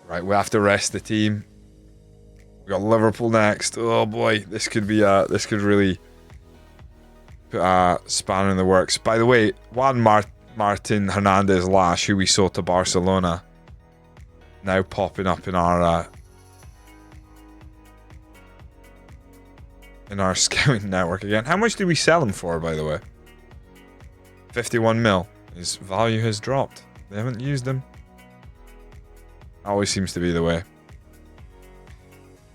Right, we have to rest the team. We got Liverpool next. Oh boy, this could be this could really put a spanner in the works. By the way, Martin Hernandez Lash, who we sold to Barcelona, now popping up in our scouting network again. How much did we sell him for, by the way? 51 mil. His value has dropped. They haven't used him. Always seems to be the way.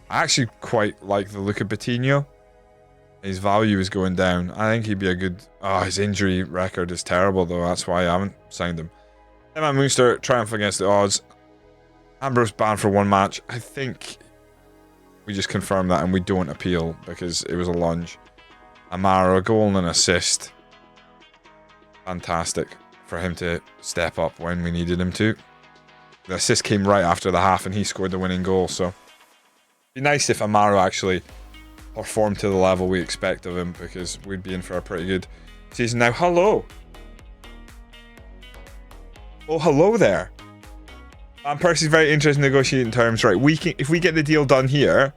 I actually quite like the look of Coutinho. His value is going down. I think he'd be a good... Oh, his injury record is terrible, though. That's why I haven't signed him. Emma Munster, triumph against the odds. Ambrose banned for 1 match. I think we just confirm that and we don't appeal because it was a lunge. Amaro, a goal and an assist. Fantastic for him to step up when we needed him to. The assist came right after the half and he scored the winning goal, so... It'd be nice if Amaro actually performed to the level we expect of him, because we'd be in for a pretty good season. Now, hello! Oh, hello there! Van Persie's very interested in negotiating terms. Right, if we get the deal done here,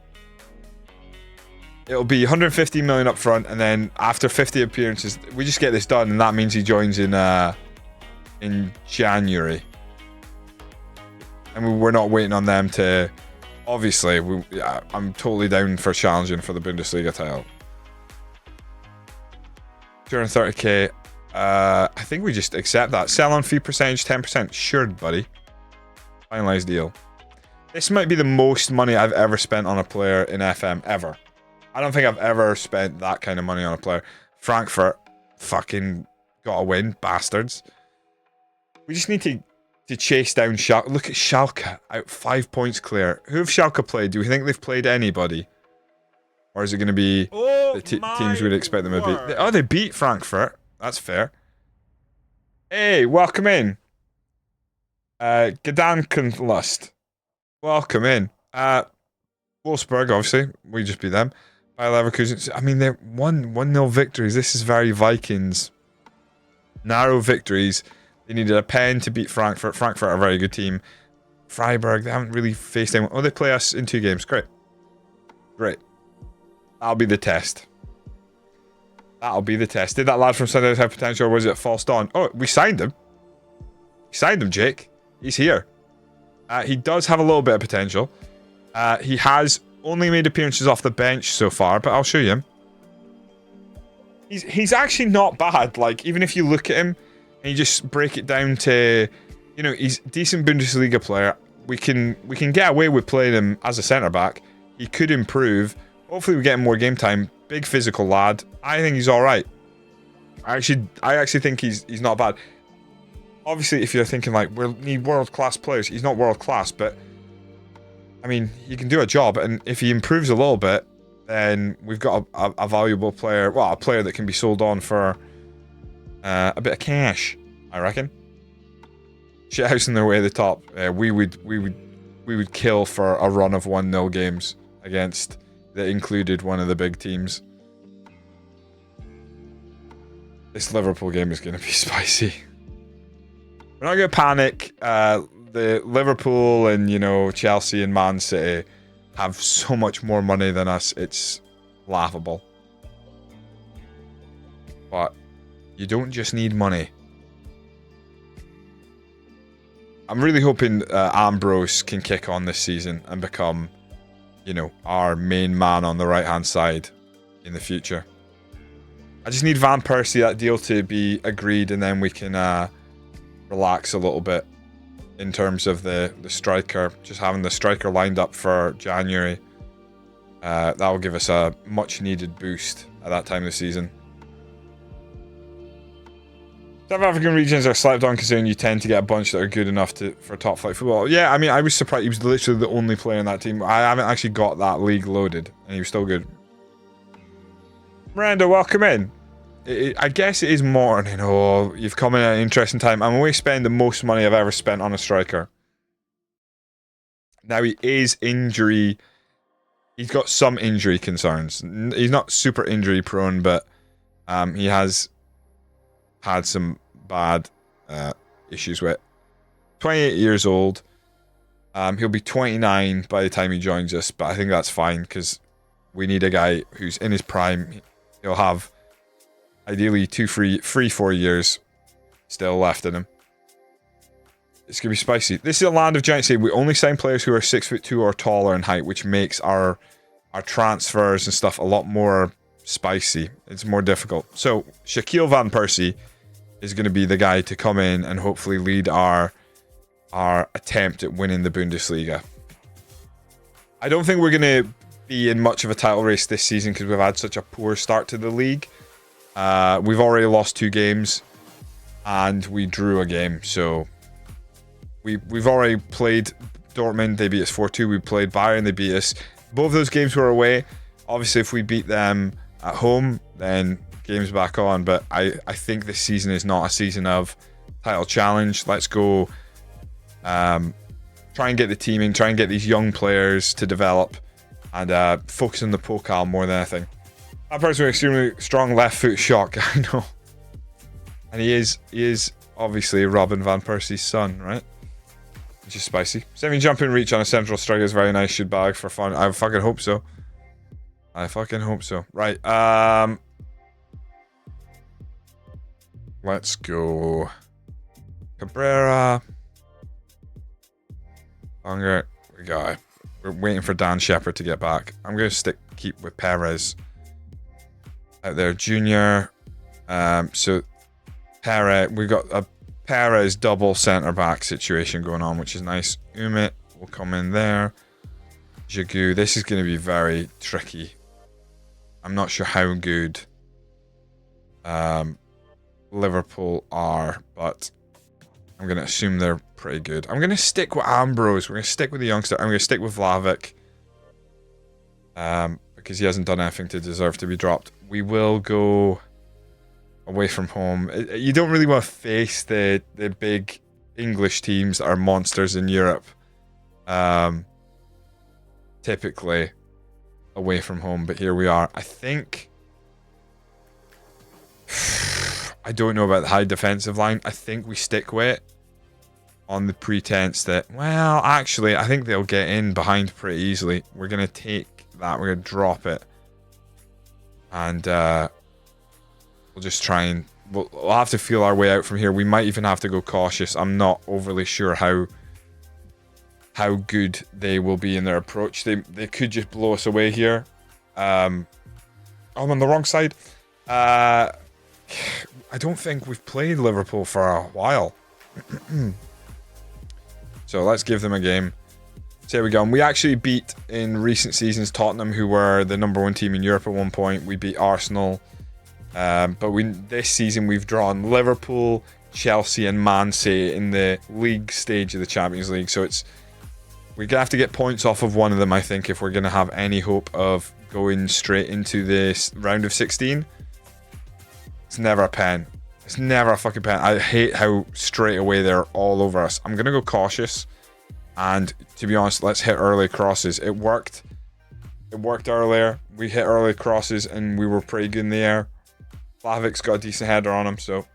it'll be 150 million up front, and then after 50 appearances, we just get this done, and that means he joins in January. And we're not waiting on them to... Obviously, I'm totally down for challenging for the Bundesliga title. 230k. I think we just accept that. Sell-on fee percentage 10%. Sure, buddy. Finalized deal. This might be the most money I've ever spent on a player in FM, ever. I don't think I've ever spent that kind of money on a player. Frankfurt fucking got a win, bastards. We just need to chase down Schalke. Look at Schalke, out 5 points clear. Who have Schalke played? Do we think they've played anybody? Or is it going to be the teams we'd expect them to beat? Oh, they beat Frankfurt. That's fair. Hey, welcome in. Giganten Lust. Welcome in. Wolfsburg, obviously. We just beat them. By Leverkusen. I mean, they're 1-0 victories. This is very Vikings. Narrow victories. They needed a pen to beat Frankfurt. Frankfurt are a very good team. Freiburg, they haven't really faced anyone. Oh, they play us in 2 games. Great. Great. That'll be the test. That'll be the test. Did that lad from Sunday have potential, or was it false dawn? Oh, we signed him. We signed him, Jake. He's here. He does have a little bit of potential. He has only made appearances off the bench so far, but I'll show you him. He's actually not bad. Like, even if you look at him and you just break it down to, you know, he's a decent Bundesliga player. We can get away with playing him as a centre back. He could improve. Hopefully we get him more game time. Big physical lad. I think he's all right. I actually think he's not bad. Obviously, if you're thinking like we need world-class players, he's not world-class, but I mean, he can do a job, and if he improves a little bit, then we've got a valuable player. Well, a player that can be sold on for a bit of cash, I reckon. Shithousing their way to the top. We would kill for a run of 1-0 games against that included one of the big teams. This Liverpool game is going to be spicy. We're not going to panic. The Liverpool and, you know, Chelsea and Man City have so much more money than us. It's laughable. But you don't just need money. I'm really hoping Ambrose can kick on this season and become, you know, our main man on the right-hand side in the future. I just need Van Persie, that deal to be agreed, and then we can relax a little bit in terms of the striker. Just having the striker lined up for January. That will give us a much-needed boost at that time of the season. South African regions are slept on considering you tend to get a bunch that are good enough for top flight football. Yeah, I mean, I was surprised. He was literally the only player in that team. I haven't actually got that league loaded, and he was still good. Miranda, welcome in. I guess it is morning. Oh, you've come in at an interesting time. I'm always spending the most money I've ever spent on a striker. Now, he is injury. He's got some injury concerns. He's not super injury prone, but he has had some bad issues with. 28 years old. He'll be 29 by the time he joins us, but I think that's fine because we need a guy who's in his prime. He'll have ideally 4 years still left in him. It's gonna be spicy. This is a land of giants. We only sign players who are 6'2" or taller in height, which makes our transfers and stuff a lot more spicy. It's more difficult. So Shaquille Van Persie is going to be the guy to come in and hopefully lead our attempt at winning the Bundesliga. I don't think we're going to be in much of a title race this season because we've had such a poor start to the league. We've already lost 2 games and we drew a game. So we've already played Dortmund. They beat us 4-2. We played Bayern. They beat us. Both those games were away. Obviously, if we beat them at home, then game's back on. But I think this season is not a season of title challenge. Let's go try and get the teaming, try and get these young players to develop and focus on the Pokal more than anything. That person with extremely strong left foot shot, I know. And he is obviously Robin Van Persie's son, right? Which is spicy. Semi jumping reach on a central striker is very nice. Should bag for fun. I fucking hope so. I fucking hope so. Right. Let's go. Cabrera. Unger. We got it. We're waiting for Dan Shepherd to get back. I'm going to keep with Perez out there. Junior. So Perez. We've got a Perez double centre back situation going on, which is nice. Umit will come in there. Jagu. This is going to be very tricky. I'm not sure how good Liverpool are, but I'm going to assume they're pretty good. I'm going to stick with Ambrose. We're going to stick with the youngster. I'm going to stick with Vlahovic because he hasn't done anything to deserve to be dropped. We will go away from home. You don't really want to face the big English teams that are monsters in Europe. Typically away from home, but here we are. I think I don't know about the high defensive line. I think we stick with it on the pretense that, well, actually, I think they'll get in behind pretty easily. We're going to take that. We're going to drop it. And we'll just try and... We'll have to feel our way out from here. We might even have to go cautious. I'm not overly sure how good they will be in their approach. They could just blow us away here. I'm on the wrong side. I don't think we've played Liverpool for a while. So let's give them a game. So here we go. And we actually beat in recent seasons Tottenham, who were the #1 team in Europe at one point. We beat Arsenal. But this season we've drawn Liverpool, Chelsea and Man City in the league stage of the Champions League. So we're going to have to get points off of one of them, I think, if we're going to have any hope of going straight into this round of 16. It's never a pen. It's never a fucking pen. I hate how straight away they're all over us. I'm going to go cautious. And to be honest, let's hit early crosses. It worked. It worked earlier. We hit early crosses and we were pretty good in the air. Flavic's got a decent header on him. So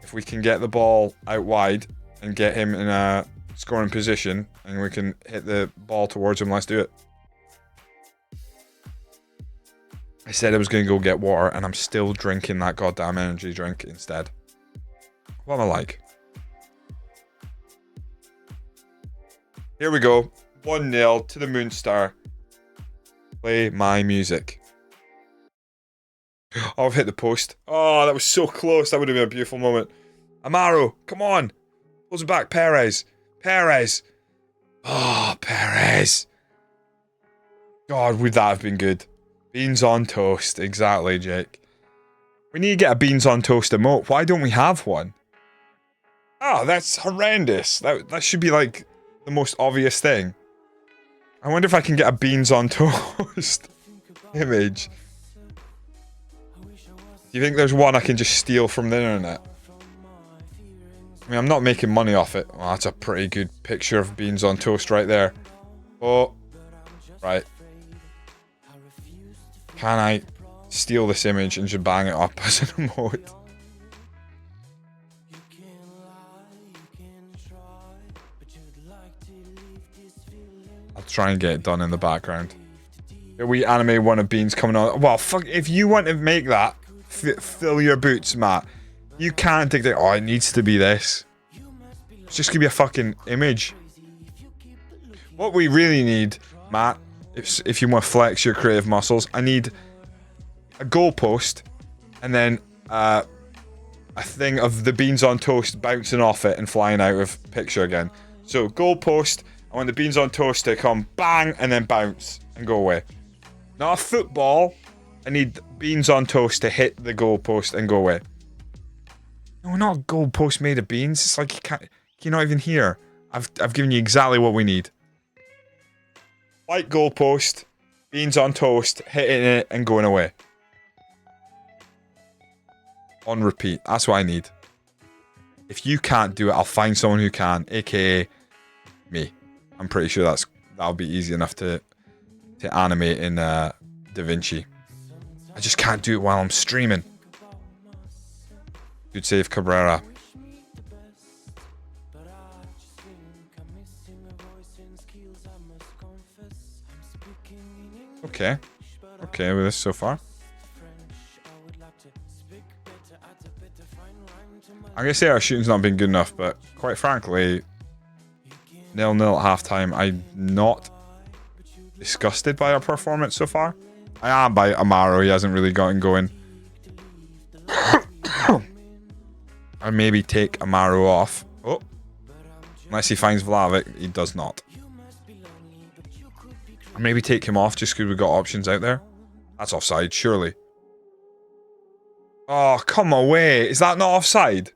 if we can get the ball out wide and get him in a scoring position and we can hit the ball towards him, let's do it. I said I was going to go get water and I'm still drinking that goddamn energy drink instead. What am I like? Here we go. 1-0 to the Moonstar. Play my music. Oh, I've hit the post. Oh, that was so close. That would have been a beautiful moment. Amaro, come on. Close it back. Perez. Perez. Oh, Perez. God, would that have been good? Beans on toast. Exactly, Jake. We need to get a beans on toast emote. Why don't we have one? Oh, that's horrendous. That should be like the most obvious thing. I wonder if I can get a beans on toast image. Do you think there's one I can just steal from the internet? I mean, I'm not making money off it. Oh, that's a pretty good picture of beans on toast right there. Oh, right. Can I steal this image and just bang it up as an emote? try and get it done in the background. We animate one of Beans coming on. Well, fuck, if you want to make that, fill your boots, Matt. You can't dictate, oh, it needs to be this. It's just gonna be a fucking image. What we really need, Matt, if you want to flex your creative muscles, I need a goalpost and then a thing of the beans on toast bouncing off it and flying out of picture again. So goalpost, I want the beans on toast to come bang and then bounce and go away. Not a football. I need beans on toast to hit the goalpost and go away. No, not a goalpost made of beans. It's like you're not even here. I've given you exactly what we need. White goalpost, beans on toast, hitting it and going away. On repeat. That's what I need. If you can't do it, I'll find someone who can, aka me. I'm pretty sure that'll be easy enough to animate in DaVinci. I just can't do it while I'm streaming. Good save, Cabrera. Okay. Okay with this so far. I'm going to say our shooting's not been good enough, but quite frankly, 0-0 at halftime. I'm not disgusted by our performance so far. I am by Amaro. He hasn't really gotten going. I maybe take Amaro off. Oh. Unless he finds Vlahovic, he does not. Or maybe take him off just because we've got options out there. That's offside, surely. Oh, come away. Is that not offside?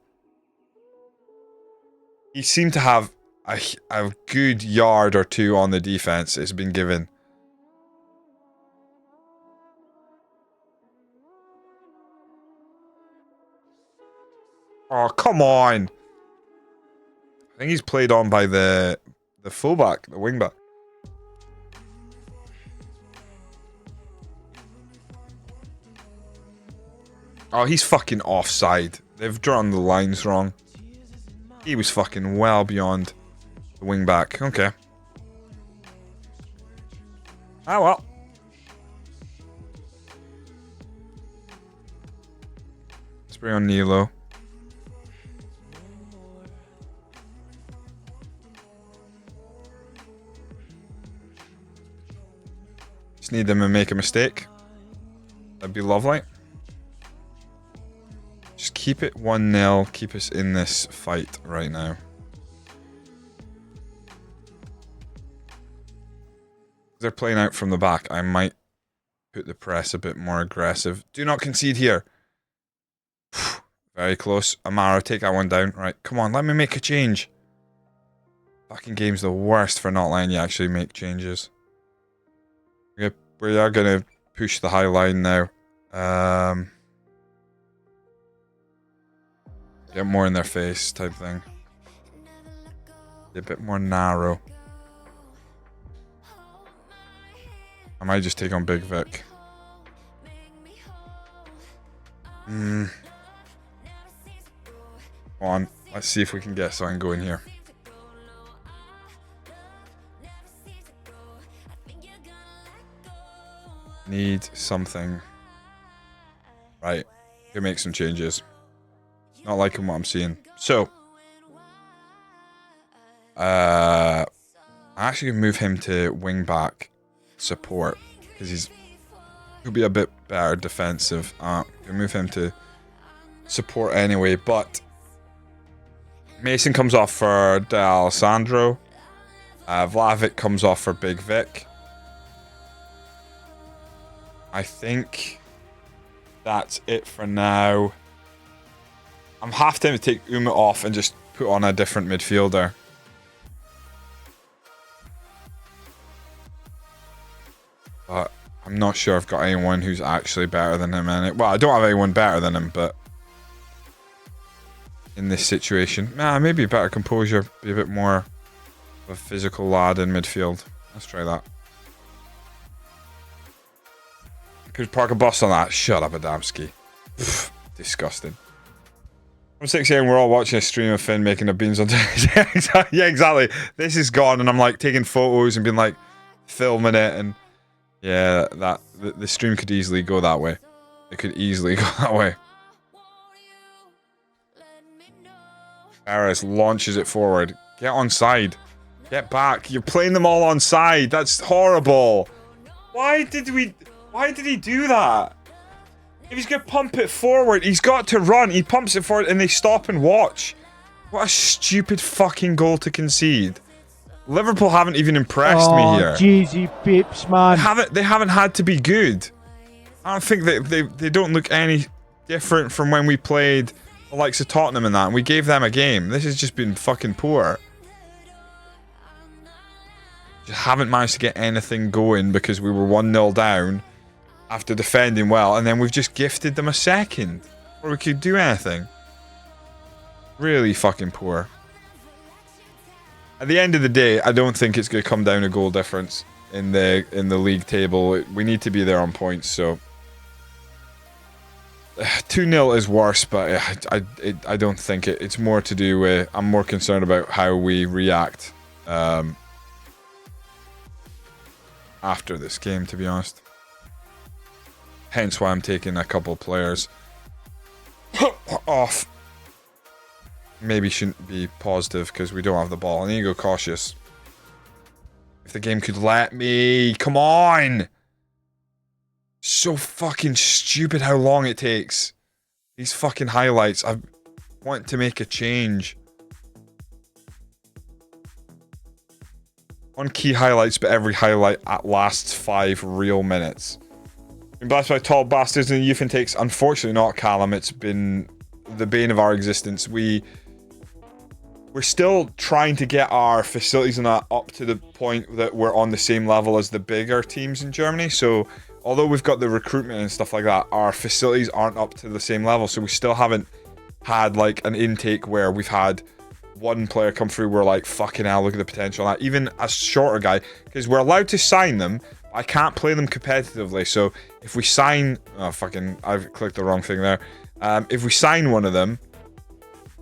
He seemed to have a good yard or two on the defense. It's been given. Oh, come on. I think he's played on by the fullback, the wingback. Oh, he's fucking offside. They've drawn the lines wrong. He was fucking well beyond the wingback. Okay. Ah, well. Spray on Nilo. Just need them to make a mistake. That'd be lovely. Just keep it 1-0. Keep us in this fight right now. They're playing out from the back. I might put the press a bit more aggressive. Do not concede here. Very close. Amaro, take that one down. Right, come on. Let me make a change. Fucking game's the worst for not letting you actually make changes. We are going to push the high line now. Get more in their face type thing. Be a bit more narrow. I might just take on Big Vic. Come on. Let's see if we can get something going here. Need something. Right. Gonna make some changes. Not liking what I'm seeing. So. I'm actually gonna move him to wing back support. Because he'll be a bit better defensive. Gonna move him to support anyway. But Mason comes off for D'Alessandro. Vlahovic comes off for Big Vic. I think that's it for now. I'm half tempted to take Uma off and just put on a different midfielder. But I'm not sure I've got anyone who's actually better than him. Well, I don't have anyone better than him, but in this situation, maybe better composure, be a bit more of a physical lad in midfield. Let's try that. Could park a bus on that. Shut up, Adamski. Disgusting. I'm 6 here and we're all watching a stream of Finn making the beans on yeah, exactly. This is gone and I'm like taking photos and being like, filming it, and yeah, the stream could easily go that way. It could easily go that way. Aris launches it forward. Get on side. Get back. You're playing them all on side. That's horrible. Why did he do that? If he's going to pump it forward, he's got to run. He pumps it forward and they stop and watch. What a stupid fucking goal to concede. Liverpool haven't even impressed me here. Jeezy pips, man. They haven't had to be good. I don't think they don't look any different from when we played the likes of Tottenham and that, and we gave them a game. This has just been fucking poor. Just haven't managed to get anything going because we were 1-0 down after defending well, and then we've just gifted them a second where we could do anything. Really fucking poor. At the end of the day, I don't think it's going to come down a goal difference in the league table. We need to be there on points, so 2-0 is worse, but I don't think it's more to do with, I'm more concerned about how we react after this game, to be honest. Hence why I'm taking a couple players off. Maybe shouldn't be positive because we don't have the ball. I need to go cautious. If the game could let me. Come on! So fucking stupid how long it takes. These fucking highlights. I want to make a change. On key highlights, but every highlight lasts 5 real minutes. Been blessed by tall bastards and youth intakes. Unfortunately not, Callum. It's been the bane of our existence. We're still trying to get our facilities and that up to the point that we're on the same level as the bigger teams in Germany. So although we've got the recruitment and stuff like that, our facilities aren't up to the same level. So we still haven't had like an intake where we've had one player come through. We're like, fucking hell, look at the potential. Now, even a shorter guy, because we're allowed to sign them. I can't play them competitively. So if we sign, oh fucking, I've clicked the wrong thing there. If we sign one of them,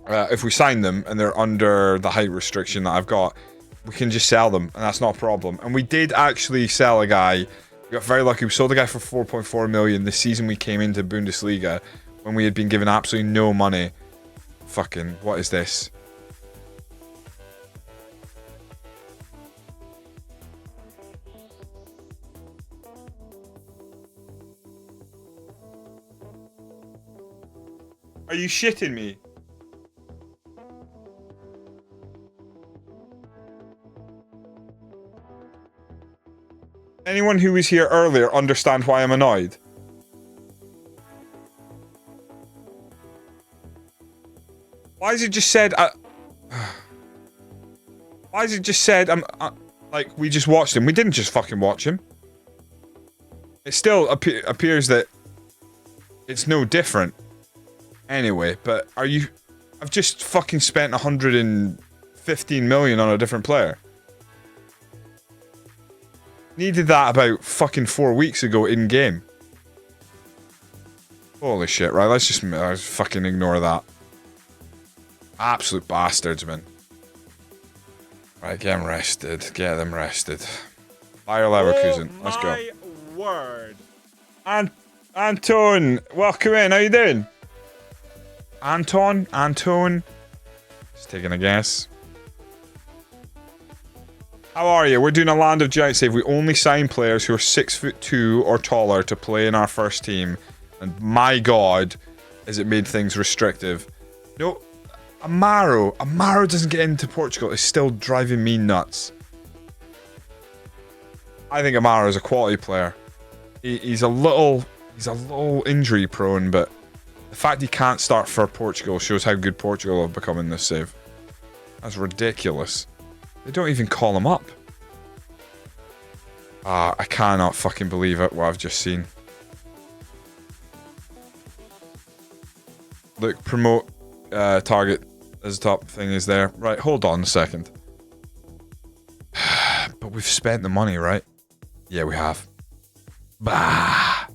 if we sign them and they're under the height restriction that I've got, we can just sell them, and that's not a problem. And we did actually sell a guy. We got very lucky. We sold a guy for 4.4 million the season we came into Bundesliga when we had been given absolutely no money. Fucking, what is this? Are you shitting me? Anyone who was here earlier understand why I'm annoyed? Why is it just said why is it just said like we just watched him? We didn't just fucking watch him. It still appears that it's no different. Anyway, but are you... I've just fucking spent 115 million on a different player. Needed that about fucking 4 weeks ago in game. Holy shit, right, let's just fucking ignore that. Absolute bastards, man. Right, get them rested. Get them rested. Bayer Leverkusen, let's go. My word. Anton, welcome in, how you doing? Anton? Just taking a guess. How are you? We're doing a Land of Giants save. We only sign players who are 6'2" or taller to play in our first team. And my god, has it made things restrictive. No, Amaro. Amaro doesn't get into Portugal. It's still driving me nuts. I think Amaro is a quality player. He's a little injury prone, but the fact he can't start for Portugal shows how good Portugal have become in this save. That's ridiculous. They don't even call him up. I cannot fucking believe it, what I've just seen. Look, promote target as top thing is there. Right, hold on a second. But we've spent the money, right? Yeah, we have. Bah.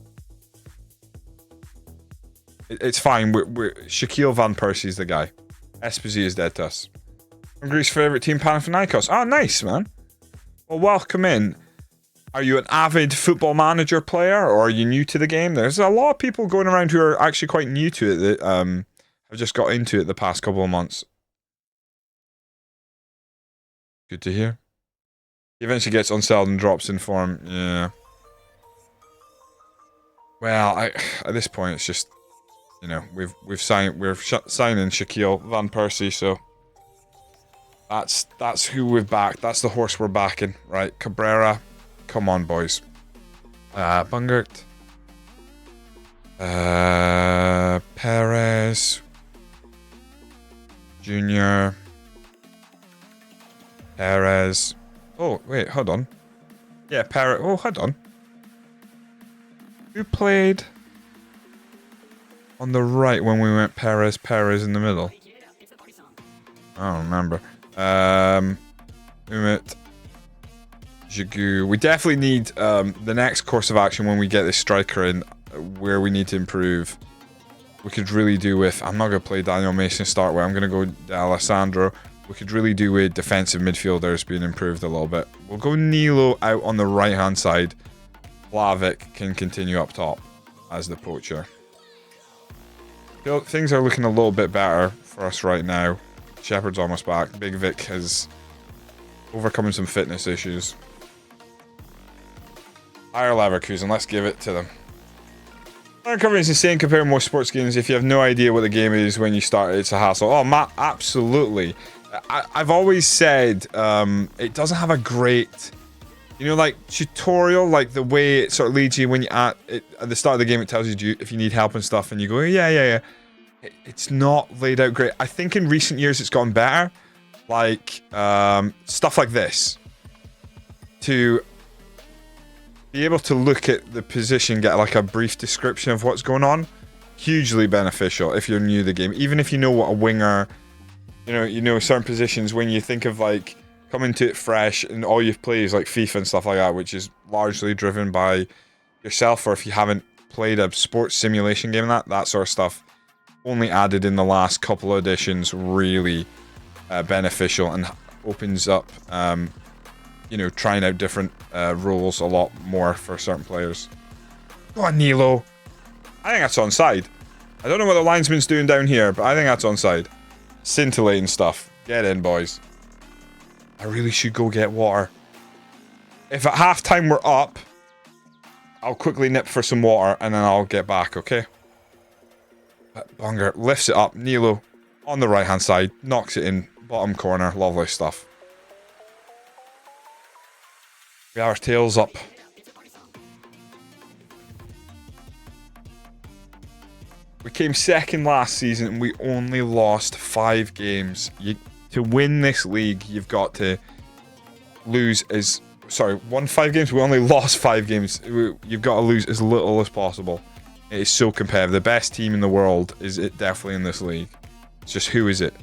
It's fine. Shaquille Van Persie's the guy. Esposito is dead to us. Greece's favourite team, Panathinaikos. Oh, nice, man. Well, welcome in. Are you an avid Football Manager player, or are you new to the game? There's a lot of people going around who are actually quite new to it that have just got into it the past couple of months. Good to hear. He eventually gets unsettled and drops in form. Yeah. Well, at this point it's just, you know, we're signing Shaquille Van Persie, so that's who we've backed. That's the horse we're backing, right? Cabrera, come on, boys. Bungert. Perez. Junior. Perez. Oh, wait, hold on. Yeah, Perez. Oh, hold on. Who played on the right when we went Perez in the middle? I don't remember. Umit. Gigu. We definitely need the next course of action when we get this striker in, where we need to improve. We could really do with, I'm not going to play Daniel Mason start with, I'm going to go Alessandro. We could really do with defensive midfielders being improved a little bit. We'll go Nilo out on the right hand side. Vlahovic can continue up top as the poacher. Things are looking a little bit better for us right now. Shepard's almost back. Big Vic has overcoming some fitness issues. Higher Leverkusen, let's give it to them. Our coverage is insane compared to most sports games. If you have no idea what the game is when you start, it's a hassle. Oh, Matt, absolutely. I've always said it doesn't have a great, you know, like tutorial, like the way it sort of leads you when you at the start of the game. It tells you if you need help and stuff, and you go, yeah. It's not laid out great. I think in recent years it's gotten better, like stuff like this, to be able to look at the position, get like a brief description of what's going on. Hugely beneficial if you're new to the game, even if you know what a winger. You know certain positions when you think of like coming to it fresh and all you've played is like FIFA and stuff like that, which is largely driven by yourself, or if you haven't played a sports simulation game, that sort of stuff only added in the last couple of editions, really beneficial and opens up you know, trying out different roles a lot more for certain players. Go on, Nilo. I think that's onside. I don't know what the linesman's doing down here, but I think that's onside. Scintillating stuff. Get in, boys. I really should go get water. If at halftime we're up, I'll quickly nip for some water and then I'll get back, okay? But Bunger lifts it up. Nilo on the right hand side. Knocks it in. Bottom corner. Lovely stuff. We have our tails up. We came second last season and we only lost 5 games. To win this league, you've got to won 5 games. We only lost 5 games. You've got to lose as little as possible. It is so competitive. The best team in the world is definitely in this league. It's just, who is it?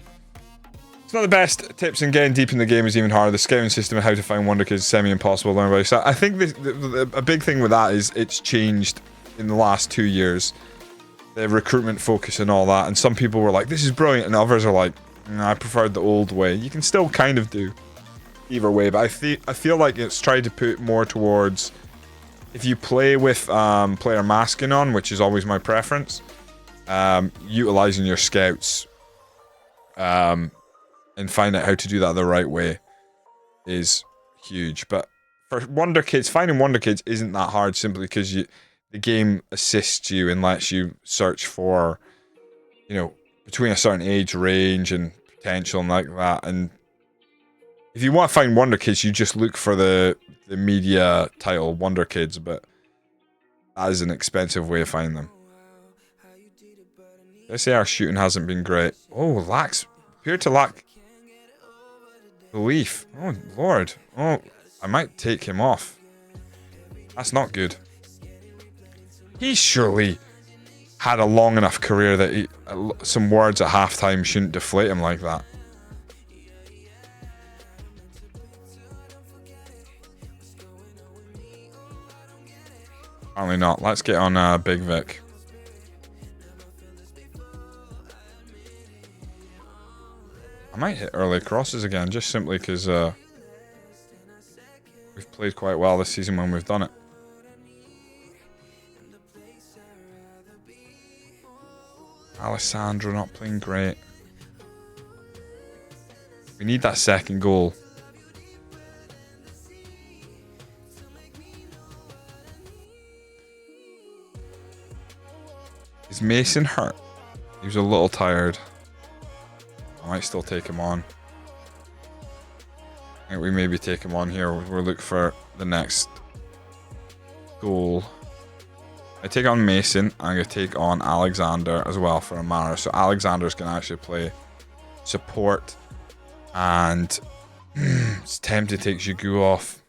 It's not the best. Tips in getting deep in the game is even harder. The scouting system and how to find wonder kids is semi-impossible to learn about. So I think a big thing with that is it's changed in the last 2 years. The recruitment focus and all that. And some people were like, this is brilliant. And others are like, nah, I preferred the old way. You can still kind of do either way. But I feel like it's tried to put more towards, if you play with player masking on, which is always my preference, utilizing your scouts and find out how to do that the right way is huge. But for wonder kids, finding wonder kids isn't that hard, simply because the game assists you and lets you search for, you know, between a certain age range and potential and like that. And if you want to find wonder kids, you just look for the media title Wonder Kids, but that is an expensive way to find them. Let's say our shooting hasn't been great. Oh, appear to lack belief. Oh, Lord. Oh, I might take him off. That's not good. He surely had a long enough career that some words at halftime shouldn't deflate him like that. Apparently not. Let's get on Big Vic. I might hit early crosses again, just simply because we we've played quite well this season when we've done it. Alessandro not playing great. We need that second goal. Is Mason hurt? He was a little tired. I might still take him on. I think we maybe take him on here. We'll look for the next goal. I take on Mason. I'm going to take on Alexander as well for Amara. So Alexander's going to actually play support. And it's tempted to take Gigu off.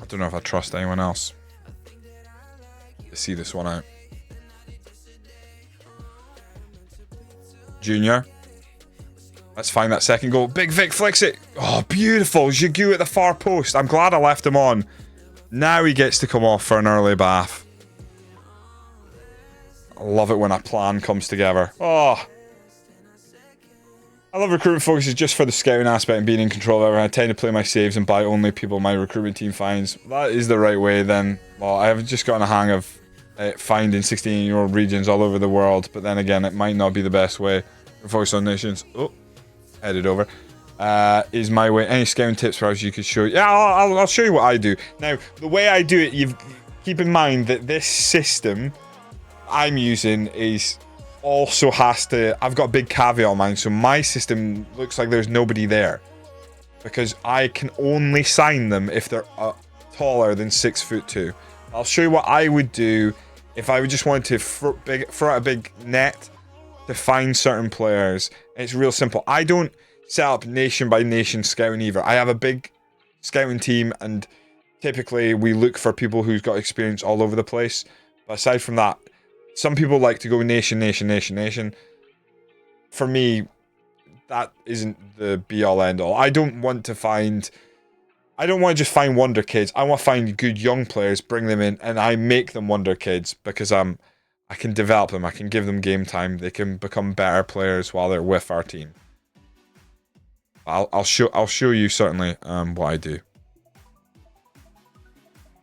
I don't know if I trust anyone else to see this one out. Junior. Let's find that second goal. Big Vic flicks it. Oh, beautiful. Gigu at the far post. I'm glad I left him on. Now he gets to come off for an early bath. I love it when a plan comes together. Oh. I love recruitment focuses just for the scouting aspect and being in control of it. I tend to play my saves and buy only people my recruitment team finds. That is the right way then. Well, I have just gotten a hang of finding 16-year-old regions all over the world. But then again, it might not be the best way. Focus on nations. Oh, headed over. Is my way. Any scouting tips for us you could show? Yeah, I'll show you what I do. Now, the way I do it, keep in mind that this system I'm using is also has to. I've got a big caveat on mine, so my system looks like there's nobody there because I can only sign them if they're taller than 6'2". I'll show you what I would do if I would just want to throw out a big net to find certain players. It's real simple. I don't set up nation by nation scouting either. I have a big scouting team and typically we look for people who've got experience all over the place. But aside from that, some people like to go nation. For me, that isn't the be all end all. I don't want to just find wonder kids. I want to find good young players, bring them in, and I make them wonder kids because I can develop them. I can give them game time. They can become better players while they're with our team. I'll show you certainly what I do.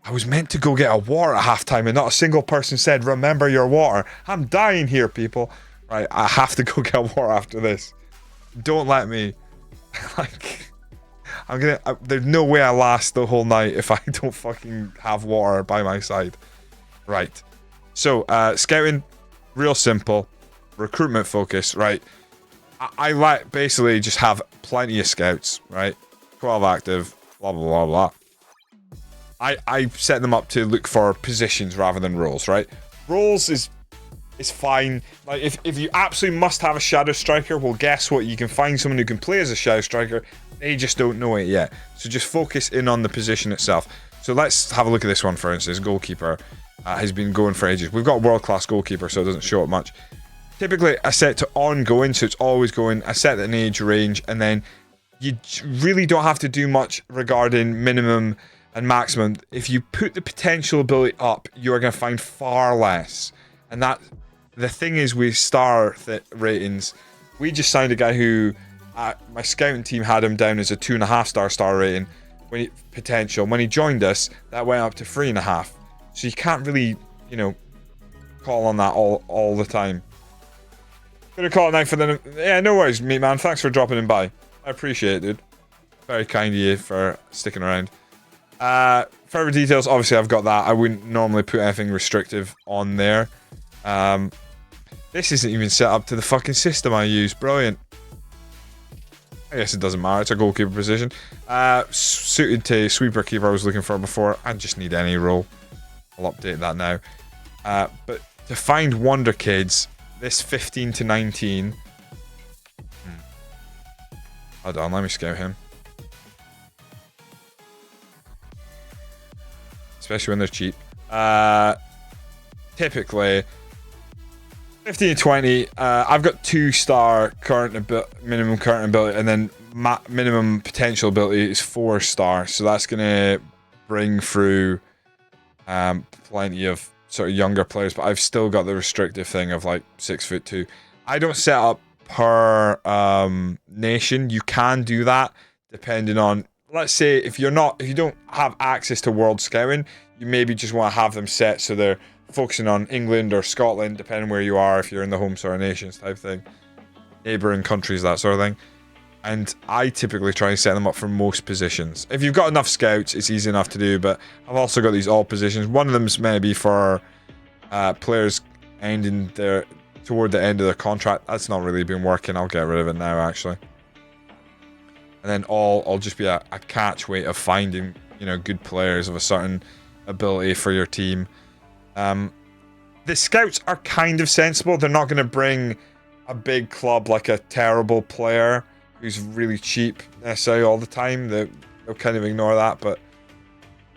I was meant to go get a water at halftime and not a single person said, remember your water. I'm dying here, people. Right, I have to go get water after this. Don't let me. Like, there's no way I last the whole night if I don't fucking have water by my side. Right. So, scouting, real simple. Recruitment focus, right? I like basically just have plenty of scouts, right? 12 active, blah, blah, blah, blah. I set them up to look for positions rather than roles, right? Roles is fine. Like if you absolutely must have a shadow striker, well, guess what? You can find someone who can play as a shadow striker. They just don't know it yet. So just focus in on the position itself. So let's have a look at this one, for instance. Goalkeeper has been going for ages. We've got a world-class goalkeeper, so it doesn't show up much. Typically, I set to ongoing, so it's always going. I set an age range, and then you really don't have to do much regarding minimum and maximum. If you put the potential ability up, you're going to find far less. And that the thing is with star ratings, we just signed a guy who my scouting team had him down as a 2.5 star rating potential. When he joined us, that went up to 3.5. So you can't really, call on that all the time. Gonna call it now for the... Yeah, no worries, meat man. Thanks for dropping in by. I appreciate it, dude. Very kind of you for sticking around. Further details, obviously I've got that. I wouldn't normally put anything restrictive on there. This isn't even set up to the fucking system I use. Brilliant. I guess it doesn't matter. It's a goalkeeper position. Suited to sweeper keeper I was looking for before. I just need any role. I'll update that now. But to find wonder kids, this 15 to 19. Hold on, let me scout him. Especially when they're cheap. Typically 15 to 20. I've got 2-star minimum current ability, and then minimum potential ability is 4-star. So that's gonna bring through plenty of sort of younger players, but I've still got the restrictive thing of like 6'2". I don't set up per nation. You can do that depending on, let's say if you don't have access to world scouting, you maybe just want to have them set so they're focusing on England or Scotland, depending where you are, if you're in the home sort of nations type thing, neighbouring countries, that sort of thing. And I typically try and set them up for most positions. If you've got enough scouts, it's easy enough to do, but I've also got these all positions. One of them's maybe for players ending toward the end of their contract. That's not really been working. I'll get rid of it now, actually. And then I'll just be a catch weight of finding, good players of a certain ability for your team. The scouts are kind of sensible. They're not going to bring a big club like a terrible player who's really cheap necessarily all the time. They'll kind of ignore that, but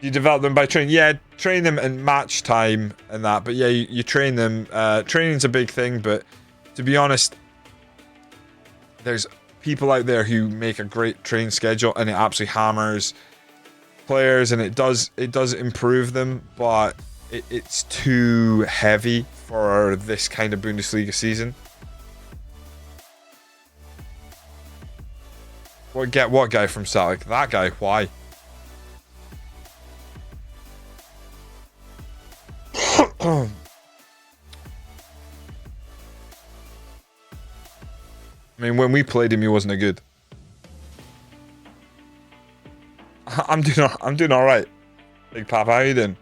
you develop them by training. Yeah, train them in match time and that, but yeah, you train them. Training's a big thing, but to be honest, there's people out there who make a great training schedule and it absolutely hammers players and it does improve them, but it's too heavy for this kind of Bundesliga season. What guy from Celtic? That guy, why? I mean, when we played him, he wasn't a good. I'm doing all right. Big Papa, how you doing?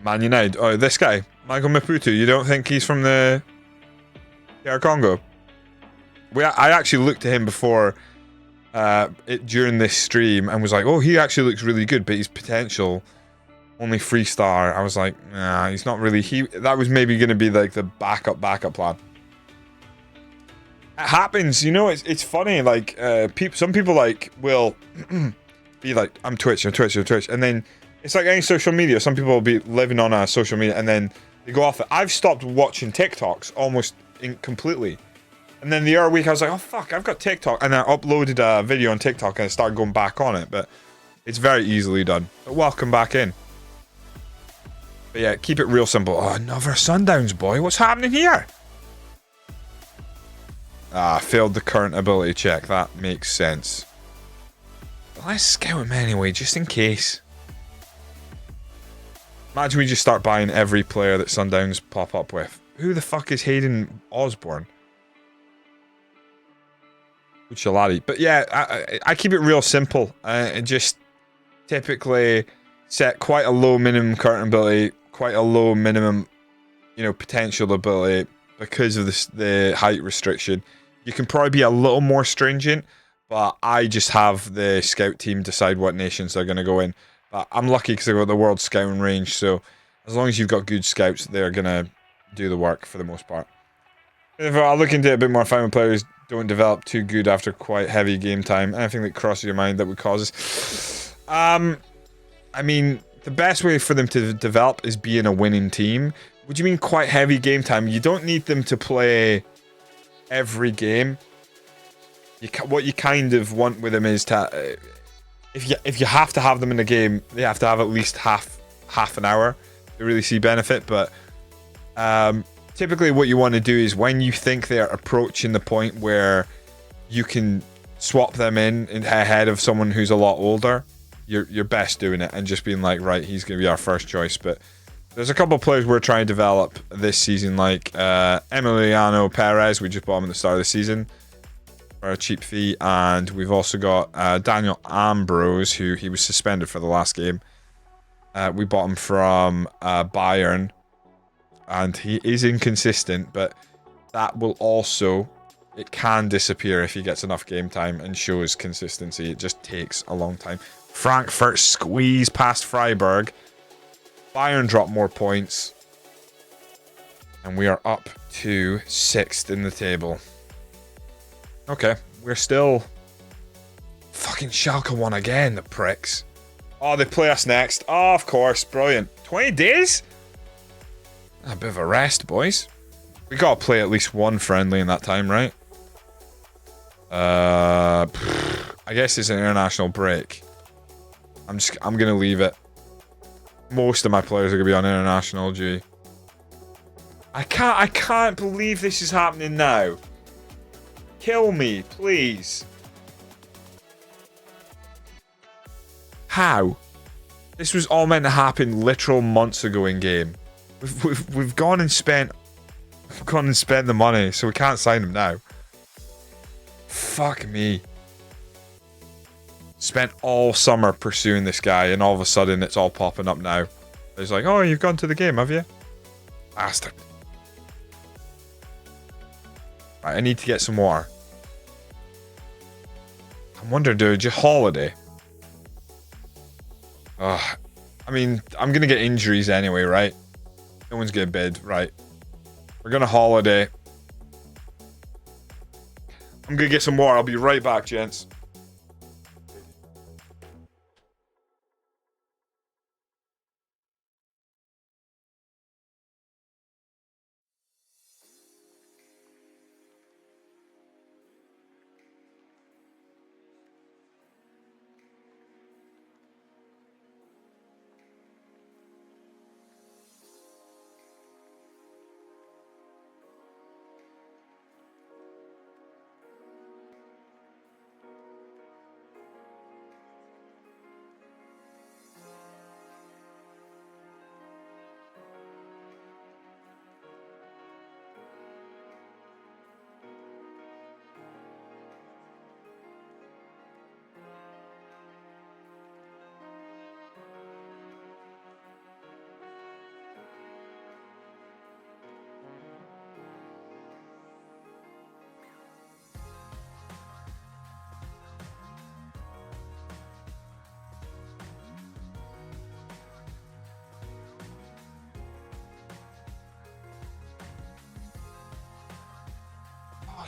Man United. Oh, this guy, Michael Maputo. You don't think he's from the DR Congo? I actually looked at him before during this stream and was like, oh, he actually looks really good, but his potential only 3-star. I was like, nah, he's not really. That was maybe going to be like the backup plan. It happens, it's funny. Like some people like will be like, I'm Twitch, and then it's like any social media. Some people will be living on a social media and then they go off it. I've stopped watching TikToks almost completely. And then the other week I was like, oh fuck, I've got TikTok. And I uploaded a video on TikTok and I started going back on it. But it's very easily done. But welcome back in. But yeah, keep it real simple. Oh, another Sundowns boy. What's happening here? Failed the current ability check. That makes sense. But let's scout him anyway, just in case. Imagine we just start buying every player that Sundowns pop up with. Who the fuck is Hayden Osborne? Uchalati. But yeah, I keep it real simple. And just typically set quite a low minimum current ability, quite a low minimum, potential ability because of the height restriction. You can probably be a little more stringent, but I just have the scout team decide what nations they're going to go in. But I'm lucky because I've got the world scouting range, so as long as you've got good scouts, they're going to do the work for the most part. If I look into it a bit more, find when players don't develop too good after quite heavy game time. Anything that crosses your mind that would cause this? I mean, the best way for them to develop is being a winning team. What do you mean quite heavy game time? You don't need them to play every game. What you kind of want with them is to... If you have to have them in a game, they have to have at least half an hour to really see benefit. But typically what you want to do is when you think they're approaching the point where you can swap them in ahead of someone who's a lot older, you're best doing it and just being like, right, he's going to be our first choice. But there's a couple of players we're trying to develop this season, like Emiliano Perez. We just bought him at the start of the season for a cheap fee, and we've also got Daniel Ambrose, who he was suspended for the last game. We bought him from Bayern, and he is inconsistent, but that will also, it can disappear if he gets enough game time and shows consistency. It just takes a long time. Frankfurt squeeze past Freiburg. Bayern drop more points, and we are up to 6th in the table. Okay, we're still... Fucking Schalke won again, the pricks. Oh, they play us next. Oh, of course, brilliant. 20 days? A bit of a rest, boys. We gotta play at least one friendly in that time, right? I guess it's an international break. I'm gonna leave it. Most of my players are gonna be on international duty. I can't believe this is happening now. Kill me, please. How? This was all meant to happen literal months ago in game. We've gone and spent the money, so we can't sign him now. Fuck me. Spent all summer pursuing this guy, and all of a sudden it's all popping up now. It's like, oh, you've gone to the game, have you? Bastard. Right, I need to get some water. I'm wondering, do I just holiday? Ugh. I mean, I'm going to get injuries anyway, right? No one's going to bid, right? We're going to holiday. I'm going to get some water. I'll be right back, gents.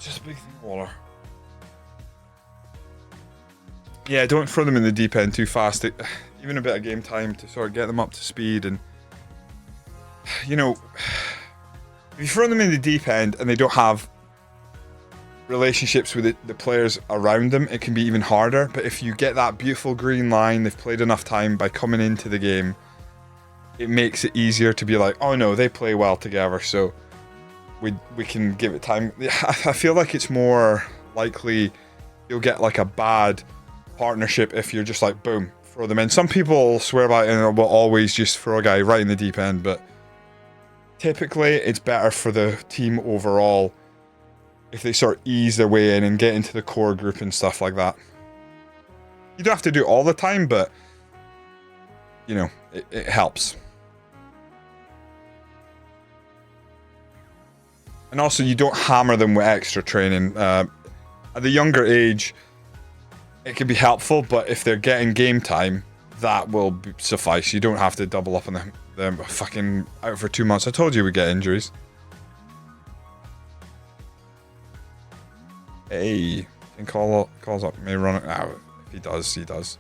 Just a big thing of water. Yeah, don't throw them in the deep end too fast. Even a bit of game time to sort of get them up to speed. And, you know, if you throw them in the deep end and they don't have relationships with the players around them, it can be even harder. But if you get that beautiful green line, they've played enough time by coming into the game, it makes it easier to be like, oh no, they play well together, so we can give it time. I feel like it's more likely you'll get like a bad partnership if you're just like, boom, throw them in. Some people swear by it and will always just throw a guy right in the deep end, but typically it's better for the team overall if they sort of ease their way in and get into the core group and stuff like that. You don't have to do it all the time, but you know, it helps. And also, you don't hammer them with extra training. At the younger age, it can be helpful, but if they're getting game time, that will suffice. You don't have to double up on them. They're fucking out for 2 months. I told you we'd get injuries. Hey, can calls up. May run it out. If he does, he does.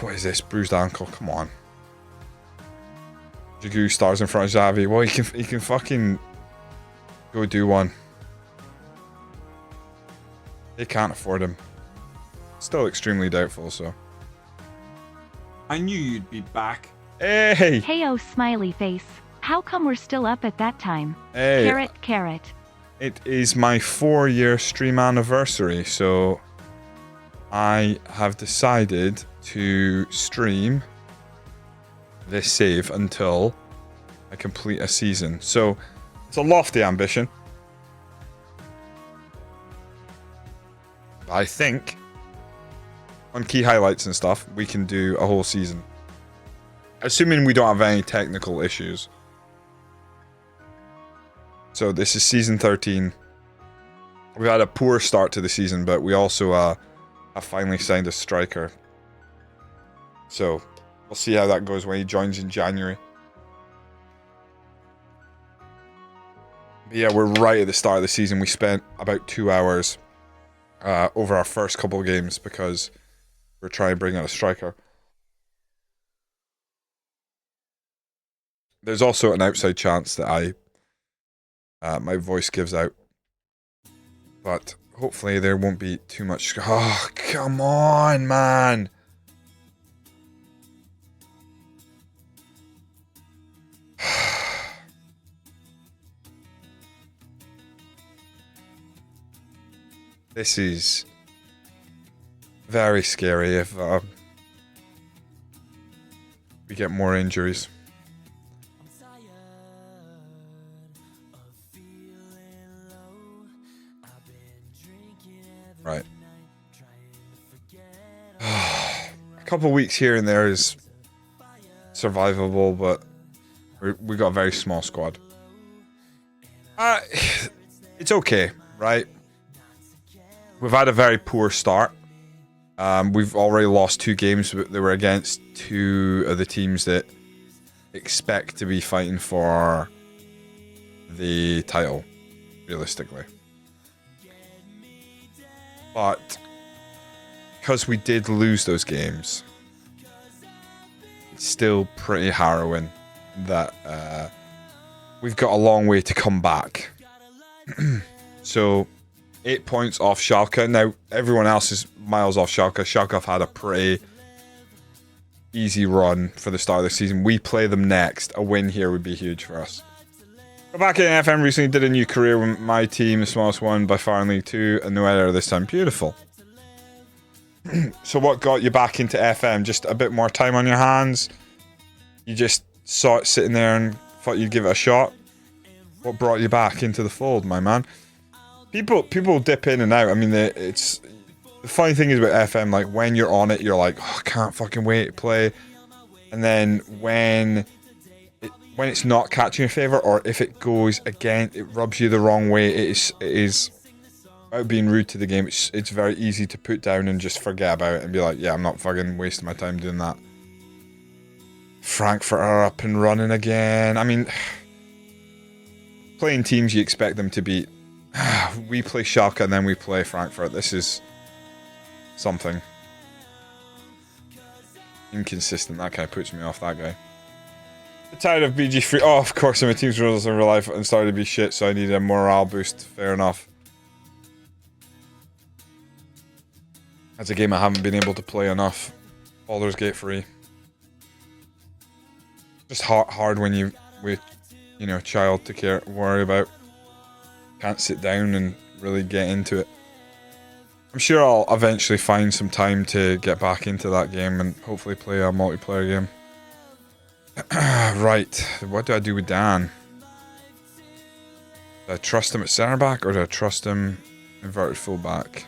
What is this? Bruised ankle. Come on. Jagu stars in front of Xavi. Well, he can fucking go do one. They can't afford him. Still extremely doubtful, so. I knew you'd be back. Hey! Heyo, smiley face. How come we're still up at that time? Hey. Carrot, carrot. It is my 4-year stream anniversary, so I have decided to stream this save until I complete a season. So it's a lofty ambition. But I think on key highlights and stuff, we can do a whole season. Assuming we don't have any technical issues. So this is season 13. We had a poor start to the season, but we also have finally signed a striker. So we'll see how that goes when he joins in January. But yeah, we're right at the start of the season. We spent about 2 hours over our first couple of games because we're trying to bring out a striker. There's also an outside chance that my voice gives out. But hopefully there won't be too much. Oh, come on, man. This is very scary if we get more injuries. Right. A couple weeks here and there is survivable, but we got a very small squad. It's okay, right? We've had a very poor start. We've already lost 2 games that were against 2 of the teams that expect to be fighting for the title, realistically. But because we did lose those games, it's still pretty harrowing that we've got a long way to come back. So 8 points off Schalke. Now everyone else is miles off Schalke. Schalke have had a pretty easy run for the start of the season. We play them next. A win here would be huge for us. We're back in FM. Recently did a new career with my team, the smallest one by far in League 2, and no error this time. Beautiful. So what got you back into FM? Just a bit more time on your hands? You just saw it sitting there and thought you'd give it a shot? What brought you back into the fold, my man? People dip in and out. I mean, it's the funny thing is about FM, like when you're on it, you're like, oh, I can't fucking wait to play. And then when it's not catching your favor, or if it goes again, it rubs you the wrong way. It is without being rude to the game. It's very easy to put down and just forget about it and be like, yeah, I'm not fucking wasting my time doing that. Frankfurt are up and running again. I mean, playing teams you expect them to beat. We play Schalke and then we play Frankfurt. This is something. Inconsistent. That kind of puts me off, that guy. I'm tired of BG3. Oh, of course, my team's rules in real life and started to be shit, so I need a morale boost. Fair enough. That's a game I haven't been able to play enough. Baldur's Gate 3. Just hard when you with, you know, a child to worry about. Can't sit down and really get into it. I'm sure I'll eventually find some time to get back into that game and hopefully play a multiplayer game. Right, what do I do with Dan? Do I trust him at centre back or do I trust him inverted full back?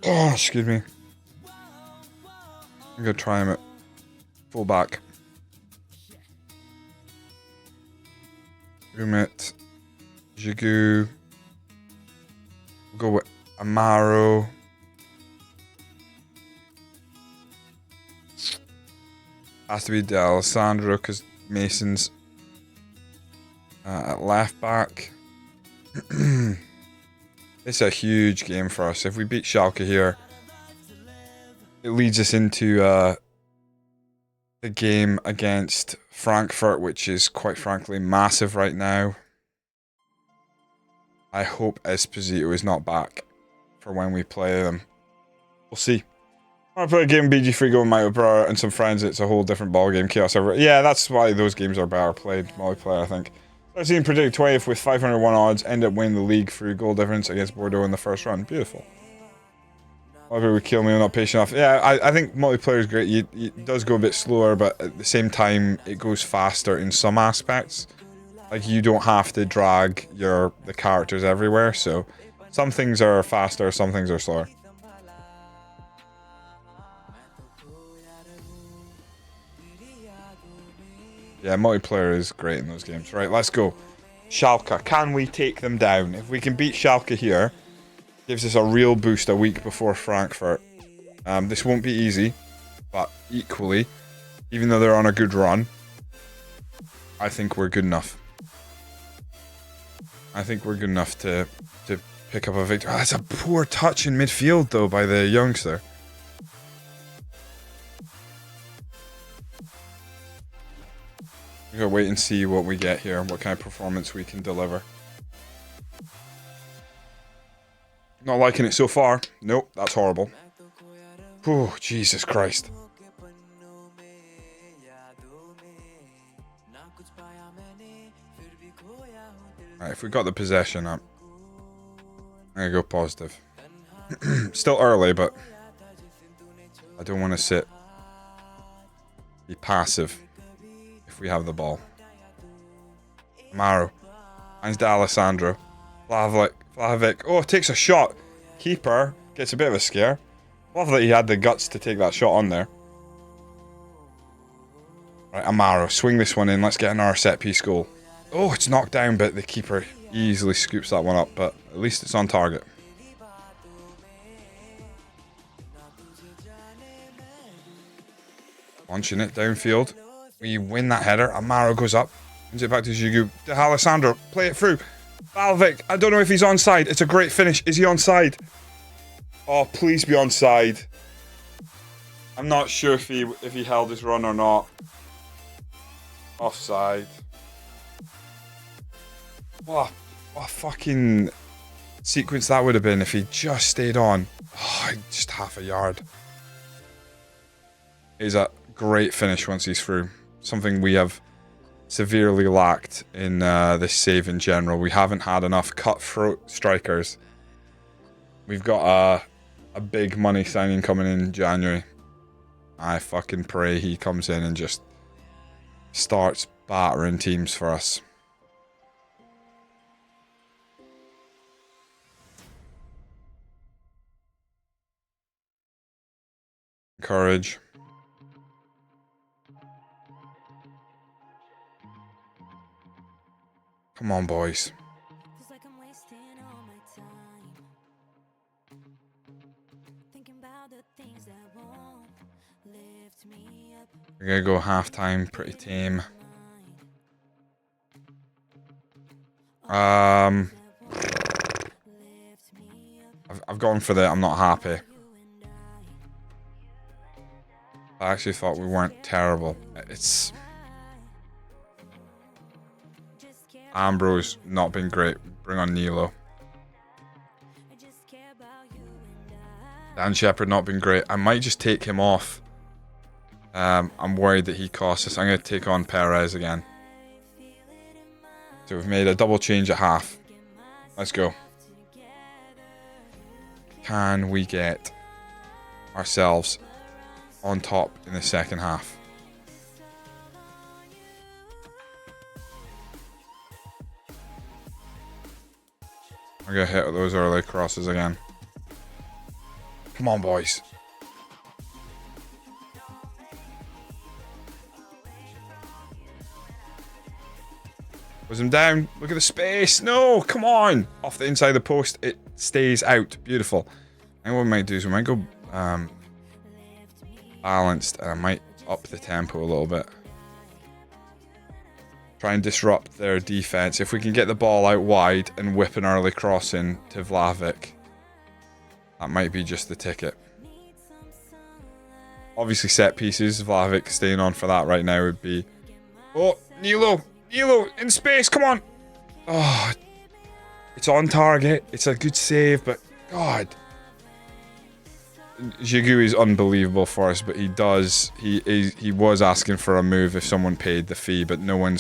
Oh, excuse me. I'm gonna try him at full back. Umit, Jigu. We'll go with Amaro. Has to be D'Alessandro because Mason's at left back. It's a huge game for us. If we beat Schalke here, it leads us into the game against Frankfurt, which is quite frankly massive right now. I hope Esposito is not back for when we play them. We'll see. I play a game BG3 going with my brother and some friends. It's a whole different ball game. Chaos over. Yeah, that's why those games are better played multiplayer, I think. I've seen predict 20th with 501 odds, end up winning the league through goal difference against Bordeaux in the first round. Beautiful. Whatever would kill me, I'm not patient enough. Yeah, I think multiplayer is great. It does go a bit slower, but at the same time, it goes faster in some aspects. Like, you don't have to drag the characters everywhere, so some things are faster, some things are slower. Yeah, multiplayer is great in those games. Right, let's go. Schalke. Can we take them down? If we can beat Schalke here, gives us a real boost a week before Frankfurt. This won't be easy, but equally, even though they're on a good run, I think we're good enough. I think we're good enough to pick up a victory. Oh, that's a poor touch in midfield, though, by the youngster. We're gonna wait and see what we get here, what kind of performance we can deliver. Not liking it so far. Nope, that's horrible. Oh, Jesus Christ. Alright, if we got the possession up, I'm gonna go positive. Still early, but I don't want to sit. Be passive if we have the ball. Amaro. Finds D'Alessandro. Vlahovic. Oh, takes a shot. Keeper gets a bit of a scare. Love that he had the guts to take that shot on there. Right, Amaro. Swing this one in. Let's get another set piece goal. Oh, it's knocked down, but the keeper easily scoops that one up. But at least it's on target. Launching it downfield. We win that header. Amaro goes up. Sends it back to Gigu. D'Alessandro. Play it through. Vlahovic. I don't know if he's onside. It's a great finish. Is he onside? Oh, please be onside. I'm not sure if he held his run or not. Offside. What a fucking sequence that would have been if he just stayed on. Oh, just half a yard. It's a great finish once he's through. Something we have severely lacked in this save in general. We haven't had enough cutthroat strikers. We've got a big money signing coming in January. I fucking pray he comes in and just starts battering teams for us. Courage. Come on, boys. We're gonna go halftime, pretty tame. I've gone for the I'm not happy. I actually thought we weren't terrible. It's Ambrose not been great. Bring on Nilo. Dan Shepherd not been great. I might just take him off. I'm worried that he costs us. I'm going to take on Perez again. So we've made a double change at half. Let's go. Can we get ourselves on top in the second half? I'm going to hit those early crosses again. Come on, boys. Was him down. Look at the space. No, come on. Off the inside of the post. It stays out. Beautiful. And what we might do is we might go balanced. And I might up the tempo a little bit. Try and disrupt their defense. If we can get the ball out wide and whip an early cross in to Vlahovic, that might be just the ticket. Obviously set pieces. Vlahovic staying on for that right now would be... Oh, Nilo in space, come on. Oh, it's on target. It's a good save, but God. Gigu is unbelievable for us, but he was asking for a move if someone paid the fee, but no one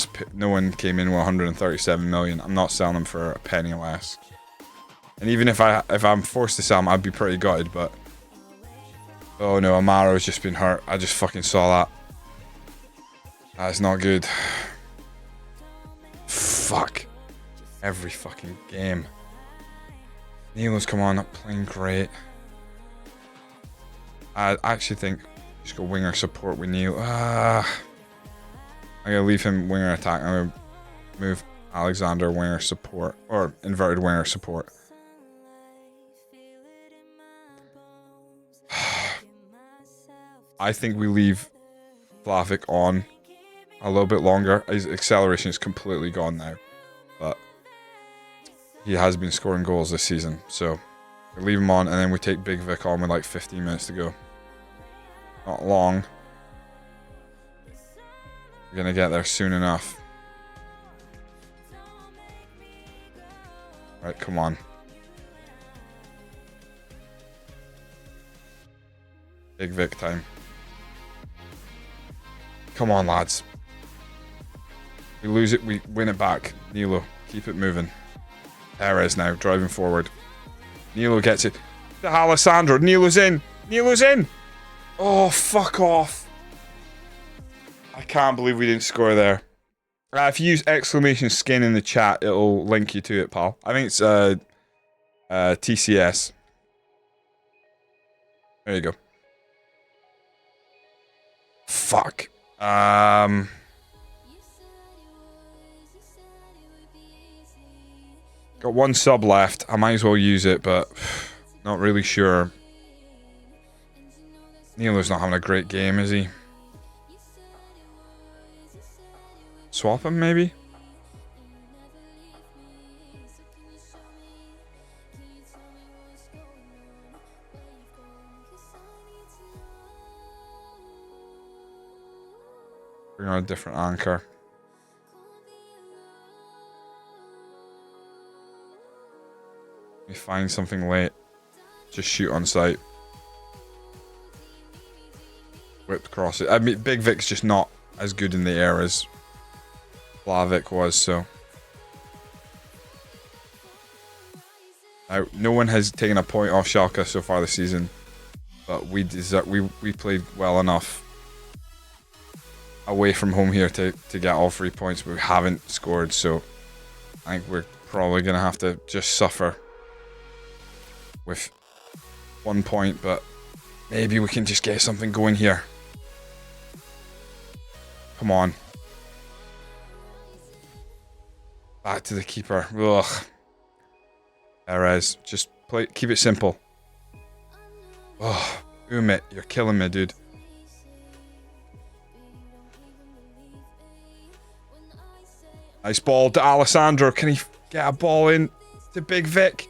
came in with 137 million. I'm not selling him for a penny less. And even if I'm forced to sell him, I'd be pretty gutted, but oh no, Amaro's just been hurt. I just fucking saw that. That's not good. Fuck. Every fucking game. Nilo's come on, not playing great. I actually think just go winger support with Nilo. I'm gonna leave him winger attack. I'm gonna move Alexander winger support or inverted winger support. I think we leave Vlahovic on a little bit longer. His acceleration is completely gone now, but he has been scoring goals this season, so we leave him on and then we take Big Vic on with like 15 minutes to go. Not long. We're going to get there soon enough. Right, come on. Big Vic time. Come on, lads. We lose it, we win it back. Nilo, keep it moving. Perez now, driving forward. Nilo gets it. To Alessandro. Nilo's in. Nilo's in. Oh, fuck off. I can't believe we didn't score there. If you use exclamation skin in the chat, it'll link you to it, pal. I think it's TCS. There you go. Fuck. Got one sub left. I might as well use it, but not really sure. Nilo's not having a great game, is he? Swap him, maybe? Bring on a different anchor. We find something late. Just shoot on sight. Whipped across it. I mean, Big Vic's just not as good in the air as Flavic was, so. Now, no one has taken a point off Schalke so far this season, but we played well enough away from home here to get all 3 points, but we haven't scored, so I think we're probably going to have to just suffer with 1 point, but maybe we can just get something going here. Come on. Back to the keeper. Ugh. Perez, just play. Keep it simple. Oh, Umit, you're killing me, dude. Nice ball to Alessandro. Can he get a ball in to Big Vic?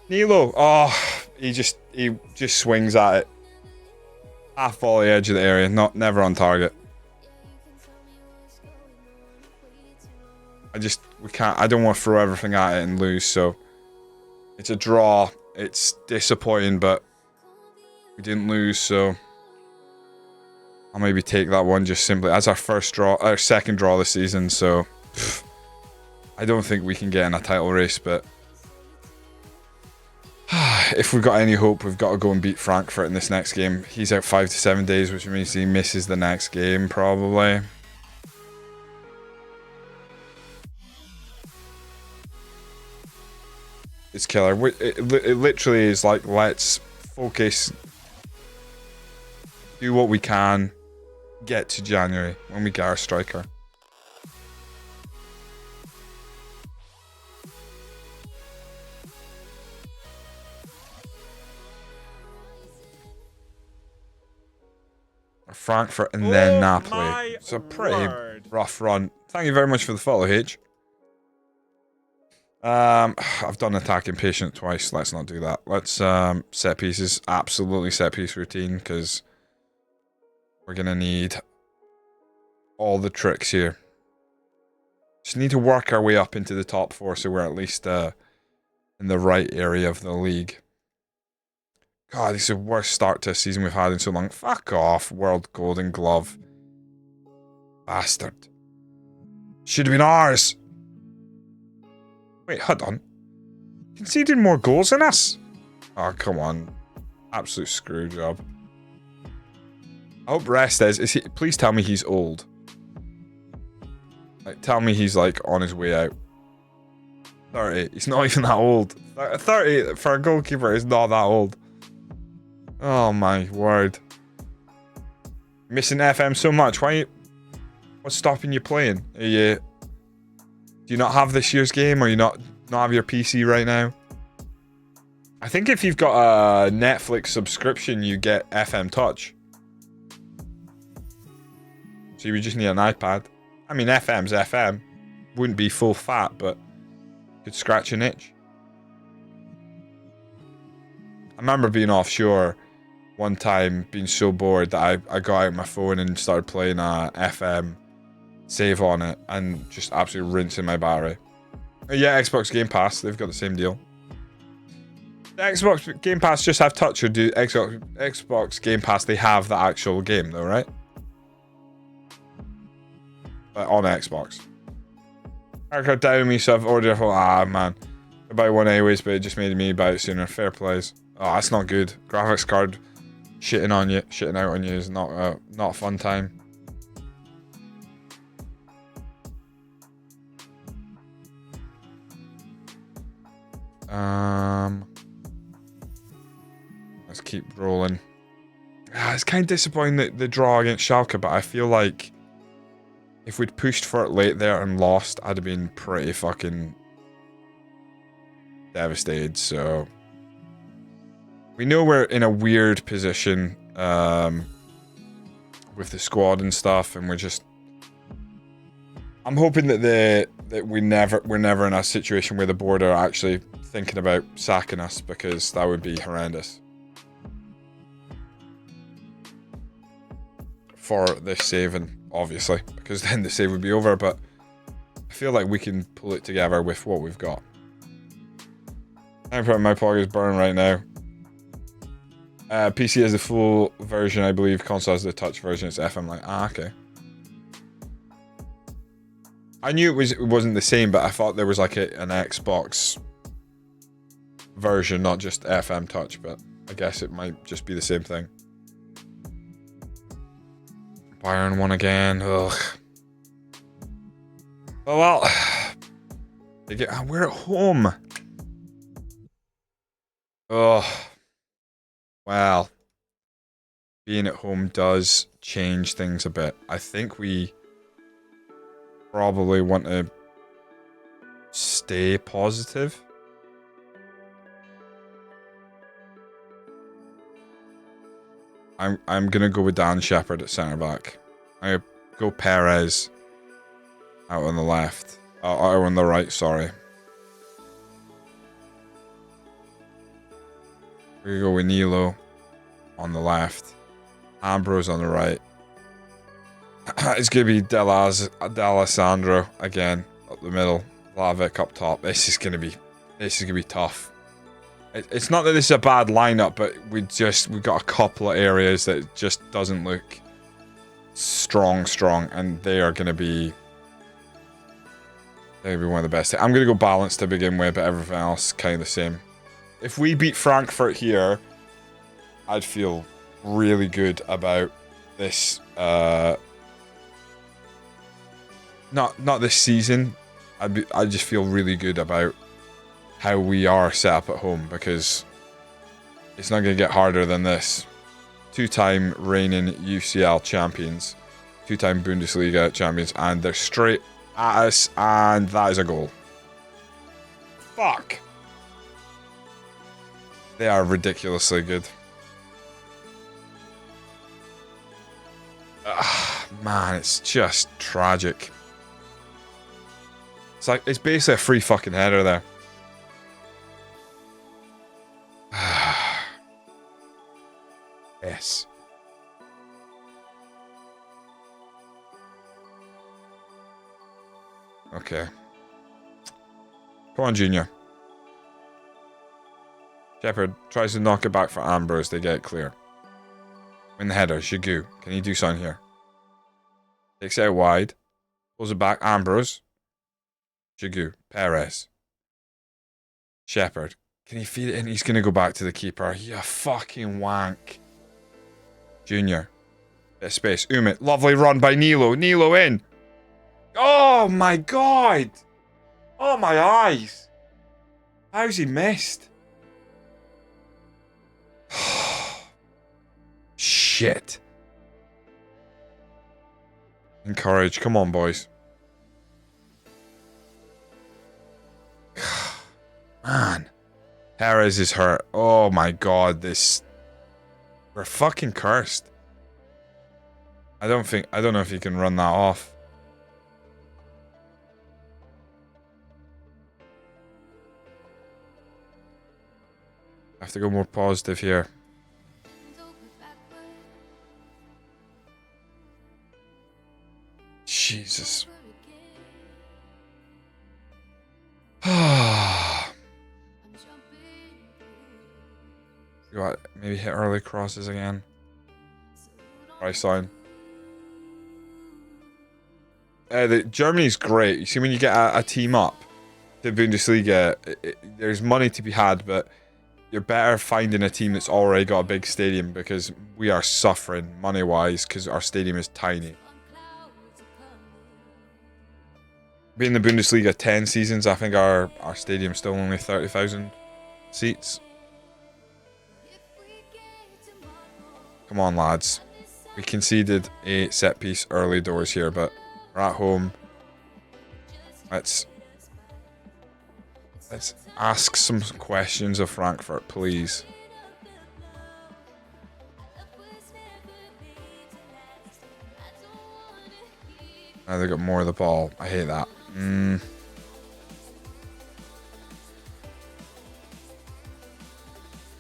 Nilo. Oh, he just swings at it. Half volley edge of the area. Never on target. We can't. I don't want to throw everything at it and lose. So it's a draw. It's disappointing, but we didn't lose. So I'll maybe take that one just simply as our second draw this season. So I don't think we can get in a title race, but if we've got any hope, we've got to go and beat Frankfurt in this next game. He's out 5 to 7 days, which means he misses the next game probably. It's killer. It literally is like, let's focus, do what we can, get to January when we get our striker. Frankfurt and then Napoli. It's a pretty rough run. Thank you very much for the follow, H. I've done attacking patient twice. Let's not do that. Let's set pieces. Absolutely set piece routine, because we're gonna need all the tricks here. Just need to work our way up into the top 4, so we're at least in the right area of the league. God, this is the worst start to a season we've had in so long. Fuck off, World Golden Glove. Bastard. Should have been ours. Wait, hold on. Conceded more goals than us? Oh, come on. Absolute screw job. I hope Rest is he, please tell me he's old. Like, tell me he's like on his way out. 30. He's not even that old. 30 for a goalkeeper is not that old. Oh my word. Missing FM so much. What's stopping you playing? Do you not have this year's game, or you not have your PC right now? I think if you've got a Netflix subscription, you get FM Touch. So you would just need an iPad. I mean, FM's FM. Wouldn't be full fat, but could scratch an itch. I remember being offshore one time being so bored that I got out my phone and started playing a FM save on it and just absolutely rinsing my battery. Yeah, Xbox Game Pass, they've got the same deal. The Xbox Game Pass just have touch, or do Xbox Game Pass, they have the actual game though, right? On Xbox. I got down on me, so I've ordered. I thought, man, I buy one anyways, but it just made me buy it sooner. Fair plays. Oh, that's not good. Graphics card shitting out on you is not a fun time. Let's keep rolling. It's kind of disappointing that the draw against Schalke, but I feel like if we'd pushed for it late there and lost, I'd have been pretty fucking devastated. So we know we're in a weird position with the squad and stuff, and I'm hoping that we're never in a situation where the board are actually thinking about sacking us, because that would be horrendous for this saving, obviously, because then the save would be over. But I feel like we can pull it together with what we've got. I'm putting my pockets burn right now. PC has the full version, I believe. Console has the touch version. It's FM. Like, okay. I knew it wasn't the same, but I thought there was like an Xbox version, not just FM touch. But I guess it might just be the same thing. Bayern won again. Ugh. Oh well. We're at home. Oh. Well. Being at home does change things a bit. I think we probably want to stay positive. I'm gonna go with Dan Shepherd at centre back. I go Perez out on the left. Out on the right, sorry. We go with Nilo on the left. Ambrose on the right. It's gonna be D'Alessandro again up the middle. Vlahovic up top. This is gonna be tough. It's not that this is a bad lineup, but we've got a couple of areas that just doesn't look strong, and they are gonna be one of the best. I'm gonna go balanced to begin with, but everything else kind of the same. If we beat Frankfurt here, I'd feel really good about this. Not this season. I just feel really good about how we are set up at home, because it's not going to get harder than this. 2-time reigning UCL champions, 2-time Bundesliga champions, and they're straight at us, and that is a goal. Fuck. They are ridiculously good. Man, it's just tragic. It's basically a free fucking header there. Yes. Okay. Come on, Junior. Shepherd tries to knock it back for Ambrose. They get it clear. Win the header. Giroud. Can he do something here? Takes it out wide. Pulls it back. Ambrose. Giroud. Perez. Shepherd. Can he feed it in? He's going to go back to the keeper. You fucking wank. Junior. Bit of space. Umit. Lovely run by Nilo. Nilo in. Oh my god. Oh my eyes. How's he missed? Shit. Encourage. Come on, boys. Man. Perez is hurt. Oh my god, we're fucking cursed. I don't know if he can run that off. I have to go more positive here. Jesus. Maybe hit early crosses again. Price sign. Germany's great. You see, when you get a team up to Bundesliga, there's money to be had, but you're better finding a team that's already got a big stadium, because we are suffering money-wise because our stadium is tiny. Being the Bundesliga 10 seasons, I think our stadium's still only 30,000 seats. Come on, lads. We conceded a set piece early doors here, but we're at home. Let's ask some questions of Frankfurt, please. Now they got more of the ball. I hate that.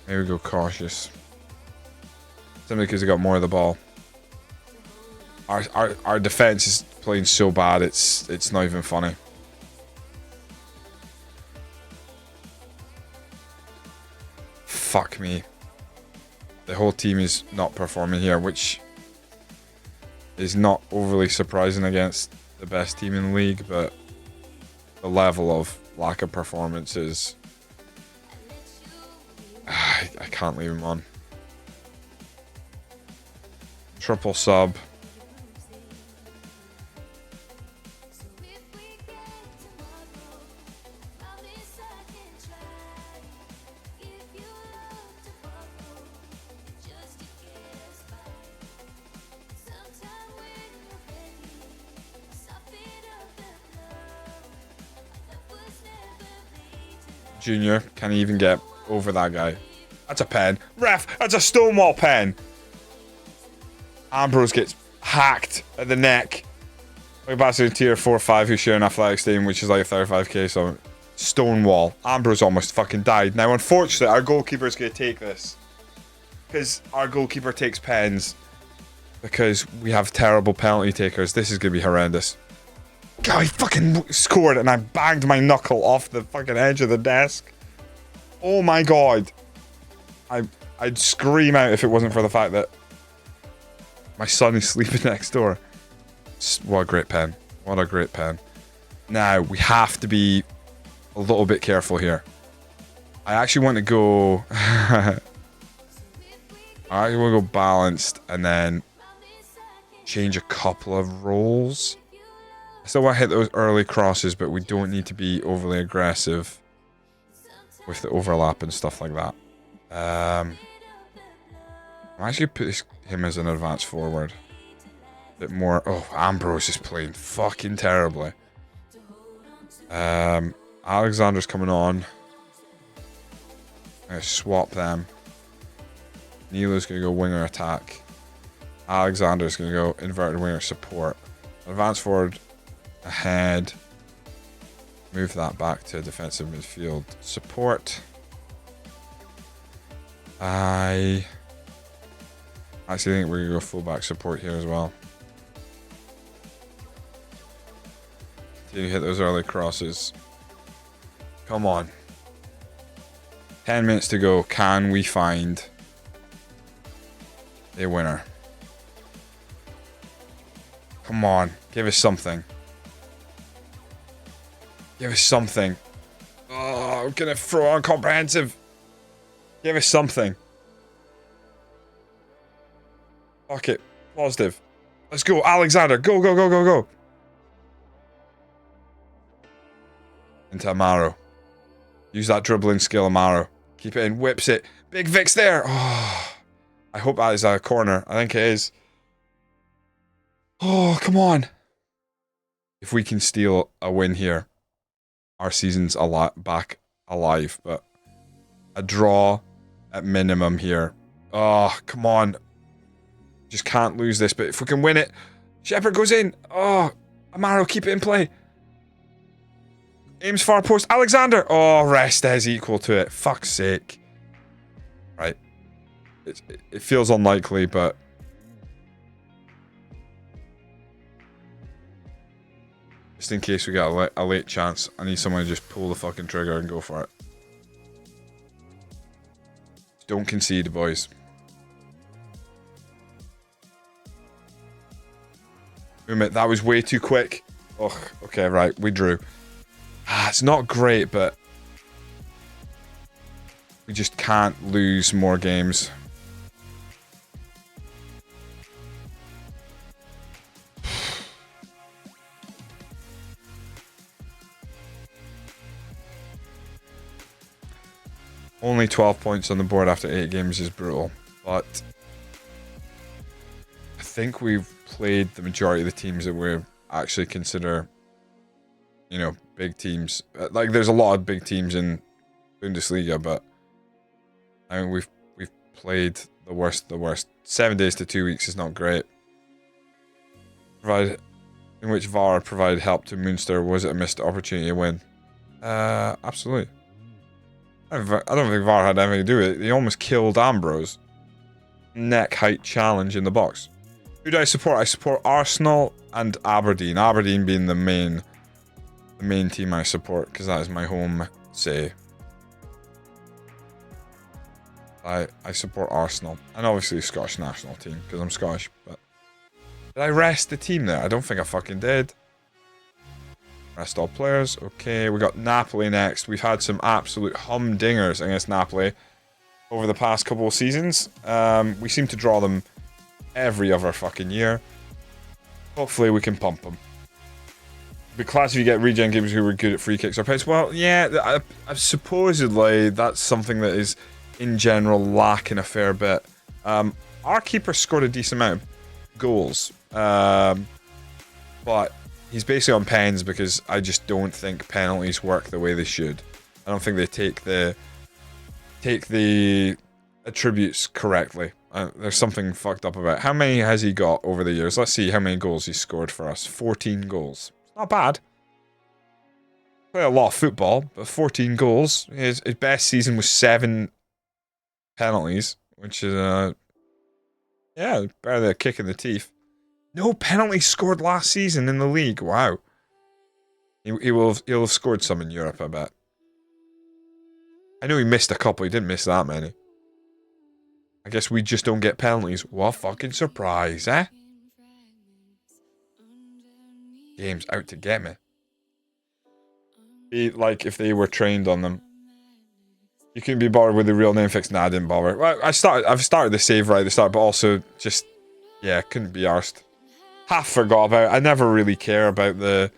Maybe we go cautious. Simply because they got more of the ball. Our defense is playing so bad, it's not even funny. Fuck me. The whole team is not performing here, which is not overly surprising against the best team in the league, but the level of lack of performance is... I can't leave him on. Triple sub. Junior, can he even get over that guy? That's a pen. Ref, that's a stonewall pen. Ambrose gets hacked at the neck. We're back to tier 4-5 who share an athletics team, which is like 35k, so stonewall. Ambrose almost fucking died. Now, unfortunately, our goalkeeper's going to take this. Because our goalkeeper takes pens. Because we have terrible penalty takers. This is going to be horrendous. God, he fucking scored and I banged my knuckle off the fucking edge of the desk. Oh my god. I'd scream out if it wasn't for the fact that my son is sleeping next door. What a great pen. What a great pen. Now, we have to be a little bit careful here. I actually want to go... I want to go balanced and then change a couple of roles. I still want to hit those early crosses, but we don't need to be overly aggressive with the overlap and stuff like that. I'm actually put him as an advanced forward. A bit more. Oh, Ambrose is playing fucking terribly. Alexander's coming on. I'm going to swap them. Nilo's going to go winger attack. Alexander's going to go inverted winger support. Advanced forward ahead. Move that back to defensive midfield support. I actually think we're going to go fullback support here as well. Continue to hit those early crosses. Come on. 10 minutes to go. Can we find a winner? Come on. Give us something. Give us something. Oh, I'm going to throw on comprehensive. Give us something. Fuck it. Positive. Let's go, Alexander. Go, go, go, go, go. Into Amaro. Use that dribbling skill, Amaro. Keep it in. Whips it. Big Vic's there. Oh, I hope that is a corner. I think it is. Oh, come on. If we can steal a win here, our season's back alive. But a draw at minimum here. Oh, come on. Just can't lose this. But if we can win it, Shepherd goes in. Oh, Amaro, keep it in play. Aims far post. Alexander. Oh, Restes equal to it. Fuck's sake. Right. It feels unlikely, but... Just in case we get a late chance. I need someone to just pull the fucking trigger and go for it. Don't concede, boys. That was way too quick. Ugh, okay, right, we drew. It's not great, but we just can't lose more games. Only 12 points on the board after 8 games is brutal, but I think we've played the majority of the teams that we actually consider, you know, big teams. Like, there's a lot of big teams in Bundesliga, but I mean, we've played the worst of the worst. 7 days to 2 weeks is not great. In which VAR provided help to Munster. Was it a missed opportunity to win? Absolutely. I don't think VAR had anything to do with it. They almost killed Ambrose. Neck height challenge in the box. Who do I support? I support Arsenal and Aberdeen. Aberdeen being the main team I support, because that is my home say. I support Arsenal. And obviously the Scottish national team, because I'm Scottish. But did I rest the team there? I don't think I fucking did. Rest all players. Okay, we got Napoli next. We've had some absolute humdingers against Napoli over the past couple of seasons. We seem to draw them every other fucking year. Hopefully we can pump them. It'd be class if you get regen games who were good at free kicks or pace. Well, yeah, supposedly that's something that is, in general, lacking a fair bit. Our keeper scored a decent amount of goals. But he's basically on pens because I just don't think penalties work the way they should. I don't think they take the attributes correctly. There's something fucked up about it. How many has he got over the years? Let's see how many goals he scored for us. 14 goals. Not bad. Play a lot of football, but 14 goals. His best season was 7 penalties, which is yeah, better than a kick in the teeth. No penalties scored last season in the league. Wow. He'll have scored some in Europe, I bet. I know he missed a couple. He didn't miss that many. I guess we just don't get penalties. What a fucking surprise, eh? Game's out to get me. Be like if they were trained on them. You couldn't be bothered with the real name fix. Nah, I didn't bother. Well, I've started the save right at the start, but also just, yeah, couldn't be arsed. Half forgot about it. I never really care about the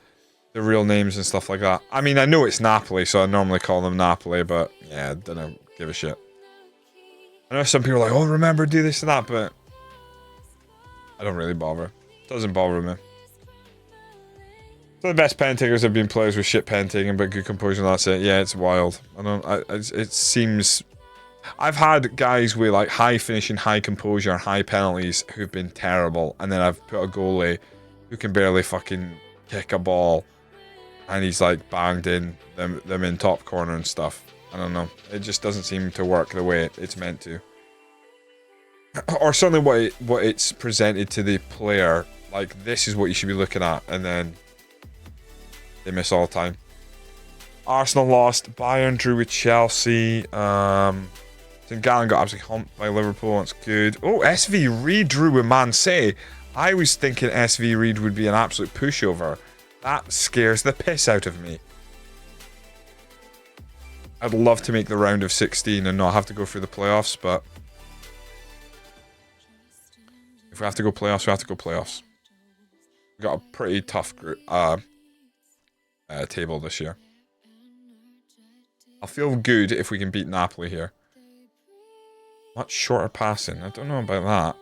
real names and stuff like that. I mean, I know it's Napoli, so I normally call them Napoli, but yeah, I don't give a shit. I know some people are like, oh, remember, do this and that, but I don't really bother. Doesn't bother me. So the best pen takers have been players with shit pen taking, but good composure, that's it. Yeah, it's wild. It seems... I've had guys with like high finishing, high composure, high penalties who've been terrible, and then I've put a goalie who can barely fucking kick a ball, and he's like banged in them in top corner and stuff. I don't know. It just doesn't seem to work the way it's meant to. Or certainly what it's presented to the player. Like, this is what you should be looking at, and then they miss all the time. Arsenal lost. Bayern drew with Chelsea. Giganten got absolutely humped by Liverpool. That's good. Oh, SV Reid drew with Man City. I was thinking SV Reid would be an absolute pushover. That scares the piss out of me. I'd love to make the round of 16 and not have to go through the playoffs, but if we have to go playoffs, we have to go playoffs. We got a pretty tough group table this year. I'll feel good if we can beat Napoli here. Much shorter passing. I don't know about that.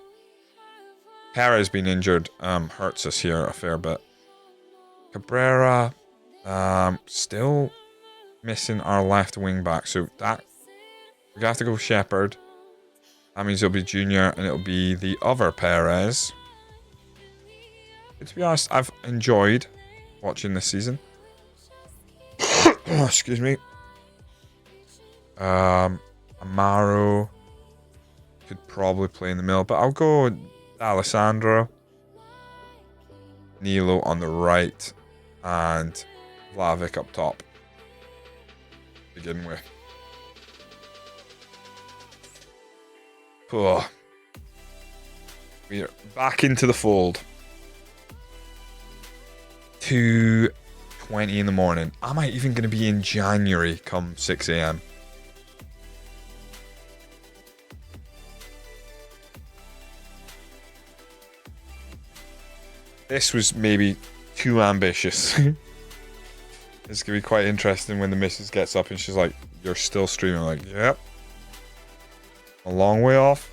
Perez being injured hurts us here a fair bit. Cabrera still missing our left wing back, so that we have to go Shepherd. That means it'll be Junior and it'll be the other Perez. But to be honest, I've enjoyed watching this season. Oh, excuse me. Amaro could probably play in the middle, but I'll go Alessandro. Nilo on the right. and Vlahovic up top. Begin with. Oh. We are back into the fold. 2:20 in the morning. Am I even going to be in January come 6 a.m.? This was maybe too ambitious. It's going to be quite interesting when the missus gets up and she's like, "You're still streaming." I'm like, yep. A long way off.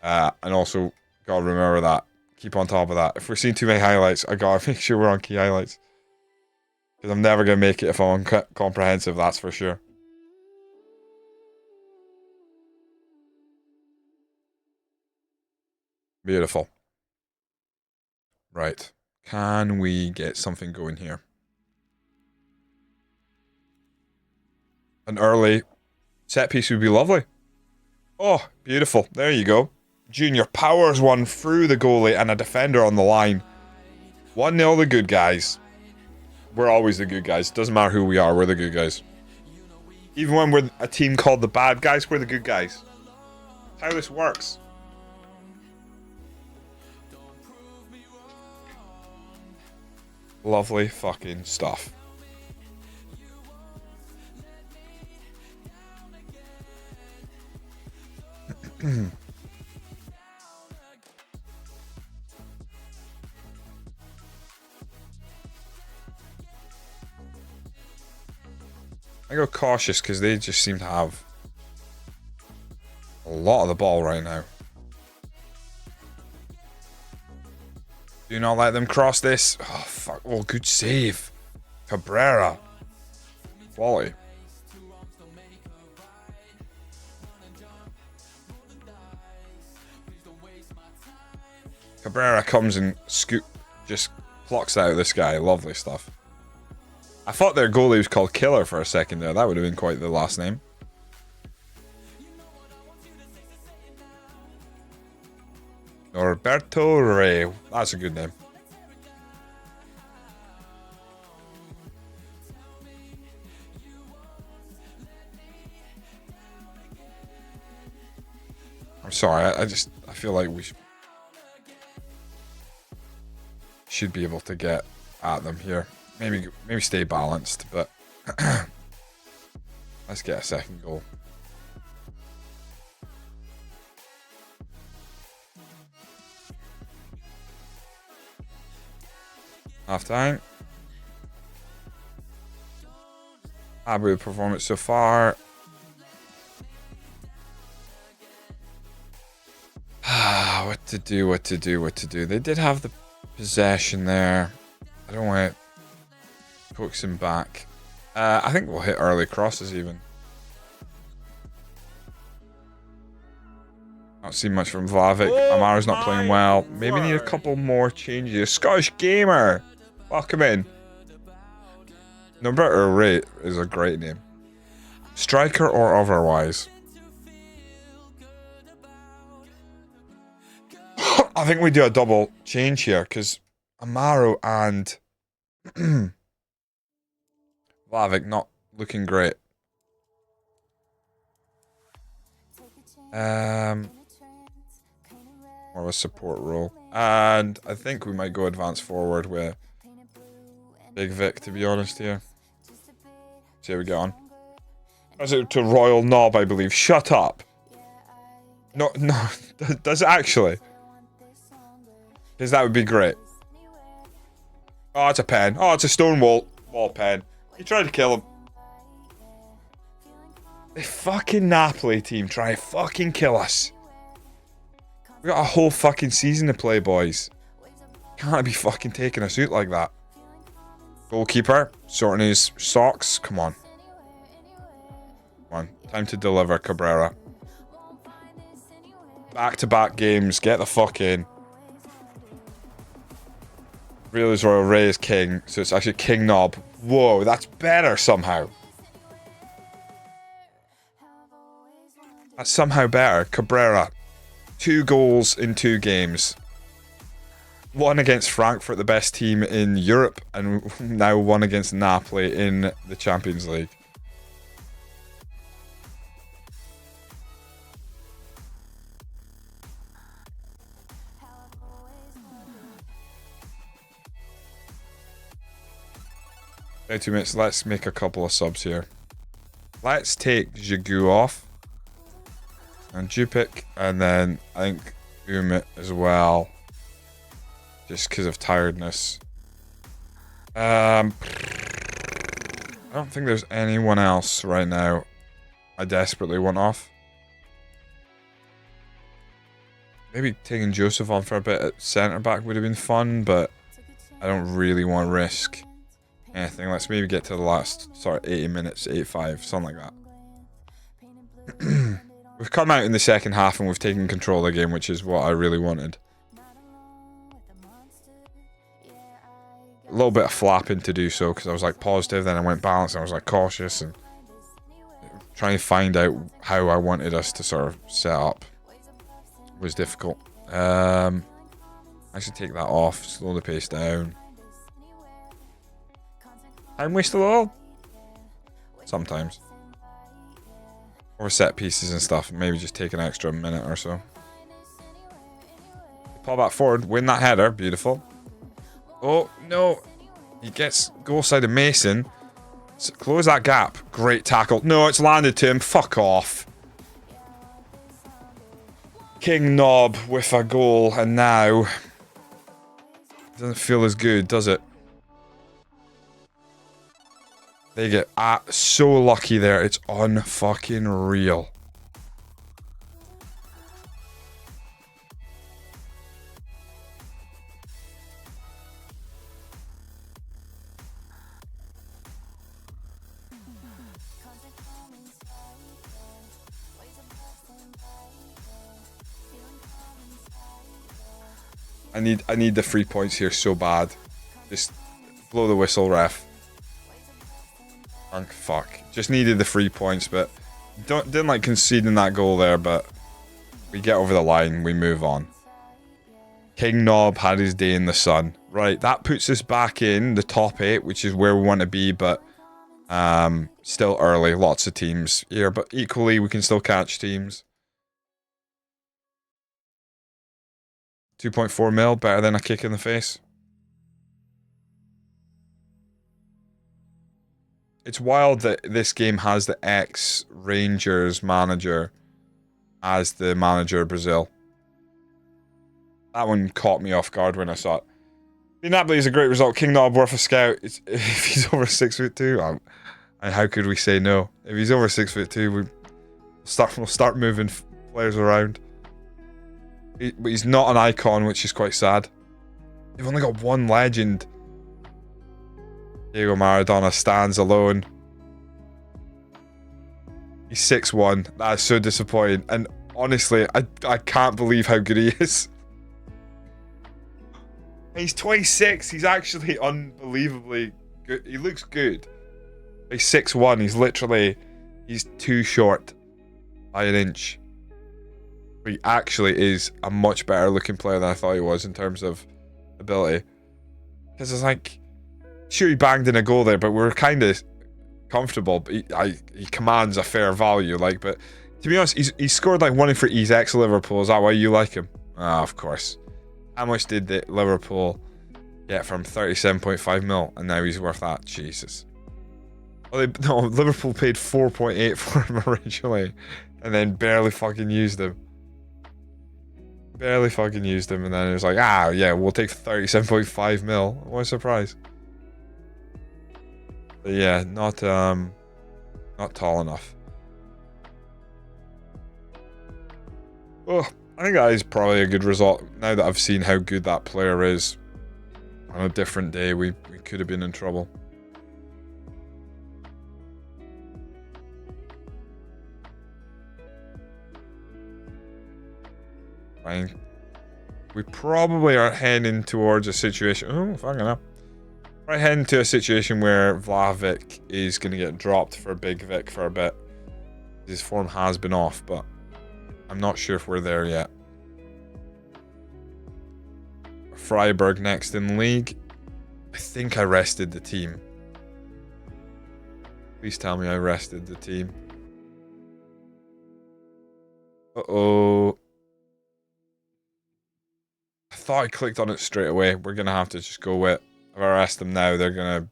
And also, gotta remember that. Keep on top of that. If we're seeing too many highlights, I gotta make sure we're on key highlights. Because I'm never gonna make it if I'm on comprehensive, that's for sure. Beautiful. Right. Can we get something going here? An early set piece would be lovely. Oh, beautiful. There you go. Junior powers one through the goalie and a defender on the line. 1-0 the good guys. We're always the good guys. Doesn't matter who we are, we're the good guys. Even when we're a team called the bad guys, we're the good guys. That's how this works. Lovely fucking stuff. I go cautious because they just seem to have a lot of the ball right now. Do not let them cross this. Oh, fuck. Oh, good save. Cabrera. Quality. Cabrera comes and just plucks out this guy. Lovely stuff. I thought their goalie was called Killer for a second there. That would have been quite the last name. Norberto Rey. That's a good name. I'm sorry. I feel like we should be able to get at them here. Maybe stay balanced, but let's get a second goal. Half time. Happy with the performance so far. What to do. They did have the possession there. I don't want to coax him back. I think we'll hit early crosses even. Not seen much from Vlahovic. Amaro's not playing well. Maybe need a couple more changes. Scottish Gamer! Welcome in. Norberto Rey is a great name. Striker or otherwise. I think we do a double change here because Amaro and Vlahovic not looking great. More of a support role. And I think we might go advance forward with Big Vic, to be honest here. See how we get on. That's it to Royal Knob, I believe. Shut up. No, does it actually? Because that would be great. Oh, it's a pen. Oh, it's a stone wall pen. You tried to kill him. The fucking Napoli team try to fucking kill us. We got a whole fucking season to play, boys. Can't be fucking taking us out like that. Goalkeeper, sorting his socks. Come on. Come on. Time to deliver, Cabrera. Back-to-back games. Get the fuck in. Realize Royal Rey is king, so it's actually King Knob. Whoa, that's better somehow. That's somehow better. Cabrera. 2 goals in 2 games. won against Frankfurt, the best team in Europe, and now won against Napoli in the Champions League. Now 2 minutes. Let's make a couple of subs here. Let's take Gigu off. And Dupik. And then I think Umit as well. Just because of tiredness. I don't think there's anyone else right now I desperately want off. Maybe taking Joseph on for a bit at centre back would have been fun, but I don't really want to risk anything. Let's maybe get to the last sort of 80 minutes, 85, something like that. We've come out in the second half and we've taken control of the game, which is what I really wanted. A little bit of flapping to do so because I was like positive, then I went balanced and I was like cautious and trying to find out how I wanted us to sort of set up was difficult. I should take that off, slow the pace down. Time waste a little? Sometimes. Or set pieces and stuff, maybe just take an extra minute or so. Pull back forward, win that header, beautiful. Oh, no. He gets goal side of Mason. So close that gap. Great tackle. No, it's landed to him. Fuck off. King Knob with a goal, and now... Doesn't feel as good, does it? They get so lucky there. It's unfucking real. I need the 3 points here so bad. Just blow the whistle, ref. Fuck. Just needed the 3 points, but didn't like conceding that goal there, but we get over the line, we move on. King Knob had his day in the sun. Right, that puts us back in the top 8, which is where we want to be, but still early. Lots of teams here, but equally we can still catch teams. 2.4 mil, better than a kick in the face. It's wild that this game has the ex-Rangers manager as the manager of Brazil. That one caught me off guard when I saw it. Napoli is a great result. King Knob worth a scout. If he's over 6'2", and how could we say no? If he's over 6'2", we'll start moving players around. But he's not an icon, which is quite sad. They've only got one legend. Diego Maradona stands alone. He's 6'1". That's so disappointing. And honestly, I can't believe how good he is. He's 26. He's actually unbelievably good. He looks good. He's 6'1". He's too short by an inch. But he actually is a much better looking player than I thought he was in terms of ability. Because it's like, sure, he banged in a goal there, but we're kind of comfortable. But he commands a fair value. Like, but to be honest, he's scored like one for his ex-Liverpool. Is that why you like him? Ah, of course. How much did the Liverpool get from 37.5 mil, and now he's worth that? Jesus. Well, no, Liverpool paid 4.8 for him originally, and then barely fucking used him. Barely fucking used him, and then it was like, yeah, we'll take 37.5 mil. What a surprise. But yeah, not tall enough. Oh, I think that is probably a good result. Now that I've seen how good that player is, on a different day, we could have been in trouble. Fine. We probably are heading towards a situation. Oh, fucking hell. We're heading to a situation where Vlahovic is going to get dropped for Big Vic for a bit. His form has been off, but I'm not sure if we're there yet. Freiburg next in the league. I think I rested the team. Please tell me I rested the team. Uh-oh. I thought I clicked on it straight away. We're going to have to just go with... If I rest them now, they're going to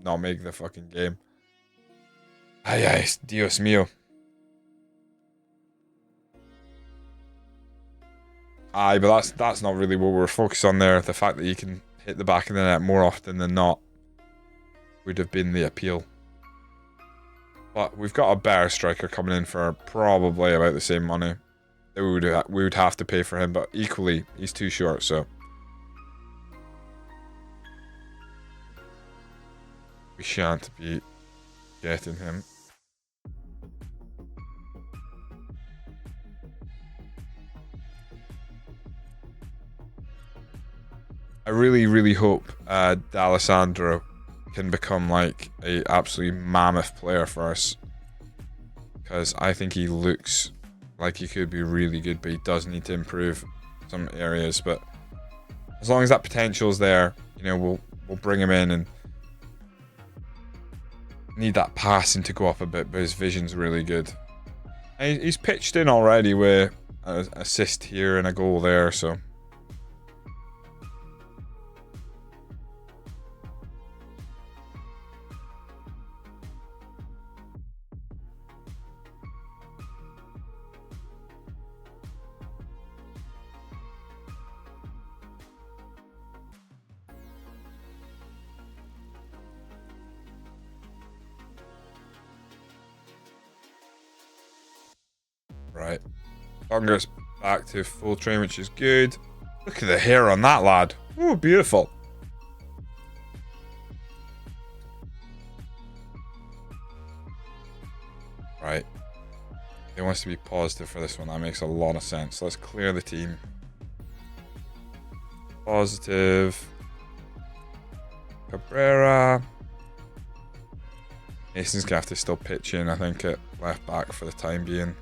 not make the fucking game. Ay, ay, Dios mío. Aye, but that's not really what we're focused on there. The fact that you can hit the back of the net more often than not would have been the appeal. But we've got a better striker coming in for probably about the same money. We would have to pay for him, but equally, he's too short, so... we shan't be getting him. I really, really hope D'Alessandro can become like a absolutely mammoth player for us, because I think he looks like he could be really good, but he does need to improve some areas. But as long as that potential's there, you know, we'll bring him in, and need that passing to go up a bit, but his vision's really good. And he's pitched in already with an assist here and a goal there, so... Right. Bunger's back to full train, which is good. Look at the hair on that lad. Oh, beautiful. Right. He wants to be positive for this one. That makes a lot of sense. Let's clear the team. Positive. Cabrera. Mason's going to have to still pitch in, I think, at left back for the time being.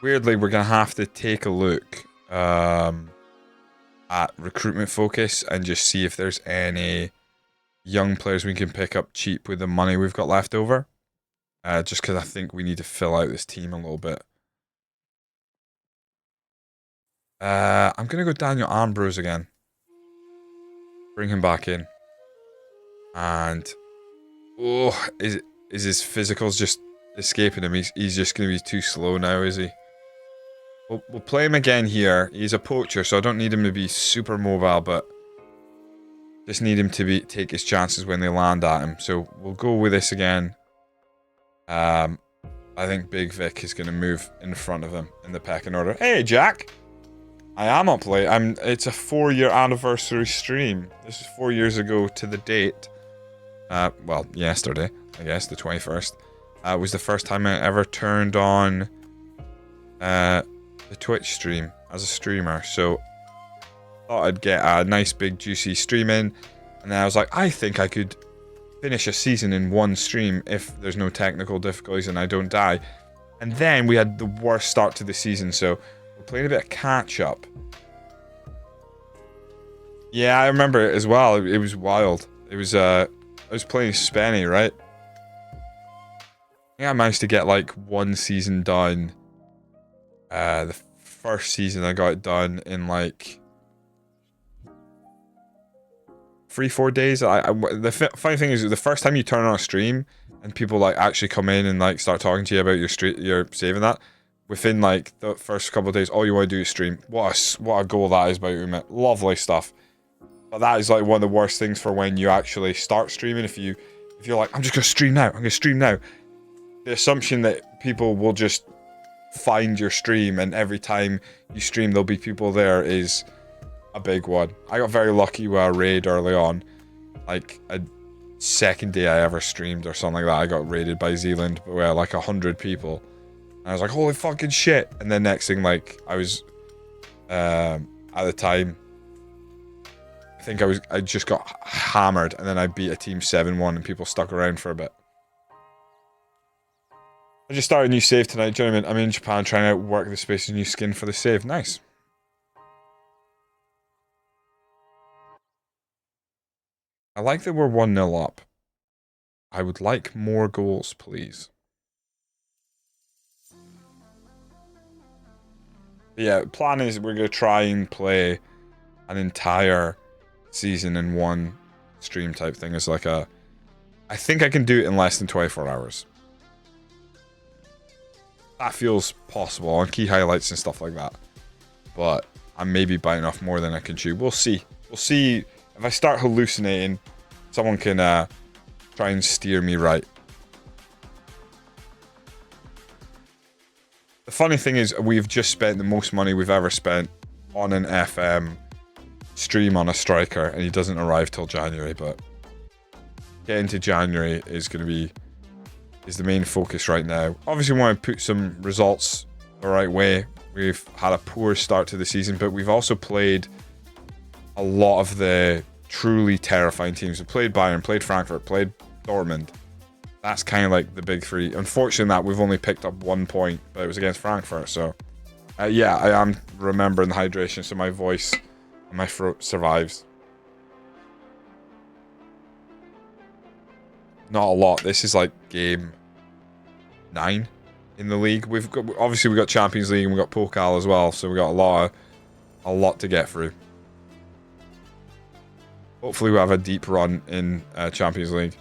Weirdly, we're going to have to take a look at recruitment focus and just see if there's any young players we can pick up cheap with the money we've got left over. Just because I think we need to fill out this team a little bit. I'm going to go Daniel Ambrose again. Bring him back in. And... oh, is his physicals just escaping him? He's just going to be too slow now, is he? We'll play him again here. He's a poacher, so I don't need him to be super mobile, but just need him to take his chances when they land at him. So we'll go with this again. I think Big Vic is going to move in front of him in the pecking order. Hey, Jack! I am up late. It's a 4-year anniversary stream. This is 4 years ago to the date. Well, yesterday, I guess, the 21st. Was the first time I ever turned on... the Twitch stream as a streamer, so thought I'd get a nice big juicy stream in, and then I was like, I think I could finish a season in one stream if there's no technical difficulties and I don't die. And then we had the worst start to the season, so we're playing a bit of catch up. Yeah, I remember it as well. It was wild. It was I was playing Spenny, right? I think I managed to get like one season done. The first season I got it done in like 3-4 days. The funny thing is, the first time you turn on a stream and people like actually come in and like start talking to you about your saving that, within like the first couple of days, all you want to do is stream. What a goal that is by Umit. Lovely stuff. But that is like one of the worst things for when you actually start streaming. If you're like, I'm just gonna stream now. I'm gonna stream now. The assumption that people will just find your stream and every time you stream there'll be people there is a big one. I got very lucky with a raid early on. Like a second day I ever streamed or something like that, I got raided by Zealand with like 100 people. And I was like, holy fucking shit. And then next thing, like I was at the time, I think I just got hammered and then I beat a team 7-1 and people stuck around for a bit. I just started a new save tonight, gentlemen. I'm in Japan trying to work the space of new skin for the save. Nice. I like that we're 1-0 up. I would like more goals, please. But yeah, plan is we're going to try and play an entire season in one stream type thing. It's like a... I think I can do it in less than 24 hours. That feels possible on key highlights and stuff like that. But I may be biting off more than I can chew. We'll see. We'll see. If I start hallucinating, someone can try and steer me right. The funny thing is, we've just spent the most money we've ever spent on an FM stream on a striker, and he doesn't arrive till January, but getting to January is going to be the main focus right now. Obviously, we want to put some results the right way. We've had a poor start to the season, but we've also played a lot of the truly terrifying teams. We played Bayern, played Frankfurt, played Dortmund. That's kind of like the big three. Unfortunately, that we've only picked up 1 point, but it was against Frankfurt. So, yeah, I am remembering the hydration, so my voice and my throat survives. Not a lot. This is like game 9 in the league. We've got Champions League and we've got Pokal as well, so we got a lot to get through. Hopefully, we'll have a deep run in Champions League.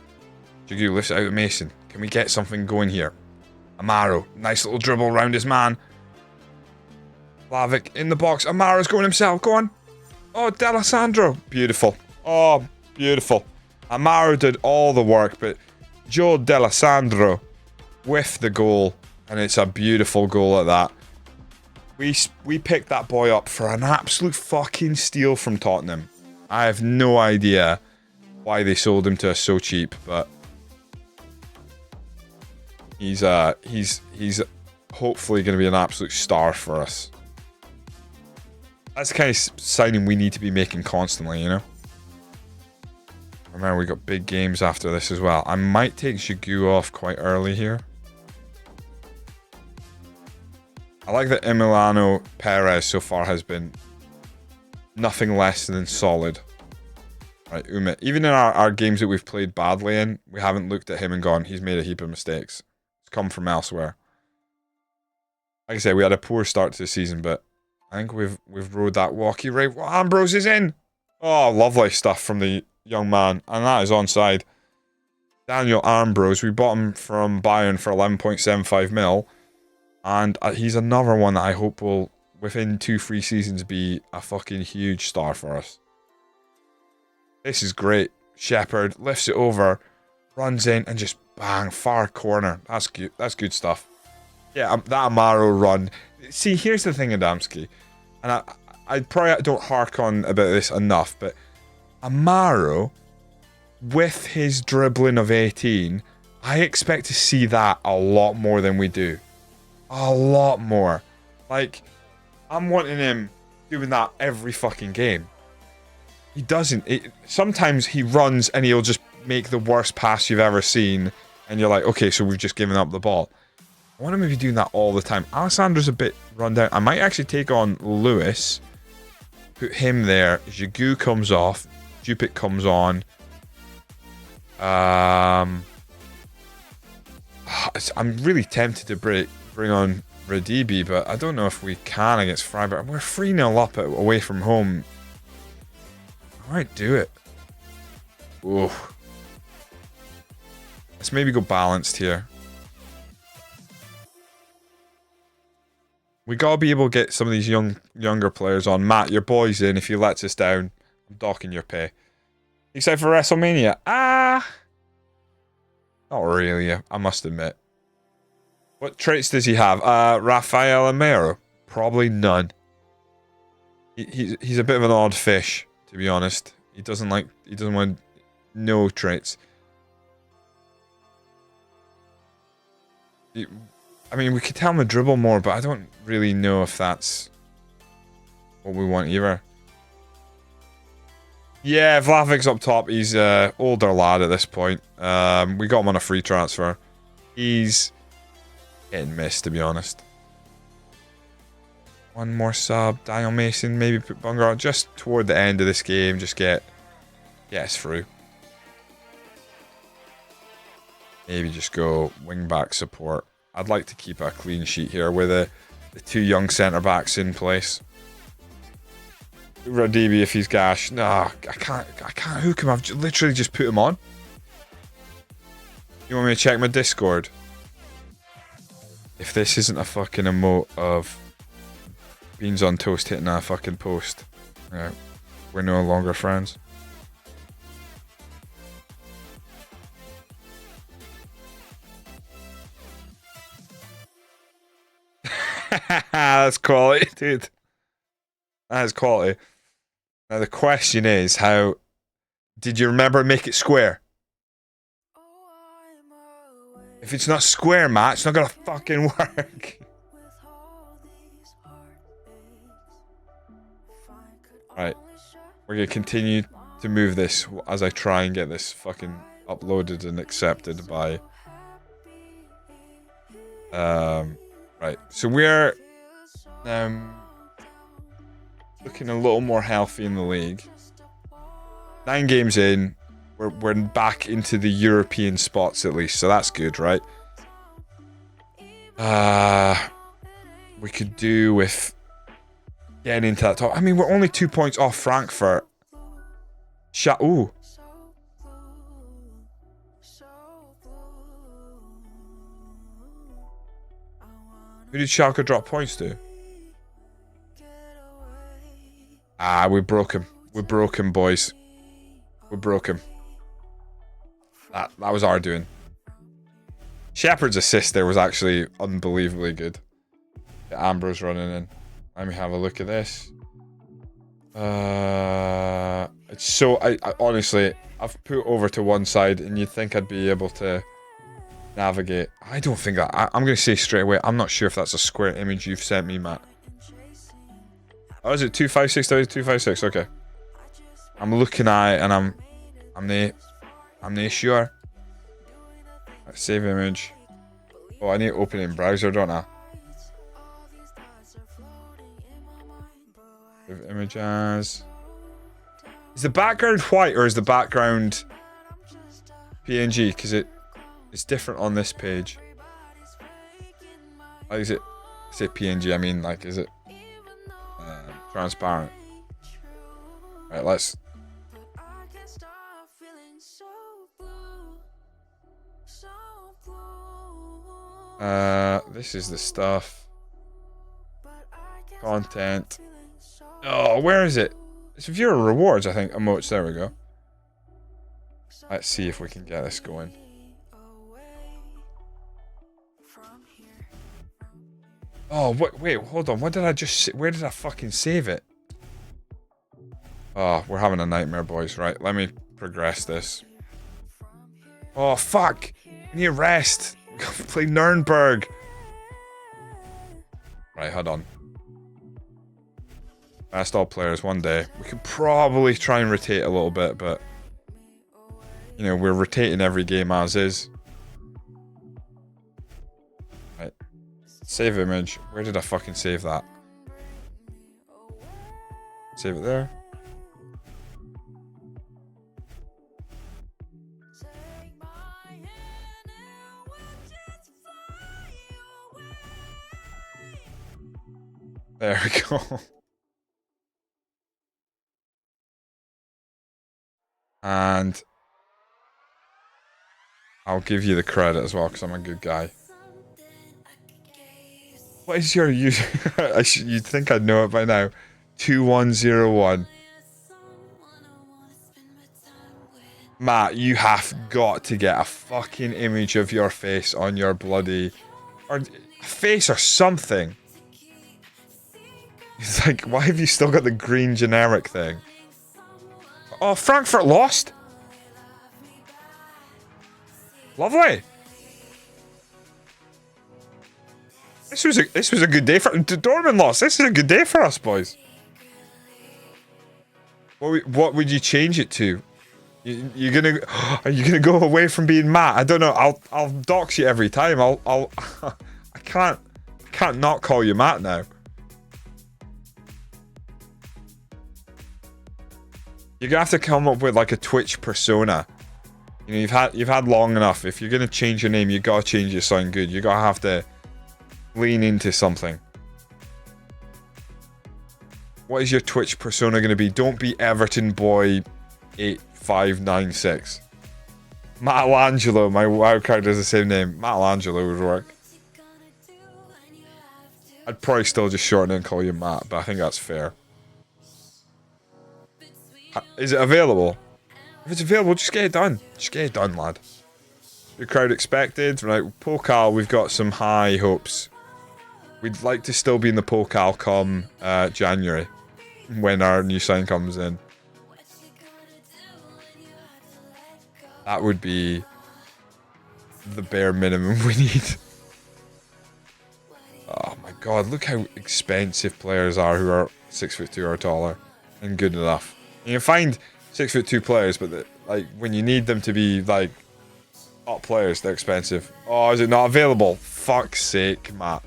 Gigu lifts it out of Mason. Can we get something going here? Amaro, nice little dribble around his man. Vlahovic in the box. Amaro's going himself. Go on. Oh, D'Alessandro. Beautiful. Oh, beautiful. Amaro did all the work, but Joe D'Alessandro with the goal, and it's a beautiful goal at that. We picked that boy up for an absolute fucking steal from Tottenham. I have no idea why they sold him to us so cheap, but he's hopefully going to be an absolute star for us. That's the kind of signing we need to be making constantly, you know? Remember, we got big games after this as well. I might take Gigu off quite early here. I like that Emiliano Perez so far has been nothing less than solid. Right, Umit. Even in our games that we've played badly in, we haven't looked at him and gone, he's made a heap of mistakes. It's come from elsewhere. Like I said, we had a poor start to the season, but I think we've rode that walkie right. Well, Ambrose is in. Oh, lovely stuff from the young man, and that is onside. Daniel Ambrose, we bought him from Bayern for 11.75 mil, and he's another one that I hope will, within 2-3 seasons, be a fucking huge star for us. This is great. Shepherd lifts it over, runs in, and just bang, far corner. That's good. That's good stuff. Yeah, that Amaro run. See, here's the thing, Adamski, and I probably don't hark on about this enough, but Amaro, with his dribbling of 18, I expect to see that a lot more than we do. A lot more. Like, I'm wanting him doing that every fucking game. He doesn't. Sometimes he runs and he'll just make the worst pass you've ever seen, and you're like, okay, so we've just given up the ball. I want him to be doing that all the time. Alessandra's a bit run down. I might actually take on Lewis, put him there. Gigu comes off. Dupit comes on. I'm really tempted to bring on Radibi, but I don't know if we can against Freiburg. We're 3-0 up away from home. I might do it. Ooh. Let's maybe go balanced here. We gotta be able to get some of these younger players on. Matt, your boy's in. If he lets us down, I'm docking your pay. Except for WrestleMania. Not really, I must admit. What traits does he have? Rafael Amaro? Probably none. He's a bit of an odd fish, to be honest. He doesn't want no traits. I mean, we could tell him to dribble more, but I don't really know if that's what we want either. Yeah, Vlahovic's up top. He's an older lad at this point. We got him on a free transfer. He's hit and miss, to be honest. One more sub. Daniel Mason, maybe put Bungar on just toward the end of this game. Just get us through. Maybe just go wing back support. I'd like to keep a clean sheet here with the two young centre backs in place. Radibi if he's gash. No, I can't hook him. I've literally just put him on. You want me to check my Discord? If this isn't a fucking emote of beans on toast hitting a fucking post, right, we're no longer friends. That's quality, dude. That is quality. Now the question is, how did you remember make it square? If it's not square, Matt, it's not gonna fucking work. Right, we're gonna continue to move this as I try and get this fucking uploaded and accepted by. Right, so we're looking a little more healthy in the league. 9 games in, we're back into the European spots at least, so that's good, right? We could do with getting into that top. I mean, we're only 2 points off Frankfurt. Ooh. Who did Schalke drop points to? We broke him. We broke him, boys. We broke him. That was our doing. Shepard's assist there was actually unbelievably good. Ambrose running in. Let me have a look at this. It's so... I honestly, I've put over to one side and you'd think I'd be able to navigate. I don't think that... I'm going to say straight away, I'm not sure if that's a square image you've sent me, Matt. Oh, is it 256? 256, okay. I'm looking at it and I'm not sure. Let's save image. Oh, I need to open it in browser, don't I? Save image as... Is the background white or is the background PNG? Because it's different on this page. Like, is it... I say PNG, I mean, like, is it transparent? Right, let's... This is the stuff. Content. Oh, where is it? It's viewer rewards, I think. Emotes, there we go. Let's see if we can get this going. Oh, wait, hold on. What did I just... Where did I fucking save it? Oh, we're having a nightmare, boys. Right, let me progress this. Oh, fuck. We need to rest. We gotta play Nuremberg. Right, hold on. Best all players one day. We could probably try and rotate a little bit, but... You know, we're rotating every game as is. Right. Save image. Where did I fucking save that? Save it there. There we go. And I'll give you the credit as well because I'm a good guy. What is your user? You'd think I'd know it by now. 2101. Matt, you have got to get a fucking image of your face on your bloody... Or a face or something. It's like, why have you still got the green generic thing? Oh, Frankfurt lost. Lovely. This was a good day for Dortmund lost. This is a good day for us, boys. What would you change it to? Are you gonna go away from being Matt? I don't know. I'll dox you every time. I I can't not call you Matt now. You're gonna have to come up with like a Twitch persona. You know, you've had long enough. If you're gonna change your name, you gotta change it to sound good. You gotta have to lean into something. What is your Twitch persona gonna be? Don't be Everton Boy 8596. Michelangelo, my wildcard has the same name. Michelangelo would work. I'd probably still just shorten it and call you Matt, but I think that's fair. Is it available? If it's available, just get it done. Just get it done, lad. Your crowd expected. Right, Pokal, we've got some high hopes. We'd like to still be in the Pokal come January, when our new sign comes in. That would be the bare minimum we need. Oh my god, look how expensive players are who are 6'2" or taller and good enough. You can find 6'2" players, but like when you need them to be like top players, they're expensive. Oh, is it not available? Fuck's sake, Matt.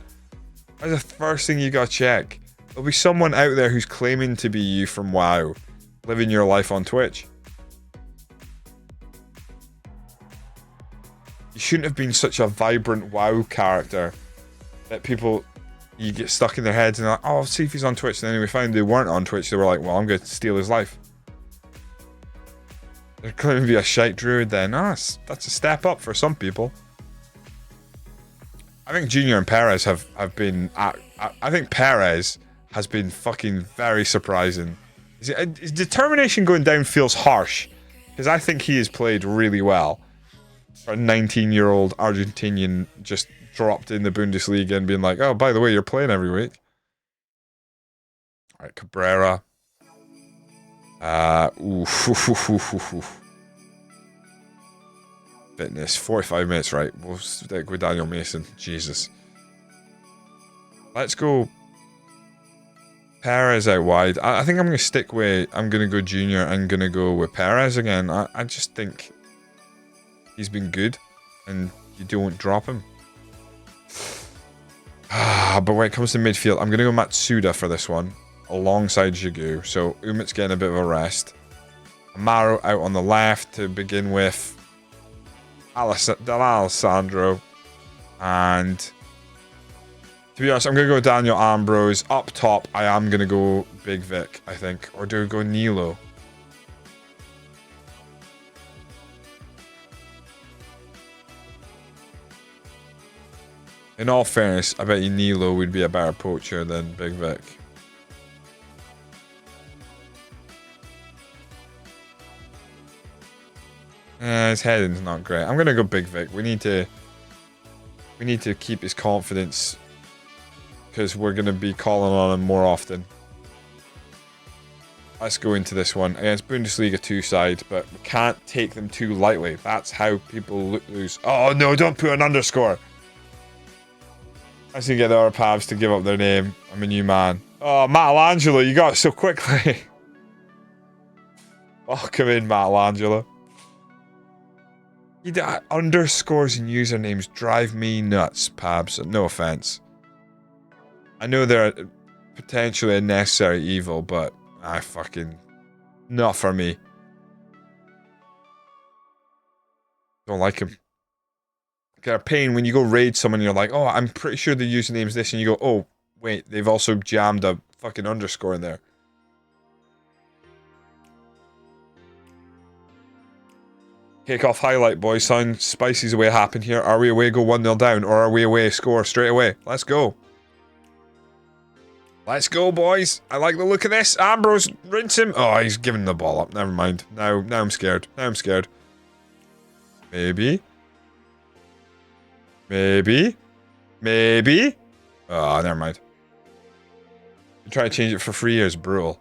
That's the first thing you gotta check. There'll be someone out there who's claiming to be you from WoW, living your life on Twitch. You shouldn't have been such a vibrant WoW character that you get stuck in their heads and they're like, oh, I'll see if he's on Twitch. And then we found they weren't on Twitch. They were like, well, I'm going to steal his life. They're claiming to be a shite druid then. That's a step up for some people. I think Junior and Perez have been... I think Perez has been fucking very surprising. His determination going down feels harsh, because I think he has played really well. For a 19-year-old Argentinian just dropped in the Bundesliga and being like, oh, by the way, you're playing every week. Alright, Cabrera. Fitness, 45 minutes, right. We'll stick with Daniel Mason. Jesus. Let's go Perez out wide. I think I'm going to stick with... I'm going to go Junior. I'm going to go with Perez again. I just think he's been good and you don't drop him. But when it comes to midfield, I'm going to go Matsuda for this one, alongside Jigu. So Umit's getting a bit of a rest. Amaro out on the left to begin with. Alessandro. And to be honest, I'm going to go Daniel Ambrose. Up top, I am going to go Big Vic, I think. Or do we go Nilo? In all fairness, I bet you Nilo would be a better poacher than Big Vic. His heading's not great. I'm gonna go Big Vic. We need to keep his confidence, because we're gonna be calling on him more often. Let's go into this one against Bundesliga 2 side, but we can't take them too lightly. That's how people lose. Oh no! Don't put an underscore. I just need to get the other Pavs to give up their name. I'm a new man. Oh, Michelangelo, you got it so quickly. Oh, come in, Michelangelo. Underscores and usernames drive me nuts, Pabs. No offense. I know they're potentially a necessary evil, but not for me. Don't like him. They're a pain when you go raid someone and you're like, oh, I'm pretty sure the username's this, and you go, oh, wait, they've also jammed a fucking underscore in there. Kick-off highlight, boys. Sound spicy's away happen here. Are we away, go 1-0 down, or are we away, score straight away? Let's go. Let's go, boys. I like the look of this. Ambrose, rinse him. Oh, he's giving the ball up. Never mind. Now I'm scared. Now I'm scared. Maybe. Maybe. Maybe. Oh, never mind. Try to change it for free is brutal.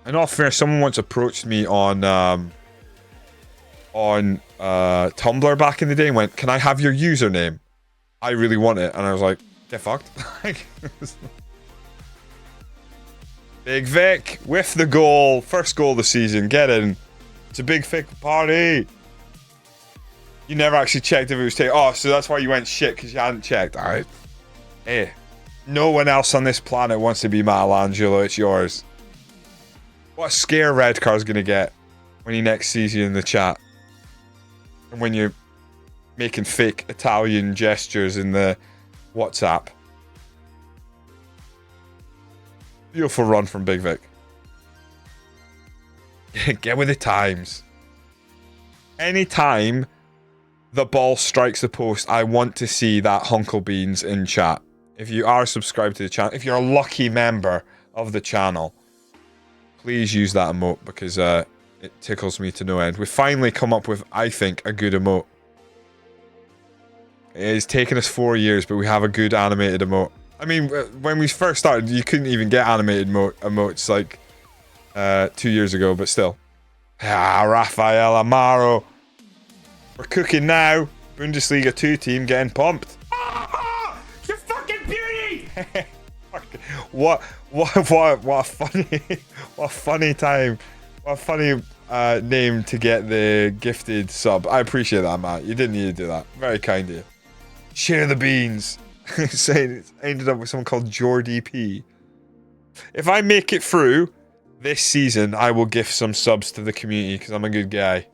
In all fairness, someone once approached me on Tumblr back in the day and went, can I have your username? I really want it. And I was like, get fucked. Big Vic with the goal. First goal of the season. Get in. It's a Big Vic party. You never actually checked if it was taken. Oh, so that's why you went shit, because you hadn't checked. Alright. Hey. No one else on this planet wants to be Michelangelo. It's yours. What a scare Redcar's gonna get when he next sees you in the chat. And when you're making fake Italian gestures in the WhatsApp. Beautiful run from Big Vic. Get with the times. Anytime the ball strikes the post, I want to see that Hunkle Beans in chat. If you are subscribed to the channel, if you're a lucky member of the channel, please use that emote because it tickles me to no end. We've finally come up with, I think, a good emote. It has taken us 4 years, but we have a good animated emote. I mean, when we first started, you couldn't even get animated emotes like 2 years ago, but still. Ah, Rafael Amaro. We're cooking now. Bundesliga 2 team getting pumped. You fucking beauty! What a funny time. What a funny name to get the gifted sub. I appreciate that, Matt. You didn't need to do that. Very kind of you. Share the beans. Saying it ended up with someone called Jordy P. If I make it through this season, I will gift some subs to the community because I'm a good guy.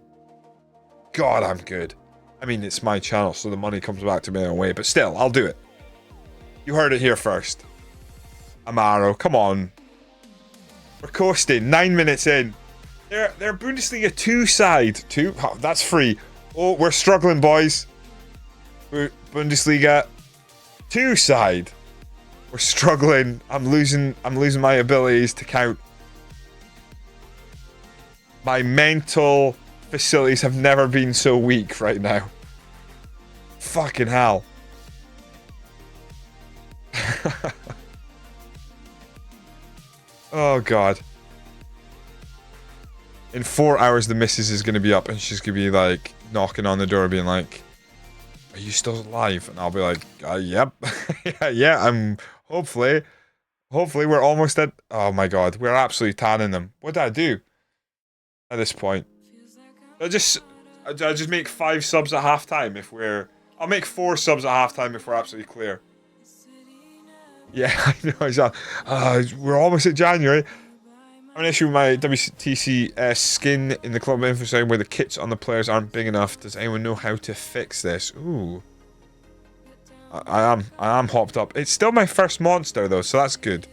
God, I'm good. I mean, it's my channel, so the money comes back to me in a way, but still, I'll do it. You heard it here first. Amaro, come on. We're coasting. 9 minutes in. They're Bundesliga 2 side. 2? Oh, that's free. Oh, we're struggling, boys. We're Bundesliga 2 side. We're struggling. I'm losing my abilities to count. My mental facilities have never been so weak right now. Fucking hell. Oh god. In 4 hours the missus is gonna be up and she's gonna be like knocking on the door being like, are you still alive? And I'll be like, yep. Yeah, I'm hopefully we're almost at, oh my god, we're absolutely tanning them. What did I do at this point? I just make 5 subs at halftime if we're, I'll make 4 subs at halftime if we're absolutely clear. Yeah, I know, exactly. We're almost at January. I have an issue with my WTC skin in the club info zone where the kits on the players aren't big enough. Does anyone know how to fix this? Ooh. I am hopped up. It's still my first monster though, so that's good.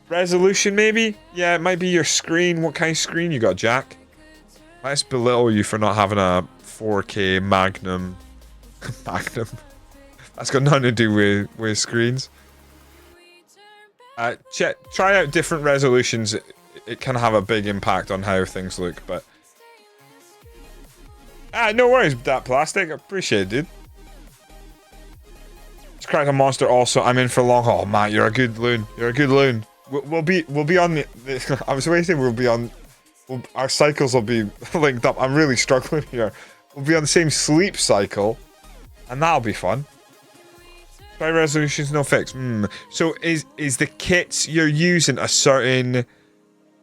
Resolution maybe? Yeah, it might be your screen. What kind of screen you got, Jack? Let's belittle you for not having a 4K Magnum. Magnum. That's got nothing to do with screens. Try out different resolutions. It can have a big impact on how things look, but... no worries with that plastic. I appreciate it, dude. Let's crack a monster also. I'm in for long haul. Matt, you're a good loon. You're a good loon. We'll be on the... I was waiting, we'll be on... our cycles will be linked up. I'm really struggling here. We'll be on the same sleep cycle, and that'll be fun. By resolutions, no fix. So is the kits you're using a certain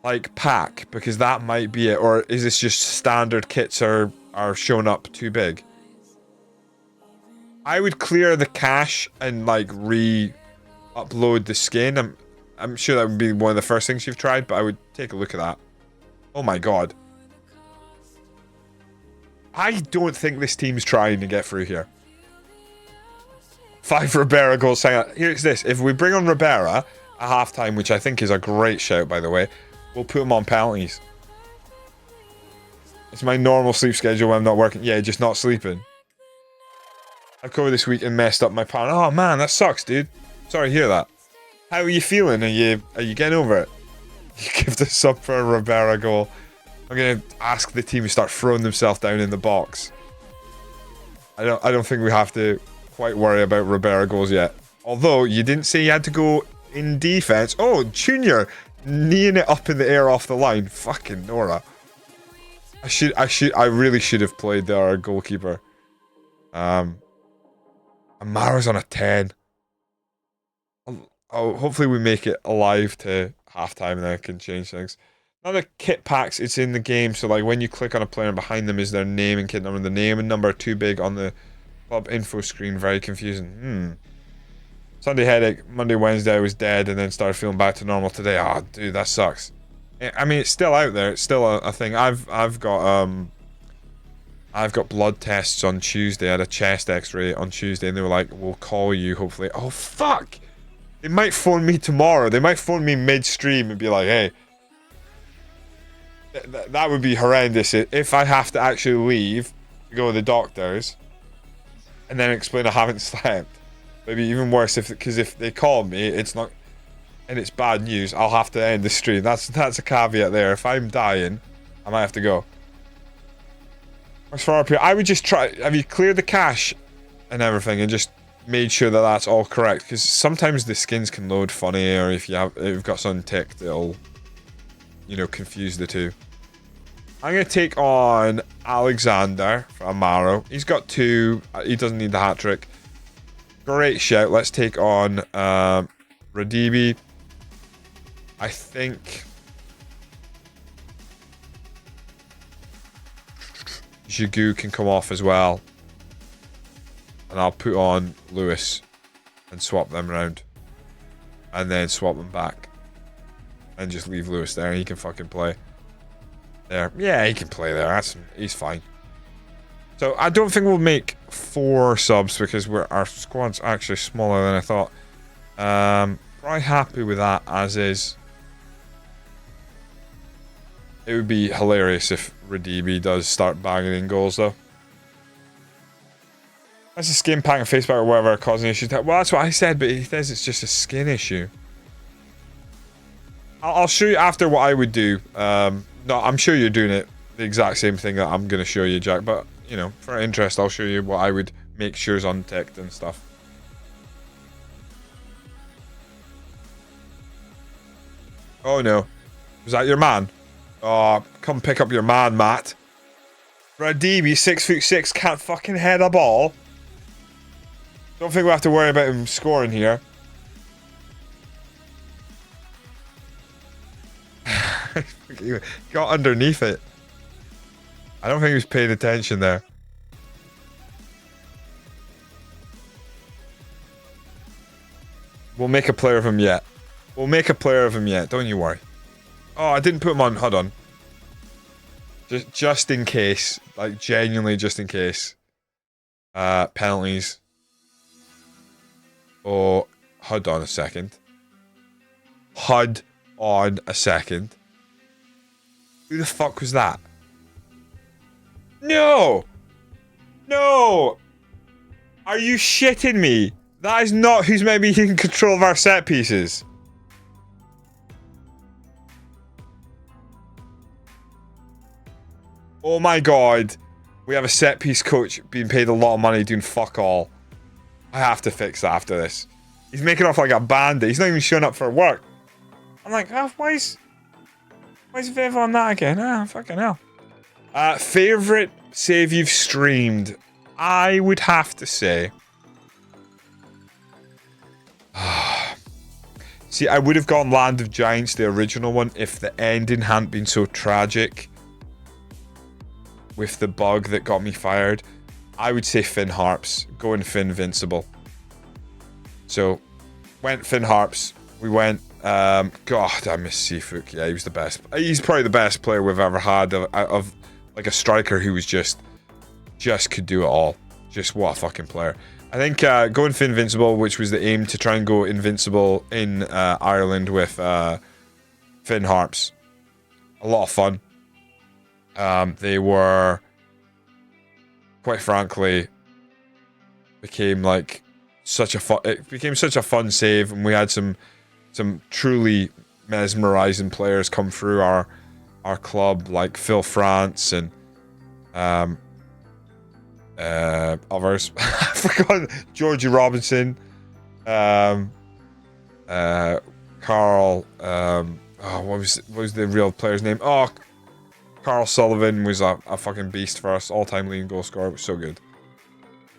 like pack? Because that might be it, or is this just standard kits are showing up too big? I would clear the cache and like re-upload the skin. I'm sure that would be one of the first things you've tried, but I would take a look at that. Oh my god. I don't think this team's trying to get through here. 5 Ribera goals. Here's this. If we bring on Ribera at halftime, which I think is a great shout, by the way, we'll put him on penalties. It's my normal sleep schedule when I'm not working. Yeah, just not sleeping. I've covered this week and messed up my plan. Oh man, that sucks, dude. Sorry to hear that. How are you feeling? Are you getting over it? You give the sub for a Ribera goal. I'm gonna ask the team to start throwing themselves down in the box. I don't think we have to quite worry about Ribera goals yet. Although you didn't say you had to go in defense. Oh, Junior kneeing it up in the air off the line. Fucking Nora. I really should have played our goalkeeper. Amara's on a 10. Oh, hopefully we make it alive to halftime and then I can change things. Not the kit packs, it's in the game. So like when you click on a player and behind them is their name and kit number. The name and number are too big on the club info screen. Very confusing. Sunday headache. Monday, Wednesday I was dead and then started feeling back to normal today. Oh, dude, that sucks. I mean, it's still out there. It's still a thing. I've got blood tests on Tuesday. I had a chest X-ray on Tuesday, and they were like, "We'll call you hopefully." Oh fuck! They might phone me tomorrow. They might phone me mid-stream and be like, "Hey." That would be horrendous if I have to actually leave to go to the doctors and then explain I haven't slept. Maybe even worse because if they call me, it's not and it's bad news. I'll have to end the stream. That's a caveat there. If I'm dying, I might have to go. As for RP, I would just try. Have you cleared the cache and everything and just made sure that that's all correct? Because sometimes the skins can load funny, or if you've got something ticked, it'll confuse the two. I'm going to take on Alexander for Amaro. He's got 2. He doesn't need the hat trick. Great shout. Let's take on Radibi. I think Jigu can come off as well. And I'll put on Lewis and swap them around. And then swap them back. And just leave Lewis there and he can fucking play. There. Yeah, he can play there. He's fine. So I don't think we'll make 4 subs because our squad's actually smaller than I thought. Probably happy with that as is. It would be hilarious if Radibi does start banging in goals though. That's a skin pack and face pack or whatever causing issues. Well, that's what I said, but he says it's just a skin issue. I'll show you after what I would do. No, I'm sure you're doing it the exact same thing that I'm going to show you, Jack. But, for interest, I'll show you what I would make sure is unticked and stuff. Oh, no. Was that your man? Oh, come pick up your man, Matt. Radibi, 6'6", can't fucking head a ball. Don't think we have to worry about him scoring here. He got underneath it. I don't think he was paying attention there. We'll make a player of him yet. We'll make a player of him yet. Don't you worry. Oh, I didn't put him on. Hold on. Just in case. Like, genuinely just in case. Penalties. Oh, hold on a second. Hold on a second. Who the fuck was that? No! No! Are you shitting me? That is not who's maybe in control of our set pieces. Oh my god. We have a set piece coach being paid a lot of money doing fuck all. I have to fix that after this. He's making off like a bandit. He's not even showing up for work. I'm like, oh, why is Viv on that again? Ah, fucking hell. Favorite save you've streamed? I would have to say. See, I would have gone Land of Giants, the original one, if the ending hadn't been so tragic. With the bug that got me fired. I would say Finn Harps. Going Finn Invincible. So, went Finn Harps. We went... God, I miss Seafook. Yeah, he was the best. He's probably the best player we've ever had of like a striker who was just could do it all. Just what a fucking player. I think going for Invincible, which was the aim to try and go Invincible in Ireland with Finn Harps. A lot of fun. They were, quite frankly, became like such a fun. It became such a fun save, and we had some truly mesmerizing players come through our club, like Phil France and others. I forgot Georgie Robinson, Carl. What was the real player's name? Oh, Carl Sullivan was a fucking beast for us. All-time leading goal scorer. It was so good.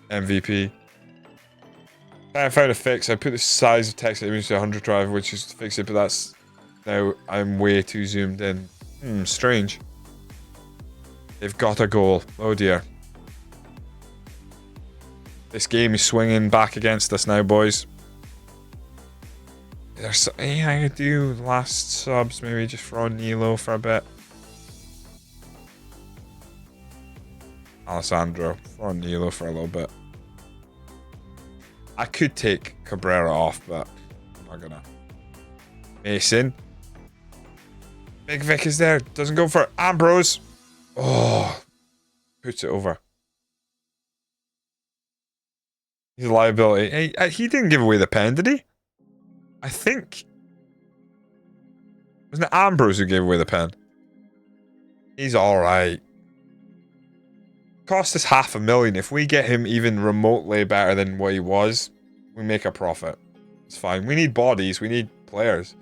MVP. I found a fix. I put the size of text image to 100 drive, which is to fix it, but that's now I'm way too zoomed in. Strange. They've got a goal. Oh dear. This game is swinging back against us now, boys. There's anything I could do last subs, maybe just throw Nilo for a bit. Alessandro, throw Nilo for a little bit. I could take Cabrera off, but I'm not gonna. Mason. Big Vic is there. Doesn't go for it. Ambrose. Oh. Puts it over. He's a liability. Hey, he didn't give away the pen, did he? I think. Wasn't it Ambrose who gave away the pen? He's alright. Cost us $500,000. If we get him even remotely better than what he was, we make a profit. It's fine. We need bodies. We need players.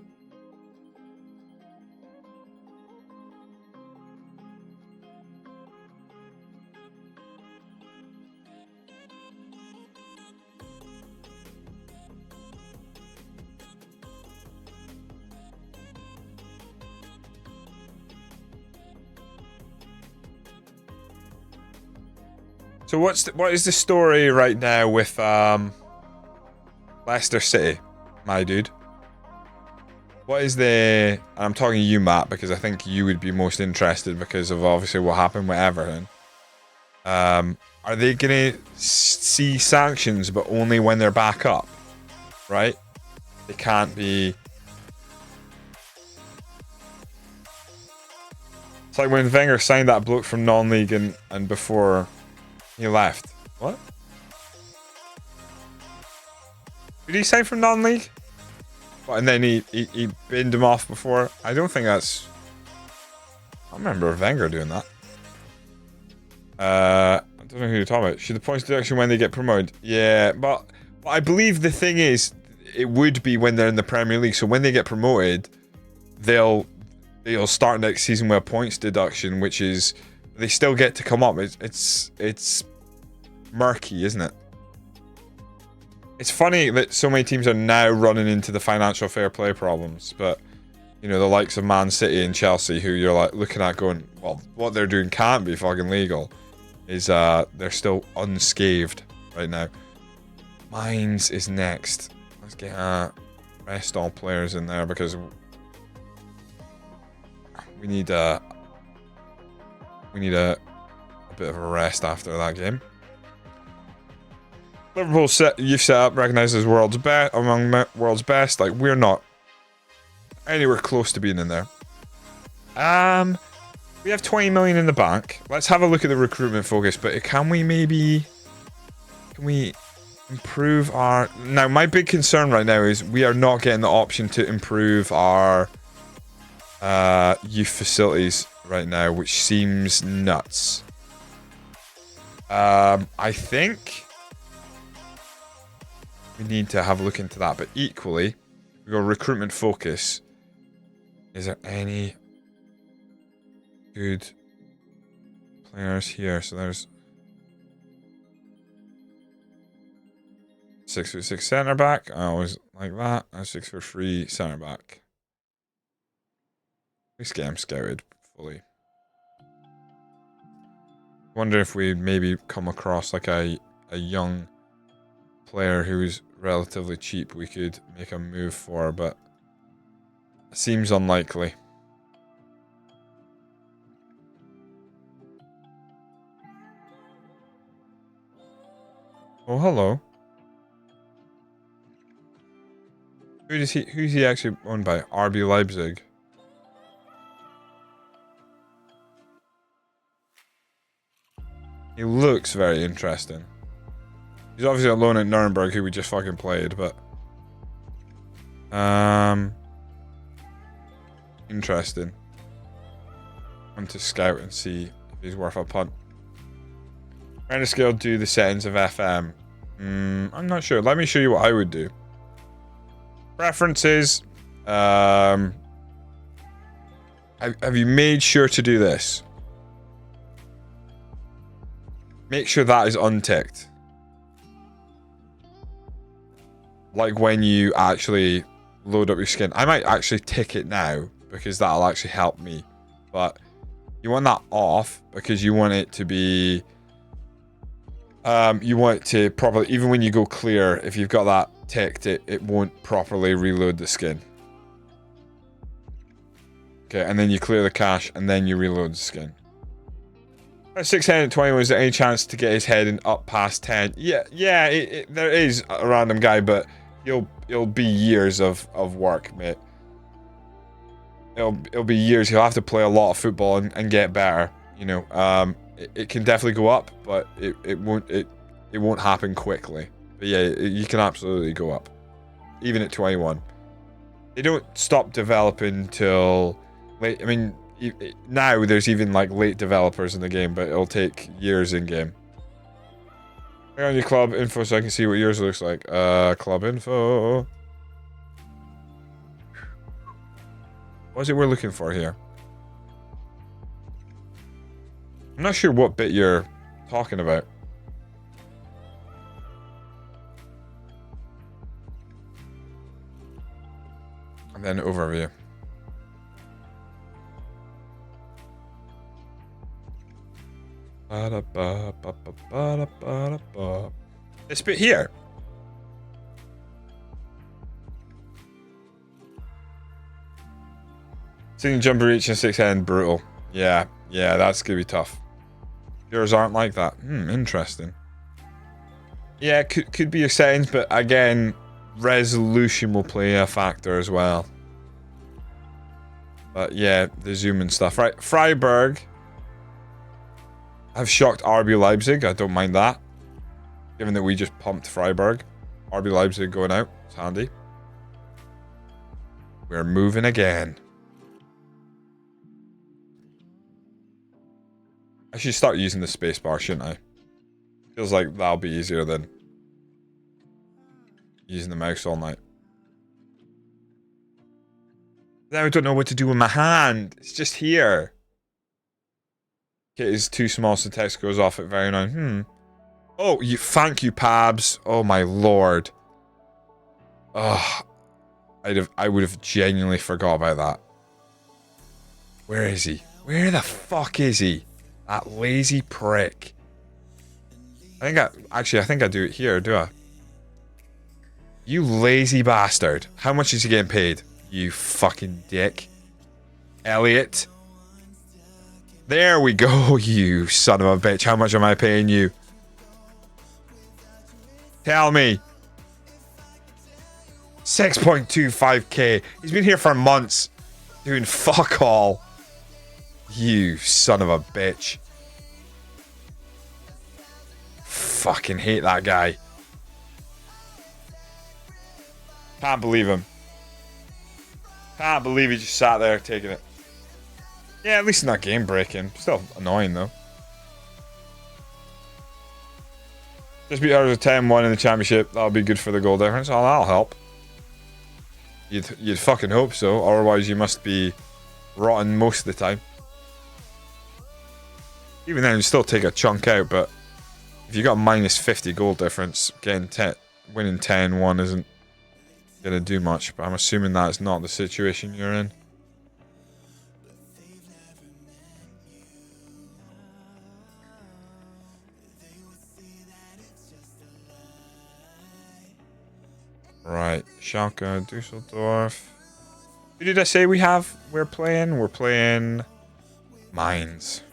So what is the story right now with Leicester City, my dude? What is the... I'm talking to you, Matt, because I think you would be most interested because of obviously what happened with Everton. Are they going to see sanctions, but only when they're back up? Right? They can't be... It's like when Wenger signed that bloke from non-league and before... He left. What? Did he sign from non-league? And then he binned him off before? I don't think that's... I remember Wenger doing that. I don't know who you're talking about. Should the points deduction when they get promoted? Yeah, but I believe the thing is, it would be when they're in the Premier League. So when they get promoted, they'll start next season with a points deduction, which is... They still get to come up. It's murky, isn't it? It's funny that so many teams are now running into the financial fair play problems, but you know, the likes of Man City and Chelsea, who you're like looking at going, well, what they're doing can't be fucking legal, is they're still unscathed right now. Mines is next. Let's get rest all players in there because we need a bit of a rest after that game. Liverpool you've set up recognized as world's best among world's best. Like, we're not anywhere close to being in there. We have 20 million in the bank. Let's have a look at the recruitment focus. But can we improve our... Now, my big concern right now is we are not getting the option to improve our youth facilities right now, which seems nuts. I think we need to have a look into that, but equally, we go recruitment focus. Is there any good players here? So there's 6'6" centre back. I always like that. A 6'3" centre back. Let's get him scouted fully. Wonder if we maybe come across like a young player who's relatively cheap we could make a move for, but it seems unlikely. Oh, hello. Who's he actually owned by? RB Leipzig. He looks very interesting. He's obviously alone at Nuremberg, who we just fucking played, but... Interesting. I'm to scout and see if he's worth a punt. Trying to scale do the settings of FM. I'm not sure. Let me show you what I would do. Preferences. Have you made sure to do this? Make sure that is unticked. Like when you actually load up your skin. I might actually tick it now because that'll actually help me. but you want that off because you want it to be you want it to properly, even when you go clear, if you've got that ticked, it won't properly reload the skin. Okay, and then you clear the cache and then you reload the skin. 620, was there any chance to get his head in up past 10? Yeah, there is a random guy, but it'll be years of work, mate. It'll be years. He'll have to play a lot of football and get better. You know, it can definitely go up, but it won't happen quickly. But yeah, you can absolutely go up, even at 21. They don't stop developing till late. I mean, now there's even like late developers in the game, but it'll take years in game. Click on your club info so I can see what yours looks like. Club info. What is it we're looking for here? I'm not sure what bit you're talking about. And then overview. This bit here. Seeing jumper reach and 6 hand brutal. Yeah, that's gonna be tough. Yours aren't like that. Interesting. Yeah, could be your settings, but again, resolution will play a factor as well. But yeah, the zoom and stuff. Right, Freiburg have shocked RB Leipzig. I don't mind that, given that we just pumped Freiburg. RB Leipzig going out. It's handy. We're moving again. I should start using the spacebar, shouldn't I? Feels like that'll be easier than using the mouse all night. Now I don't know what to do with my hand. It's just here. It is too small, so text goes off at very annoying. Oh, thank you, Pabs. Oh my lord. Oh, I would have genuinely forgot about that. Where is he? Where the fuck is he? That lazy prick. I think I do it here, do I? You lazy bastard. How much is he getting paid? You fucking dick. Elliot. There we go, you son of a bitch. How much am I paying you? Tell me. 6.25k. He's been here for months. Doing fuck all. You son of a bitch. Fucking hate that guy. Can't believe him. Can't believe he just sat there taking it. Yeah, at least not game breaking. Still annoying though. Just beat ours with 10-1 in the championship. That'll be good for the goal difference. Oh, that'll help. You'd fucking hope so. Otherwise, you must be rotten most of the time. Even then, you still take a chunk out. But if you got a minus 50 goal difference, winning 10-1 isn't gonna do much. But I'm assuming that's not the situation you're in. Right, Schalke, Dusseldorf. Who did I say we're playing? We're playing Mainz.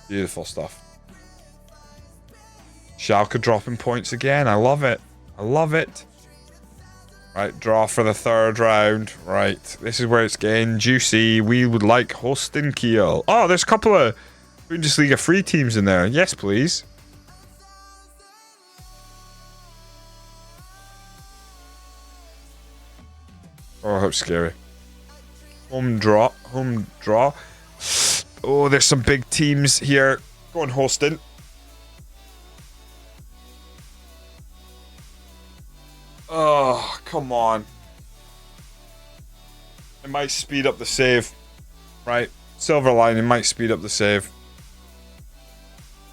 Beautiful stuff. Schalke dropping points again. I love it. I love it. Right, draw for the third round. Right, this is where it's getting juicy. We would like Holstein Kiel. Oh, there's a couple of Bundesliga free teams in there. Yes, please. Oh, that's scary. Home draw. Home draw. Oh, there's some big teams here. Go on, Holstein. Oh, come on. It might speed up the save. Right. Silver lining might speed up the save.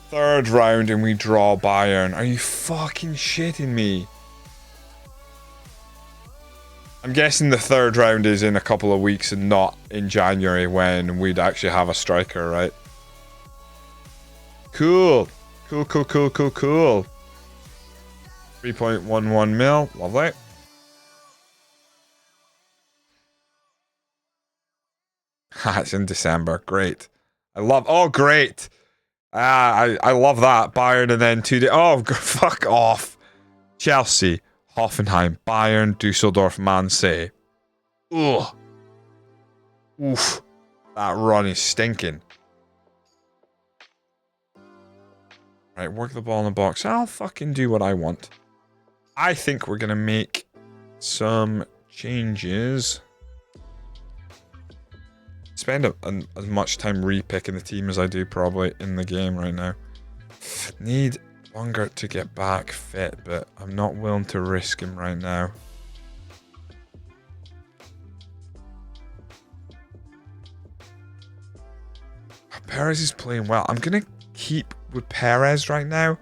Third round and we draw Bayern. Are you fucking shitting me? I'm guessing the third round is in a couple of weeks and not in January when we'd actually have a striker, right? Cool. Cool. 3.11 mil. Lovely. It's in December. Great. Oh, great. I love that. Bayern and then 2 days. Oh, fuck off. Chelsea, Hoffenheim, Bayern, Dusseldorf, Man City. Ugh. Oof. That run is stinking. Right, work the ball in the box. I'll fucking do what I want. I think we're going to make some changes. Spend as much time re-picking the team as I do probably in the game right now. Need longer to get back fit, but I'm not willing to risk him right now. Perez is playing well. I'm going to keep with Perez right now.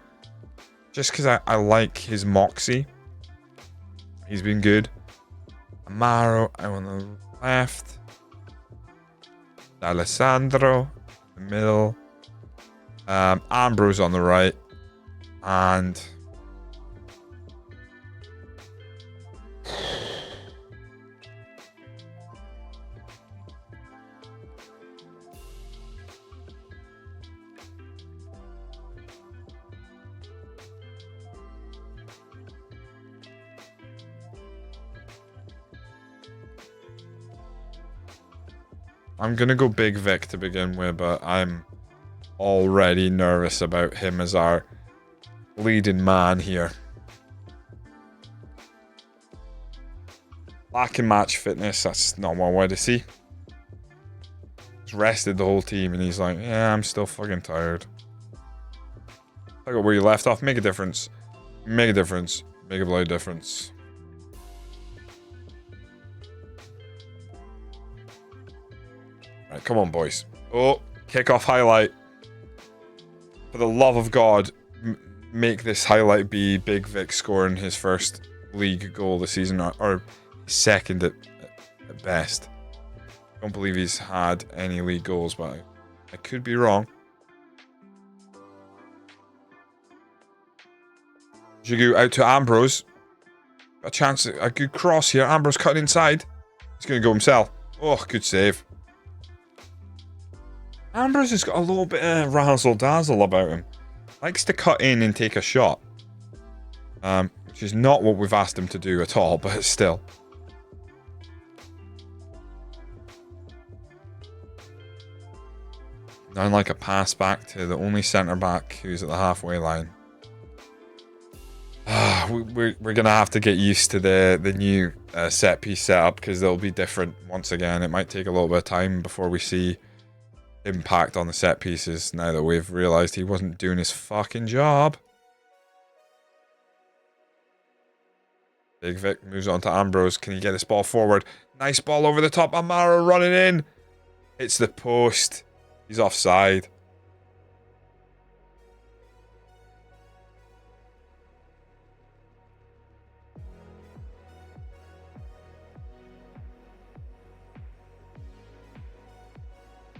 Just because I like his moxie. He's been good. Amaro out on the left. Alessandro in the middle. Ambrose on the right. And I'm going to go Big Vic to begin with, but I'm already nervous about him as our leading man here. Lacking match fitness, that's not what I wanted to see. He's rested the whole team and he's like, yeah, I'm still fucking tired. Look at where you left off. Make a difference. Make a difference. Make a bloody difference. Right, come on, boys. Oh, kickoff highlight. For the love of God, make this highlight be Big Vic scoring his first league goal this season, or second at best. Don't believe he's had any league goals, but I could be wrong. Giroud out to Ambrose. A chance, a good cross here. Ambrose cutting inside. He's going to go himself. Oh, good save. Ambrose has got a little bit of razzle-dazzle about him. Likes to cut in and take a shot. Which is not what we've asked him to do at all, but still. Now like a pass back to the only centre-back who's at the halfway line. We're going to have to get used to the new set-piece setup because they'll be different once again. It might take a little bit of time before we see impact on the set pieces now that we've realised he wasn't doing his fucking job. Big Vic moves on to Ambrose. Can he get this ball forward? Nice ball over the top. Amaro running in. Hits the post. He's offside.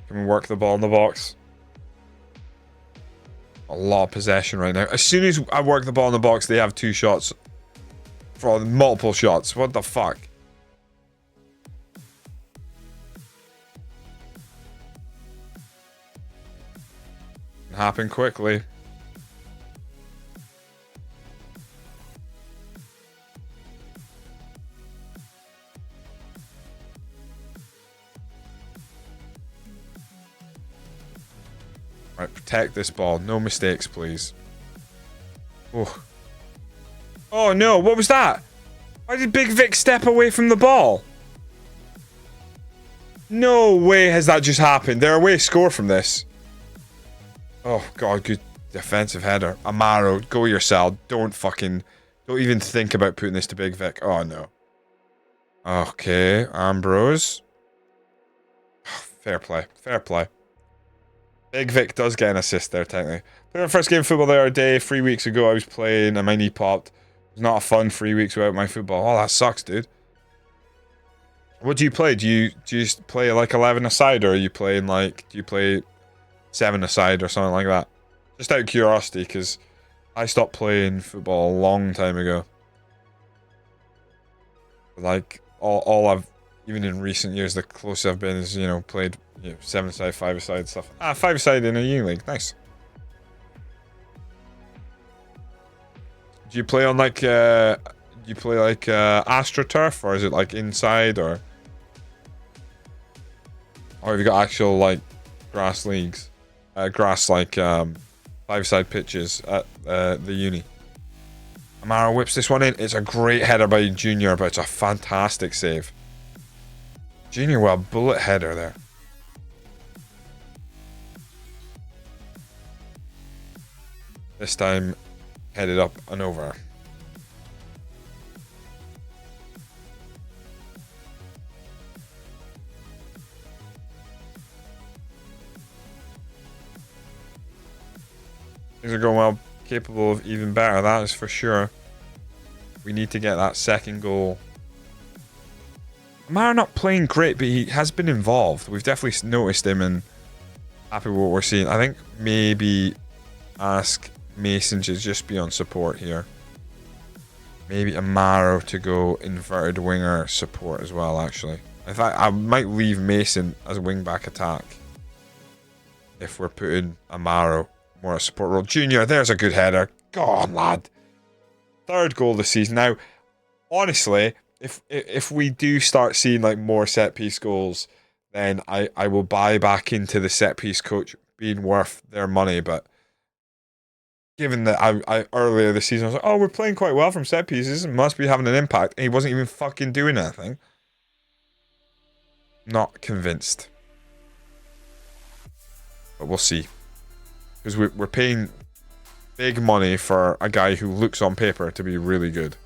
Can we work the ball in the box? A lot of possession right now. As soon as I work the ball in the box, they have 2 shots. For multiple shots. What the fuck? Can happen quickly. Right, protect this ball. No mistakes, please. Oh. Oh no, what was that? Why did Big Vic step away from the ball? No way has that just happened. They're away score from this. Oh god, good defensive header. Amaro, go yourself. Don't even think about putting this to Big Vic. Oh no. Okay, Ambrose. Fair play. Fair play. Big Vic does get an assist there, technically. Played my first game of football the other day. 3 weeks ago, I was playing and my knee popped. It was not a fun 3 weeks without my football. Oh, that sucks, dude. What do you play? Do you just play like 11 aside, or are you playing like, do you play 7 aside or something like that? Just out of curiosity, because I stopped playing football a long time ago. Like, all I've, even in recent years, the closest I've been is, you know, played 7 aside, 5 aside stuff. 5 aside in a uni league. Nice. Do you play on like, AstroTurf, or is it like inside, or have you got actual like grass leagues? Grass like 5-side pitches at the uni. Amaro whips this one in. It's a great header by Junior, but it's a fantastic save. Junior with a bullet header there. This time headed up and over. Things are going well. Capable of even better, that is for sure. We need to get that second goal. Amara not playing great, but he has been involved. We've definitely noticed him and happy with what we're seeing. I think maybe ask Mason to just be on support here. Maybe Amaro to go inverted winger support as well, actually. In fact, I might leave Mason as a wing-back attack if we're putting Amaro more a support role. Junior, there's a good header. Go on, lad. 3rd goal this season. Now, honestly, if we do start seeing like more set-piece goals, then I will buy back into the set-piece coach being worth their money, but given that I earlier this season I was like, oh, we're playing quite well from set pieces, it must be having an impact, and he wasn't even fucking doing anything. Not convinced. But we'll see. Because we're paying big money for a guy who looks on paper to be really good.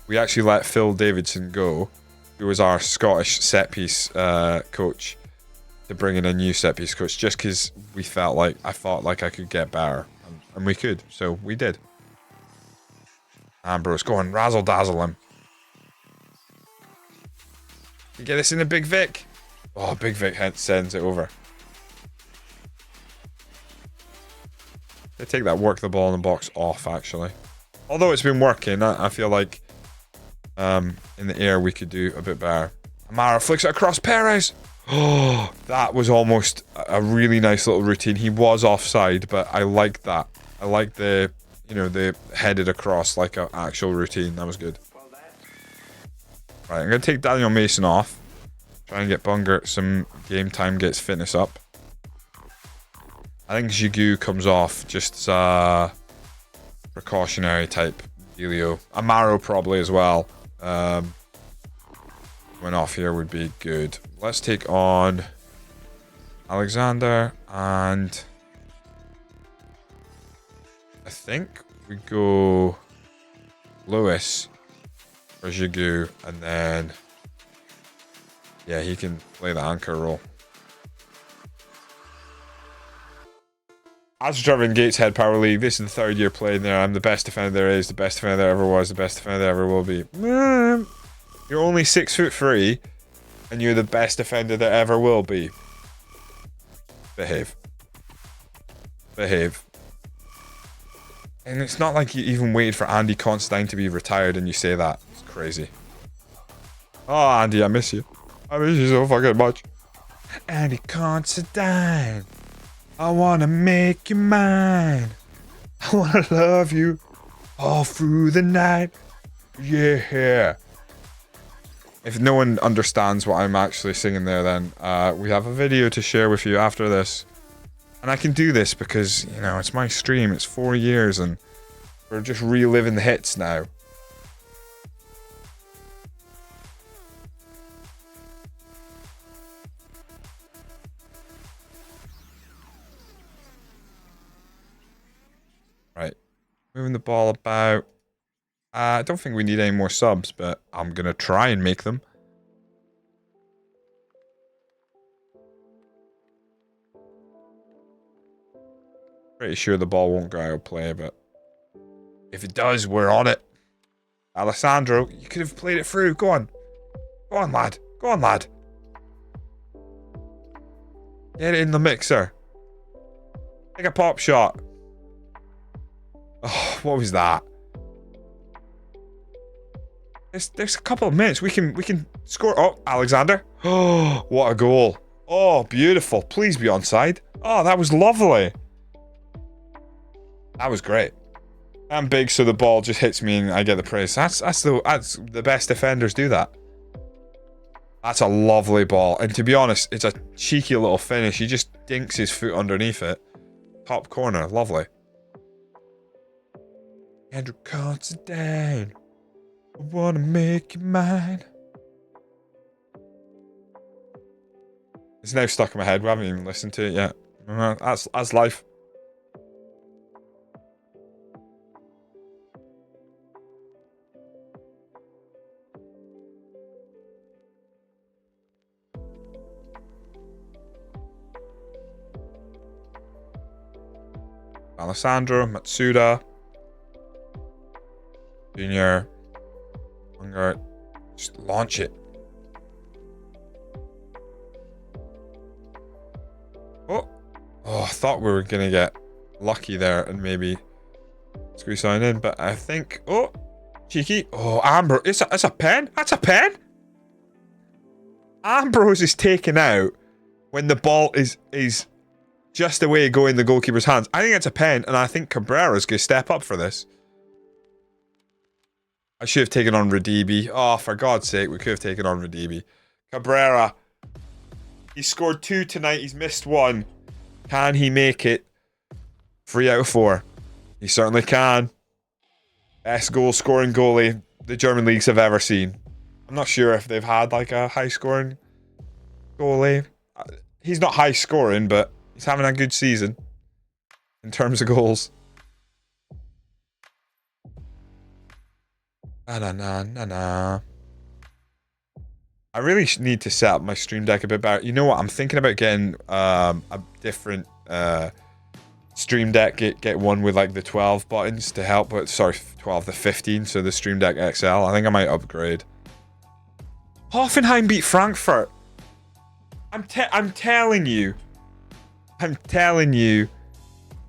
We actually let Phil Davidson go, who was our Scottish set-piece coach, to bring in a new set-piece coach, just because we felt like, I thought like I could get better. And we could, so we did. Ambrose, go on, razzle-dazzle him. You get this in a Big Vic. Oh, Big Vic sends it over. They take that work the ball in the box off, actually. Although it's been working, I feel like in the air we could do a bit better. Amara flicks it across Perez. Oh, that was almost a really nice little routine. He was offside, but I liked that. I liked the, the headed across like an actual routine. That was good. Right, I'm going to take Daniel Mason off. Try and get Bungert some game time, gets fitness up. I think Gigu comes off just as a precautionary type dealio. Amaro probably as well. Going off here would be good. Let's take on Alexander, and I think we go Lewis for Gigu, and then yeah, he can play the anchor role. As Trevor Gateshead Power League, this is the 3rd year playing there. I'm the best defender there is, the best defender there ever was, the best defender there ever will be. You're only 6'3", and you're the best defender there ever will be. Behave. Behave. And it's not like you even waited for Andy Considine to be retired and you say that. It's crazy. Oh, Andy, I miss you. I miss you so fucking much. Andy Considine, I wanna make you mine. I wanna love you all through the night. Yeah. If no one understands what I'm actually singing there, then we have a video to share with you after this. And I can do this because, it's my stream. It's 4 years and we're just reliving the hits now. Right. Moving the ball about. I don't think we need any more subs, but I'm going to try and make them. Pretty sure the ball won't go out of play, but if it does, we're on it. Alessandro, you could have played it through. Go on. Go on, lad. Go on, lad. Get it in the mixer. Take a pop shot. Oh, what was that? There's a couple of minutes. We can score. Oh, Alexander. Oh, what a goal. Oh, beautiful. Please be onside. Oh, that was lovely. That was great. I'm big, so the ball just hits me and I get the praise. That's the best defenders do that. That's a lovely ball. And to be honest, it's a cheeky little finish. He just dinks his foot underneath it. Top corner. Lovely. Andrew Considine. I wanna make you mine. It's now stuck in my head. We haven't even listened to it yet. That's life. Alessandro, Matsuda, Junior, Unger, just launch it. Oh, I thought we were gonna get lucky there and maybe squeeze something in, but I think, oh, cheeky. Oh, Ambrose, it's a pen. That's a pen. Ambrose is taken out when the ball is just away going the goalkeeper's hands. I think it's a pen, and I think Cabrera's going to step up for this. I should have taken on Radibi. Oh, for God's sake, we could have taken on Radibi. Cabrera. He scored 2 tonight. He's missed 1. Can he make it? 3 out of 4. He certainly can. Best goal-scoring goalie the German leagues have ever seen. I'm not sure if they've had like a high-scoring goalie. He's not high-scoring, but he's having a good season in terms of goals. Na. I really need to set up my stream deck a bit better. You know what? I'm thinking about getting a different stream deck. Get one with like the 12 buttons to help. But sorry, 12, the 15. So the stream deck XL. I think I might upgrade. Hoffenheim beat Frankfurt. I'm telling you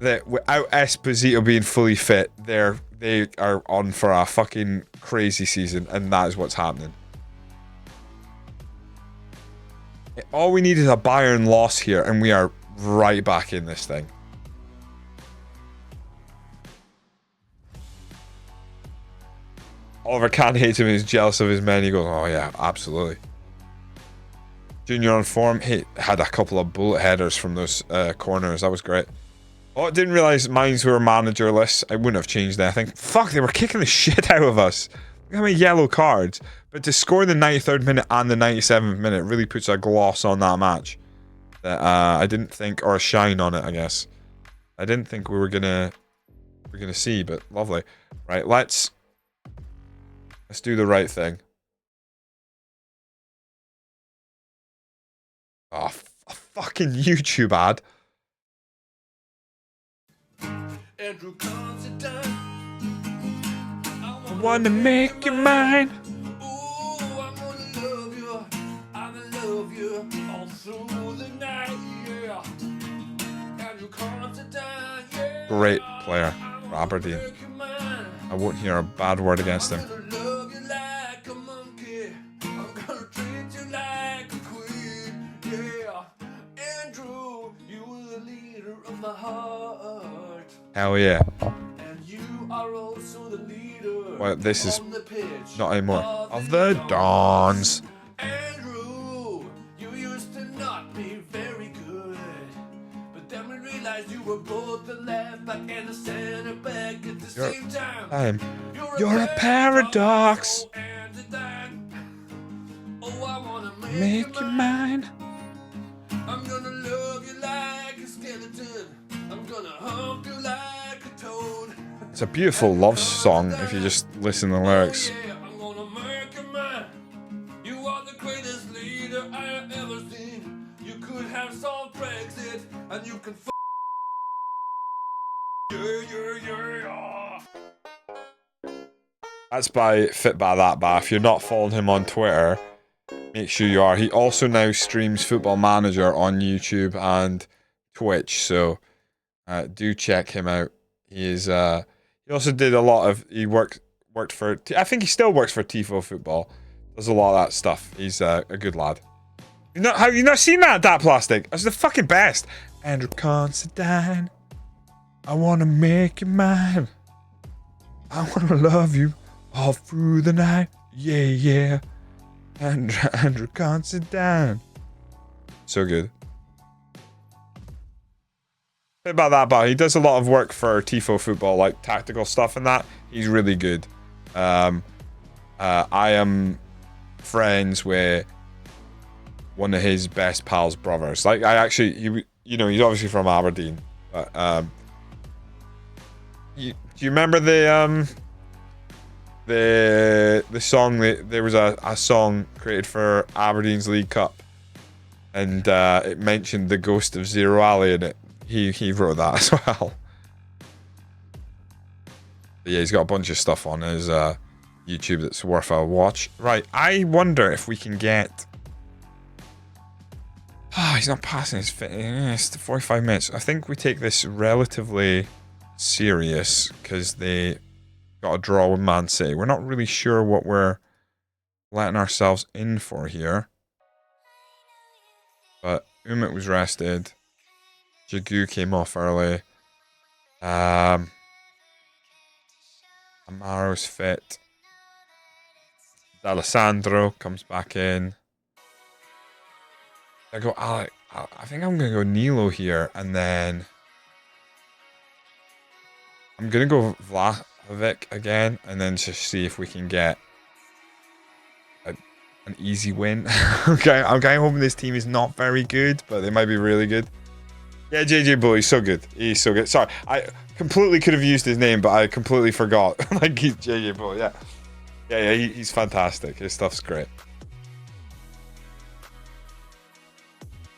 that without Esposito being fully fit, they are on for a fucking crazy season, and that is what's happening. All we need is a Bayern loss here, and we are right back in this thing. Oliver Kahn hates him and is jealous of his men. He goes, oh yeah, absolutely. Junior on form. He had a couple of bullet headers from those corners. That was great. Oh, I didn't realise mines were managerless. I wouldn't have changed anything. Fuck, they were kicking the shit out of us. Look how many yellow cards. But to score in the 93rd minute and the 97th minute really puts a gloss on that match. That I didn't think, or a shine on it, I guess. I didn't think we were gonna see, but lovely. Right, let's do the right thing. Oh, a fucking YouTube ad. Andrew Considine, I wanna make you mine. ooh, I'm gonna love you. I'm gonna love you all through the night, yeah. Andrew Considine, yeah. Great player, for Aberdeen. I won't hear a bad word against him. I'm gonna love you like a monkey. I'm gonna treat you like a queen, yeah. Andrew, you were the leader of my heart. Hell yeah. And you are also the leader. Well, this is on the pitch not anymore. Of the Dons. Andrew, you used to not be very good, but then we realized you were both the left back and the center back at the same time. You're a paradox. Oh, I wanna Make you mine. I'm gonna love you like a skeleton. I'm gonna hump you like a toad. It's a beautiful love song if you just listen to the lyrics. Oh, yeah, I'm gonna make you mine. You are the greatest leader I have ever seen. You could have solved Brexit, and you can That's by Fit by That Bar. If you're not following him on Twitter, make sure you are. He also now streams Football Manager on YouTube and Twitch, so do check him out. He is. He also did a lot of. He worked for. I think he still works for Tifo Football. Does a lot of that stuff. He's a good lad. Have you not seen that plastic? That's the fucking best. Andrew Considine, I wanna make you mine. I wanna love you all through the night. Yeah, yeah. Andrew Considine. So good. Bit about that, but he does a lot of work for Tifo Football, like tactical stuff and that. He's really good. I am friends with one of his best pals' brothers. Like, he's obviously from Aberdeen, but do you remember the song that there was a song created for Aberdeen's League Cup, and it mentioned the ghost of Zero Alley in it. He wrote that as well. But yeah, he's got a bunch of stuff on his YouTube that's worth a watch. Right, I wonder if we can get. He's not passing his fit. It's 45 minutes. I think we take this relatively serious because they got a draw with Man City. We're not really sure what we're letting ourselves in for here. But Umit was rested. Jagu came off early. Amaro's fit. D'Alessandro comes back in. I go Alec. I think I'm gonna go Nilo here, and then I'm gonna go Vlahovic again, and then just see if we can get an easy win. Okay, I'm kind of hoping this team is not very good, but they might be really good. Yeah, JJ Bull, he's so good. He's so good. Sorry, I completely could have used his name, but I completely forgot. Like, he's JJ Bull, yeah. Yeah, he's fantastic. His stuff's great.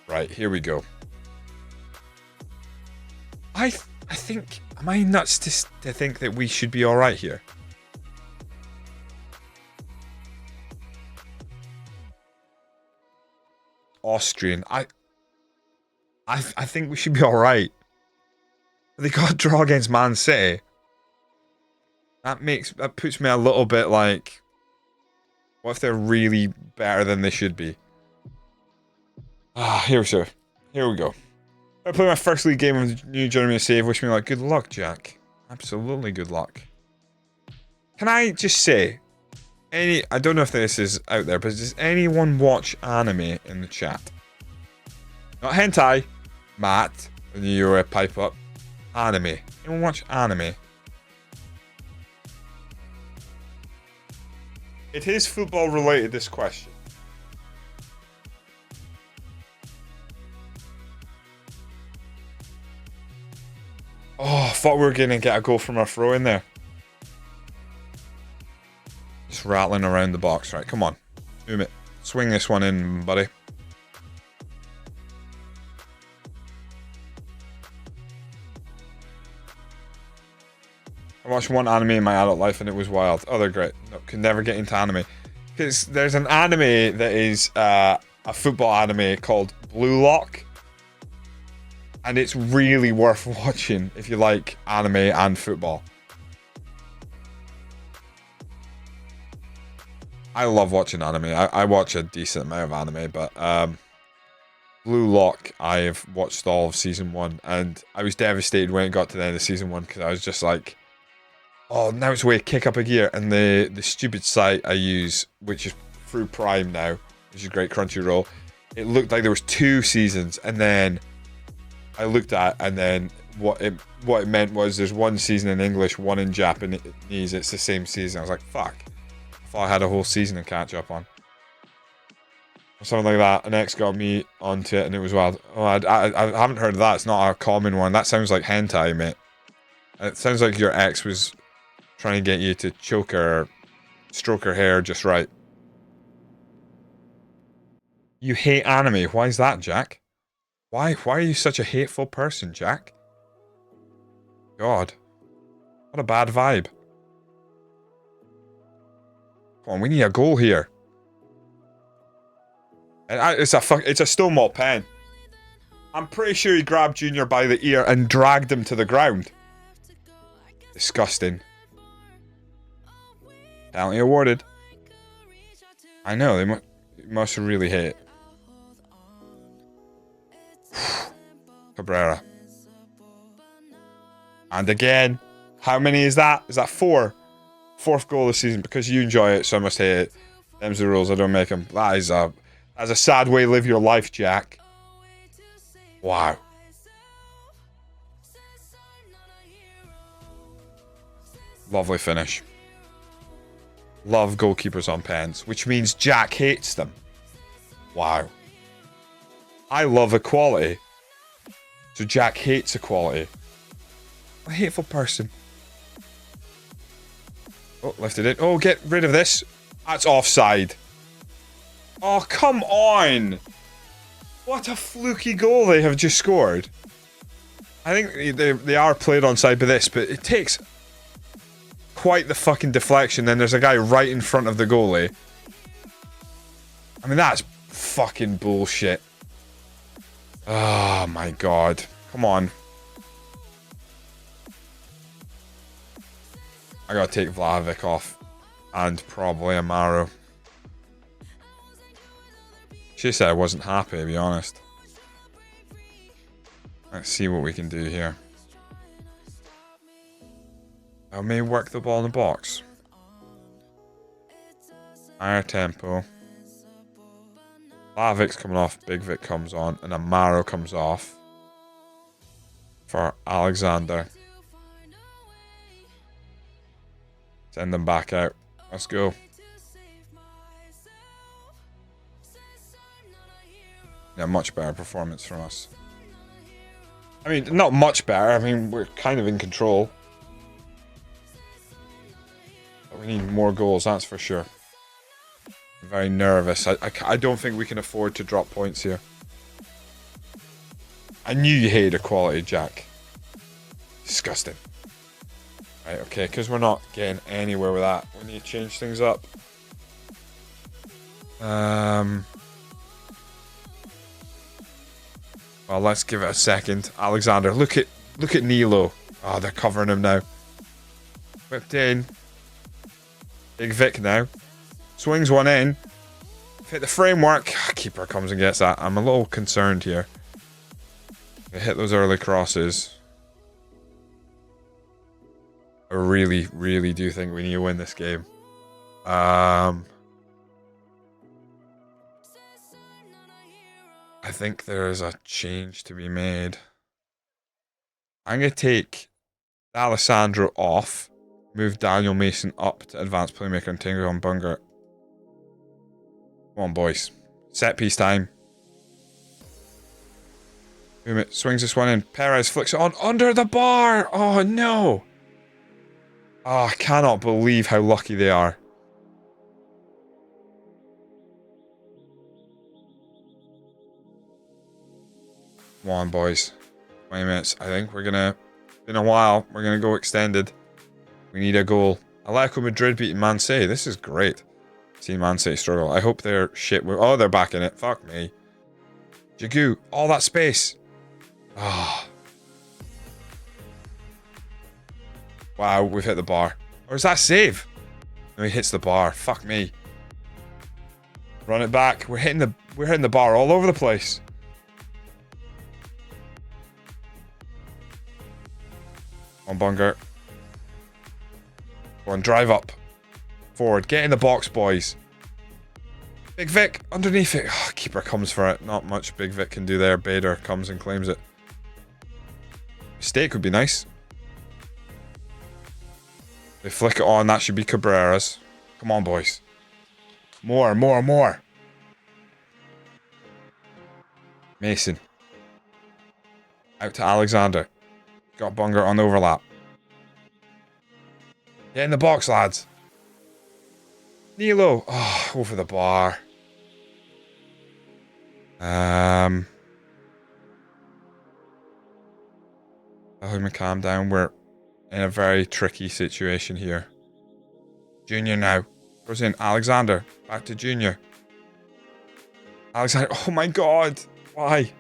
Right, here we go. I think, am I nuts to think that we should be all right here? Austrian. I think we should be all right. They got a draw against Man City. That puts me a little bit like, what if they're really better than they should be? Here we go. I play my first league game of the new Journey save. Wish me luck. Good luck, Jack. Absolutely good luck. Can I just say, I don't know if this is out there, but does anyone watch anime in the chat? Not hentai. Matt, when you pipe up. Anime. Anyone watch anime? It is football related, this question. Oh, I thought we were going to get a goal from our throw in there. Just rattling around the box. Right, come on. Umit, swing this one in, buddy. I watched one anime in my adult life and it was wild. Oh, they're great. No, could never get into anime. Because there's an anime that is a football anime called Blue Lock. And it's really worth watching if you like anime and football. I love watching anime. I watch a decent amount of anime, but Blue Lock, I have watched all of season 1, and I was devastated when it got to the end of season 1 because I was just like, oh, now it's a way to kick up a gear. And the stupid site I use, which is through Prime now, which is great, Crunchyroll, it looked like there was 2 seasons, and then I looked at it, and then what it meant was there's 1 season in English, 1 in Japanese. It's the same season. I was like, fuck. I thought I had a whole season to catch up on. Or something like that. An ex got me onto it, and it was wild. Oh, I haven't heard of that. It's not a common one. That sounds like hentai, mate. It sounds like your ex was trying to get you to choke her, stroke her hair just right. You hate anime. Why is that, Jack? Why are you such a hateful person, Jack? God. What a bad vibe. Come on, we need a goal here. It's a stonewall pen. I'm pretty sure he grabbed Junior by the ear and dragged him to the ground. Disgusting. Penalty awarded. I know, they must really hate it. Cabrera. And again. How many is that? Is that 4? 4th goal of the season. Because you enjoy it, so I must hate it. Them's the rules, I don't make them. That's a sad way to live your life, Jack. Wow. Lovely finish. Love goalkeepers on pens, which means Jack hates them. Wow. I love equality. So Jack hates equality. A hateful person. Oh, lifted it. Oh, get rid of this. That's offside. Oh, come on. What a fluky goal they have just scored. I think they are played onside by this, but it takes quite the fucking deflection. Then there's a guy right in front of the goalie. I mean, that's fucking bullshit. Oh my god. Come on. I gotta take Vlahovic off. And probably Amaro. She said I wasn't happy, to be honest. Let's see what we can do here. I may work the ball in the box. Higher tempo. Vlavic's coming off, Big Vic comes on, and Amaro comes off for Alexander. Send them back out. Let's go. Yeah, much better performance from us. I mean, not much better. I mean, we're kind of in control. But we need more goals, that's for sure. I'm very nervous. I don't think we can afford to drop points here. I knew you hated equality, Jack. Disgusting. Right, okay, because we're not getting anywhere with that. We need to change things up. Well, let's give it a second. Alexander, look at Nilo. Oh, they're covering him now. Whipped in. Big Vic now. Swings one in. Hit the framework. Keeper comes and gets that. I'm a little concerned here. They hit those early crosses. I really, really do think we need to win this game. I think there is a change to be made. I'm going to take Alessandro off. Move Daniel Mason up to advanced playmaker and Tingle on Bunger. Come on, boys. Set piece time. Boom, swings this one in. Perez flicks it on under the bar. Oh, no. Oh, I cannot believe how lucky they are. Come on, boys. 20 minutes. I think we're going to... In a while, we're going to go extended. We need a goal. Atletico Madrid beating Man City. This is great. See Man City struggle. I hope they're shit. Oh, they're back in it. Fuck me. Jagu. All that space. Ah. Oh. Wow, we've hit the bar. Or is that a save? No, he hits the bar. Fuck me. Run it back. We're hitting the bar all over the place. On Bunger. Go on, drive up. Forward. Get in the box, boys. Big Vic underneath it. Oh, keeper comes for it. Not much Big Vic can do there. Bader comes and claims it. Mistake would be nice. They flick it on. That should be Cabrera's. Come on, boys. More. Mason. Out to Alexander. Got Bunger on the overlap. Get in the box, lads. Nilo. Oh, over the bar. Tell him to calm down. We're in a very tricky situation here. Junior now. Goes in. Alexander. Back to Junior. Alexander. Oh my god. Why?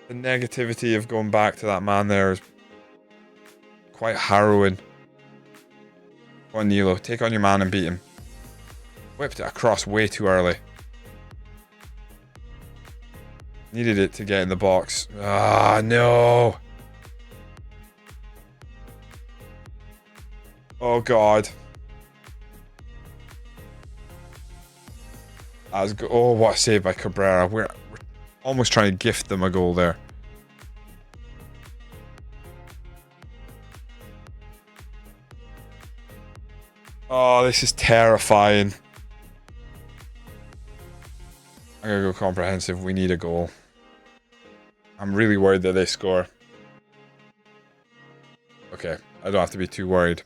The negativity of going back to that man there is quite harrowing. Go on, Nilo. Take on your man and beat him. Whipped it across way too early. Needed it to get in the box. Ah, no. Oh, God. Oh, what a save by Cabrera. We're almost trying to gift them a goal there. Oh, this is terrifying. I'm going to go comprehensive. We need a goal. I'm really worried that they score. Okay, I don't have to be too worried.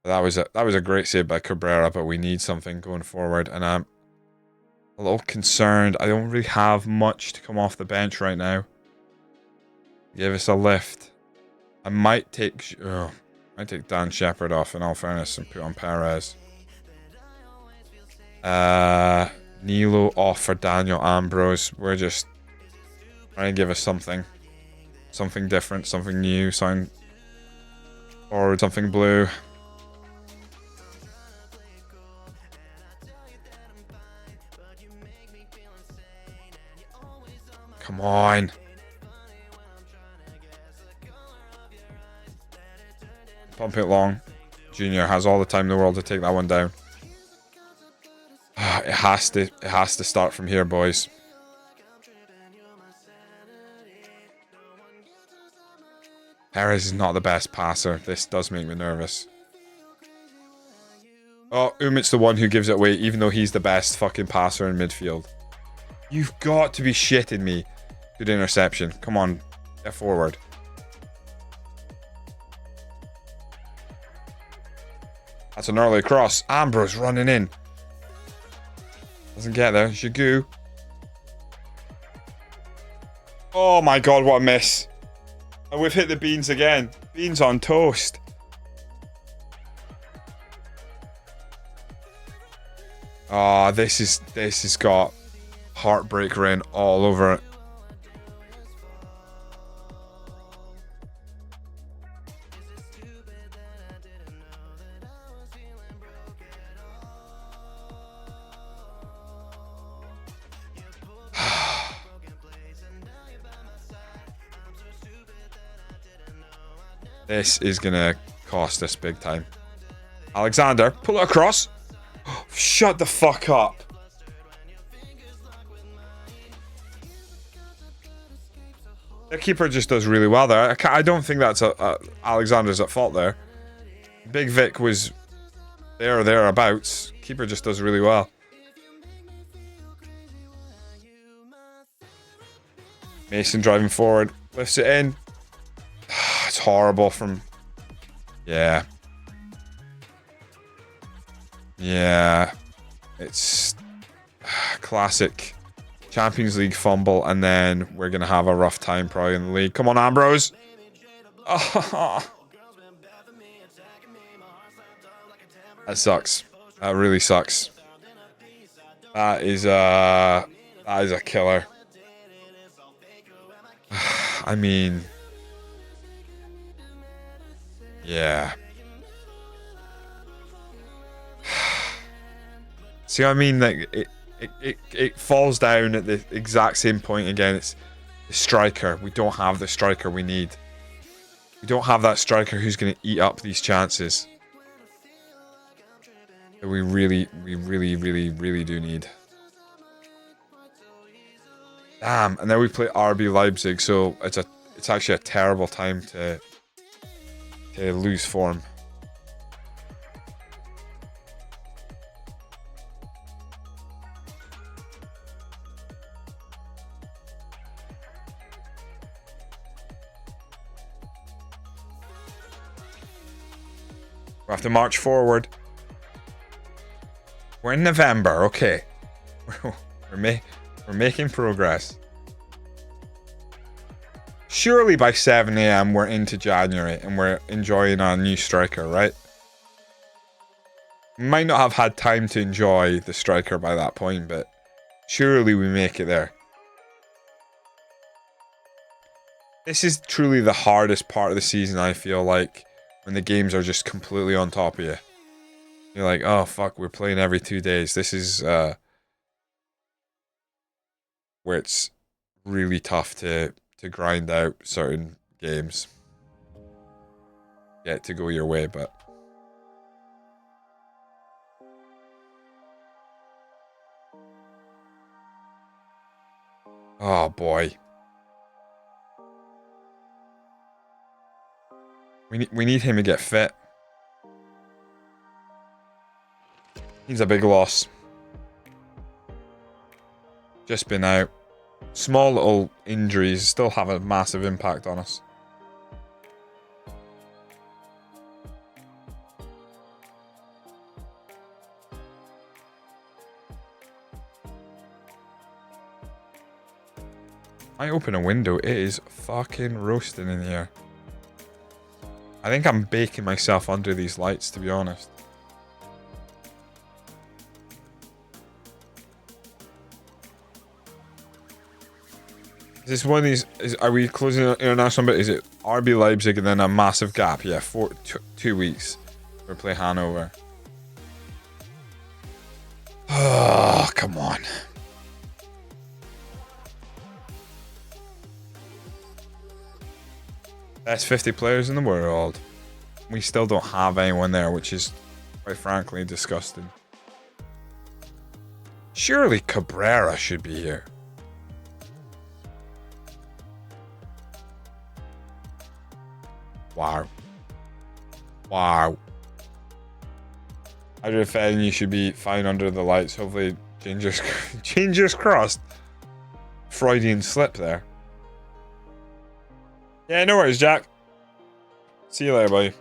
That was a great save by Cabrera, but we need something going forward, and I'm a little concerned. I don't really have much to come off the bench right now. Give us a lift. I might take Dan Shepherd off in all fairness and put on Perez. Nilo off for Daniel Ambrose. We're just trying to give us something different, something new, something forward, something blue. Come on. Pump it long. Junior has all the time in the world to take that one down. It has to start from here, boys. Perez is not the best passer. This does make me nervous. Oh, Umit's the one who gives it away, even though he's the best fucking passer in midfield. You've got to be shitting me. Good interception. Come on, get forward. That's an early cross. Ambrose running in. Doesn't get there. Giroud. Oh my god, what a miss. And we've hit the beans again. Beans on toast. Oh, this has got heartbreak written all over it. This is gonna cost us big time. Alexander, pull it across. Shut the fuck up. The keeper just does really well there. I don't think that's Alexander's at fault there. Big Vic was there or thereabouts. Keeper just does really well. Mason driving forward, lifts it in. It's horrible from... Yeah. Yeah. It's classic Champions League fumble, and then we're going to have a rough time probably in the league. Come on, Ambrose. Oh. That sucks. That really sucks. That is a killer. I mean... Yeah. See what I mean? Like it falls down at the exact same point again. It's the striker. We don't have the striker we need. We don't have that striker who's going to eat up these chances that we really do need. Damn. And then we play RB Leipzig, so it's actually a terrible time to lose form. We have to march forward. We're in November, okay. We're making progress. surely by 7 a.m. we're into January and we're enjoying our new striker, right? Might not have had time to enjoy the striker by that point, but surely we make it there. This is truly the hardest part of the season, I feel like, when the games are just completely on top of you. You're like, oh fuck, we're playing every 2 days. This is where it's really tough to grind out certain games. Get to go your way, but oh boy. We need him to get fit. He's a big loss. Just been out. Small little injuries still have a massive impact on us. I open a window, it is fucking roasting in here. I think I'm baking myself under these lights, to be honest. Is this one of these? Are we closing an international bit? Is it RB Leipzig and then a massive gap? Yeah, 2 weeks. We play Hanover. Oh, come on. Best 50 players in the world. We still don't have anyone there, which is, quite frankly, disgusting. Surely Cabrera should be here. Wow. Wow. I defend you should be fine under the lights. Hopefully, changes crossed. Freudian slip there. Yeah, no worries, Jack. See you later, buddy.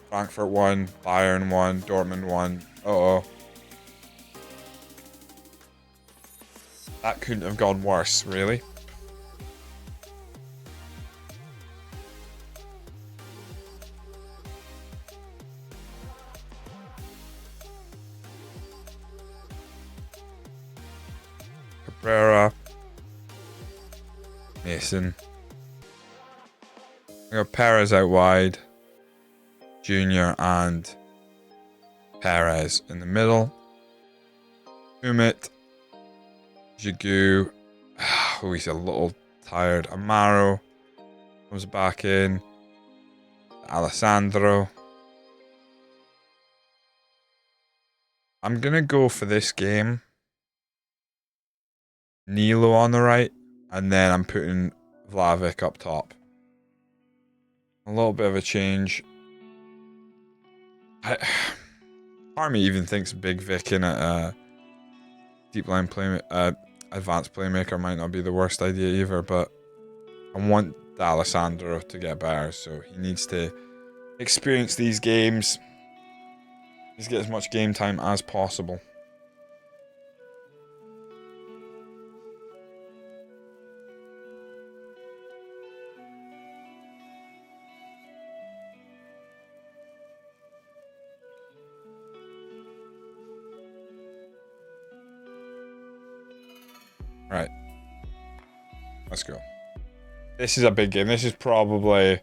Frankfurt 1, Bayern 1, Dortmund 1. Uh-oh. That couldn't have gone worse, really. Cabrera. Mason. We got Perez out wide. Junior and Perez in the middle. Umit. Gigu. Oh, he's a little tired. Amaro comes back in. Alessandro. I'm going to go for this game. Nilo on the right. And then I'm putting Vlahovic up top. A little bit of a change. Part of me even thinks Big Vic in a deep line advanced playmaker might not be the worst idea either, but I want Alessandro to get better, so he needs to experience these games. Just get as much game time as possible. Right. Let's go. This is a big game. This is probably...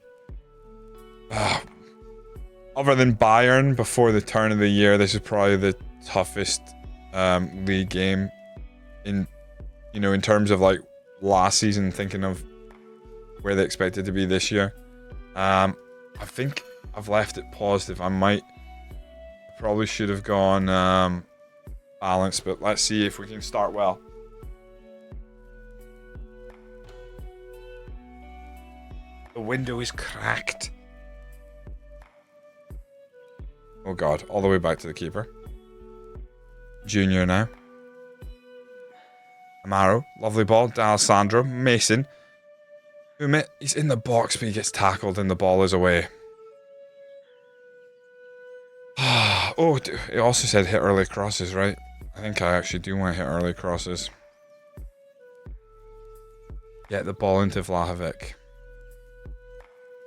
other than Bayern before the turn of the year, this is probably the toughest league game in terms of like last season, thinking of where they expected to be this year. I think I've left it positive. I probably should have gone balanced, but let's see if we can start well. The window is cracked. Oh god, all the way back to the keeper. Junior now. Amaro, lovely ball. D'Alessandro, Mason. Umit, he's in the box, but he gets tackled and the ball is away. Oh, it also said hit early crosses, right? I think I actually do want to hit early crosses. Get the ball into Vlahovic.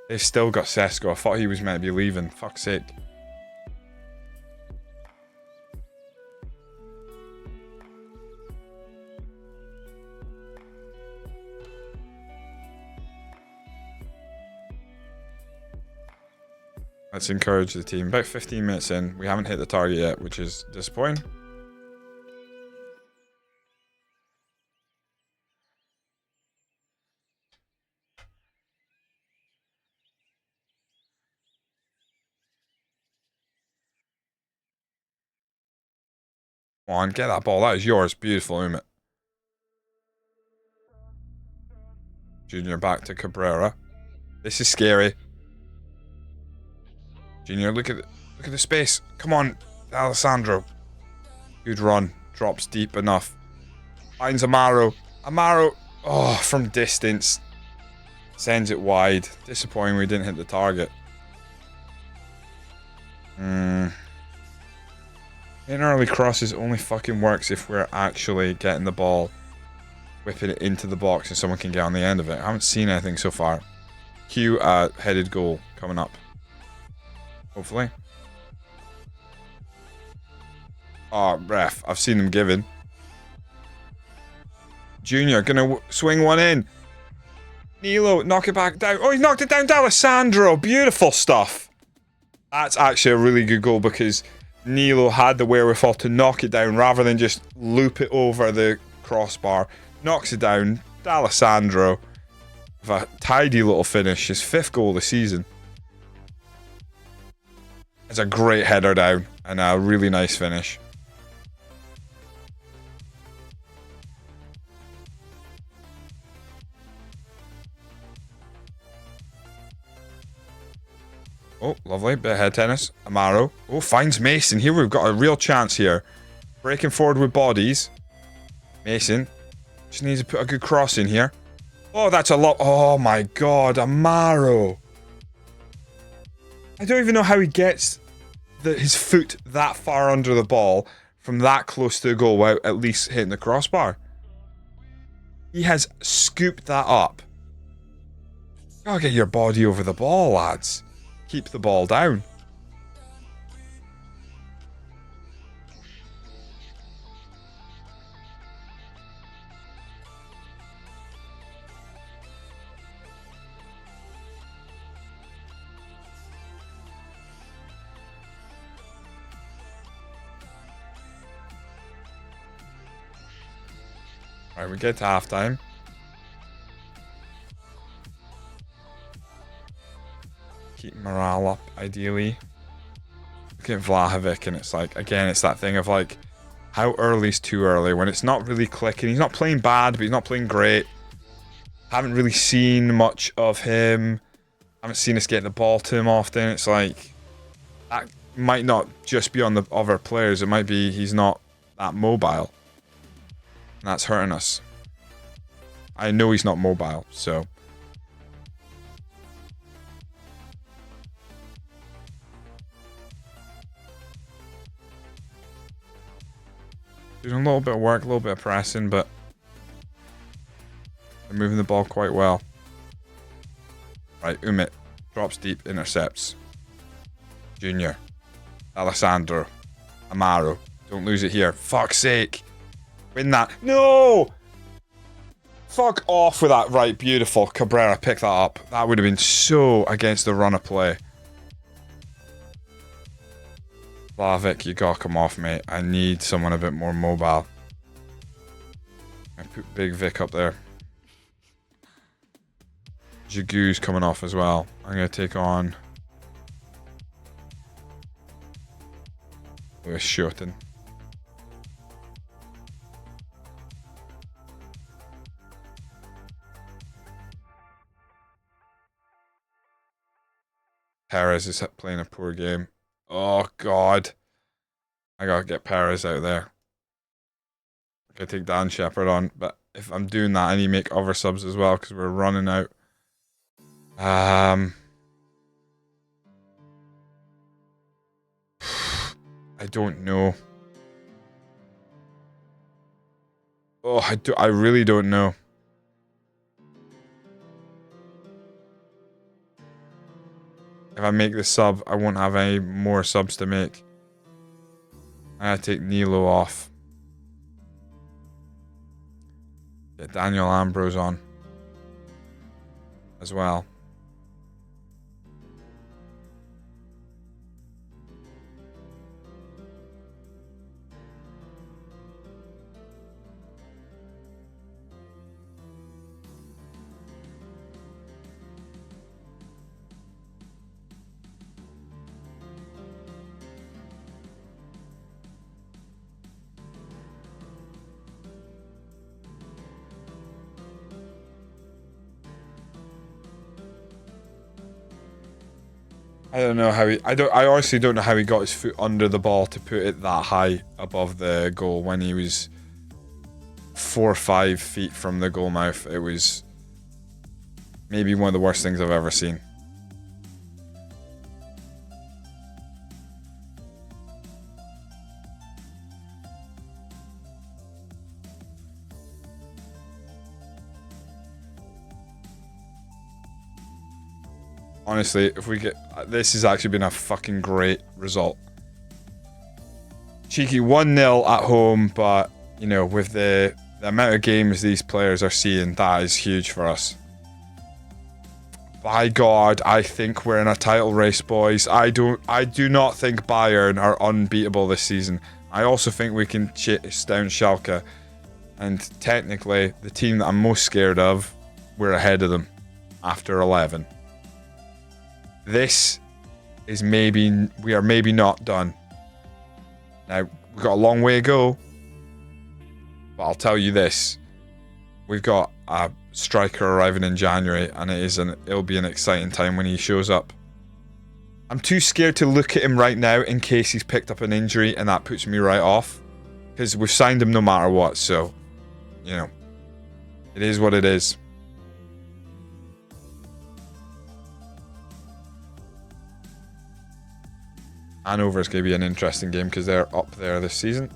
They've still got Sesko. I thought he was meant to be leaving. Fuck's sake. Let's encourage the team. About 15 minutes in. We haven't hit the target yet, which is disappointing. Come on, get that ball. That is yours. Beautiful, Umit. Junior back to Cabrera. This is scary. Junior, look at the space. Come on, Alessandro. Good run. Drops deep enough. Finds Amaro. Amaro, oh, from distance. Sends it wide. Disappointing we didn't hit the target. Hitting early crosses only fucking works if we're actually getting the ball, whipping it into the box and someone can get on the end of it. I haven't seen anything so far. Cue a headed goal coming up. Hopefully. Oh, ref. I've seen them given. Junior gonna swing one in. Nilo, knock it back down. Oh, he's knocked it down to Alessandro. Beautiful stuff. That's actually a really good goal because Nilo had the wherewithal to knock it down rather than just loop it over the crossbar. Knocks it down. D'Alessandro with a tidy little finish. His 5th goal of the season. It's a great header down and a really nice finish. Oh, lovely. Bit of head tennis. Amaro. Oh, finds Mason. Here we've got a real chance here. Breaking forward with bodies. Mason. Just needs to put a good cross in here. Oh, that's a lot. Oh my god. Amaro. I don't even know how he gets his foot that far under the ball from that close to the goal without at least hitting the crossbar. He has scooped that up. Gotta get your body over the ball, lads. Keep the ball down. Alright, we get to halftime. Keep morale up, ideally. Look at Vlahovic, and it's like, again, it's that thing of like, how early is too early when it's not really clicking. He's not playing bad, but he's not playing great. Haven't really seen much of him. Haven't seen us get the ball to him often. It's like, that might not just be on the other players. It might be he's not that mobile. And that's hurting us. I know he's not mobile, so. Doing a little bit of work, a little bit of pressing, but they're moving the ball quite well. Right, Umit drops deep, intercepts. Junior. Alessandro. Amaro. Don't lose it here. Fuck's sake. Win that. No! Fuck off with that. Right, beautiful. Cabrera, pick that up. That would have been so against the run of play. Vlahovic, you gotta come off, mate. I need someone a bit more mobile. I put Big Vic up there. Jagu's coming off as well. I'm gonna take on Lewis Shorten. Perez is playing a poor game. Oh, God. I gotta get Perez out there. I gotta take Dan Shepherd on, but if I'm doing that, I need to make other subs as well because we're running out. I don't know. Oh, I really don't know. If I make the sub, I won't have any more subs to make. I gotta take Nilo off. Get Daniel Ambrose on as well. I don't know how I honestly don't know how he got his foot under the ball to put it that high above the goal when he was 4 or 5 feet from the goal mouth. It was maybe one of the worst things I've ever seen. Honestly, if we get... This has actually been a fucking great result. Cheeky 1-0 at home, but, you know, with the amount of games these players are seeing, that is huge for us. By God, I think we're in a title race, boys. I do not think Bayern are unbeatable this season. I also think we can chase down Schalke. And technically, the team that I'm most scared of, we're ahead of them after 11. This is we are maybe not done. Now, we've got a long way to go. But I'll tell you this. We've got a striker arriving in January, and it'll be an exciting time when he shows up. I'm too scared to look at him right now in case he's picked up an injury, and that puts me right off. Because we've signed him no matter what, so, you know, it is what it is. Hanover is going to be an interesting game because they're up there this season.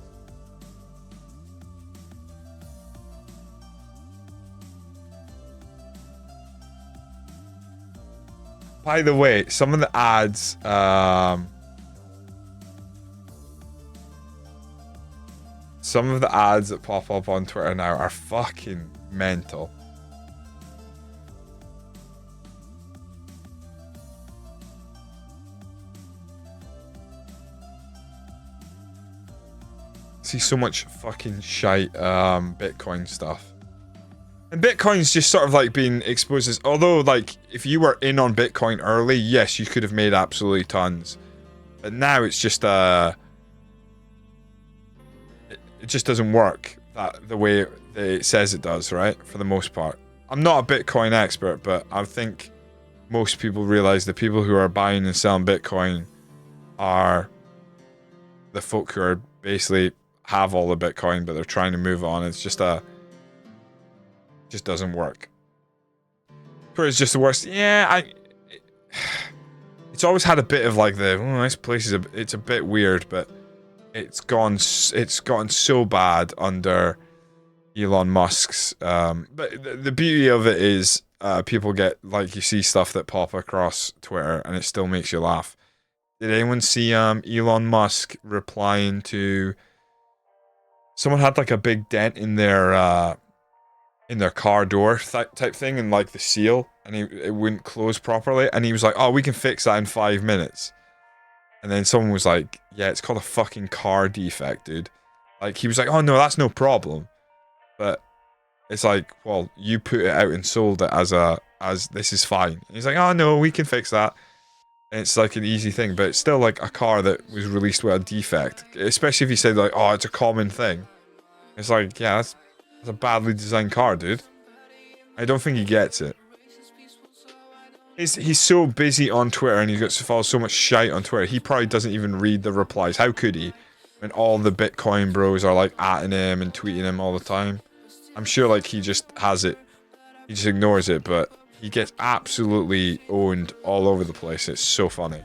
By the way, some of the ads, that pop up on Twitter now are fucking mental. See so much fucking shite Bitcoin stuff. And Bitcoin's just sort of like being exposed as, although like if you were in on Bitcoin early, yes, you could have made absolutely tons. But now it's just it just doesn't work the way it says it does, right? For the most part. I'm not a Bitcoin expert, but I think most people realize the people who are buying and selling Bitcoin are the folk who are basically have all the Bitcoin, but they're trying to move on. It's just just doesn't work. Twitter's just the worst. Yeah, it's always had a bit of like this place is it's a bit weird, but it's gotten so bad under Elon Musk's. But the beauty of it is people get, like, you see stuff that pop across Twitter and it still makes you laugh. Did anyone see Elon Musk replying to someone had like a big dent in their car door type thing, and like the seal, and it wouldn't close properly, and he was like, "Oh, we can fix that in 5 minutes." And then someone was like, "Yeah, it's called a fucking car defect, dude." Like, he was like, "Oh no, that's no problem," but it's like, well, you put it out and sold it as this is fine. And he's like, "Oh no, we can fix that." And it's like an easy thing, but it's still like a car that was released with a defect. Especially if you say like, "Oh, it's a common thing." It's like, yeah, that's a badly designed car, dude. I don't think he gets it. He's so busy on Twitter, and he's got to follow so much shite on Twitter. He probably doesn't even read the replies. How could he? When all the Bitcoin bros are like atting him and tweeting him all the time. I'm sure like he just has it. He just ignores it, but he gets absolutely owned all over the place. It's so funny.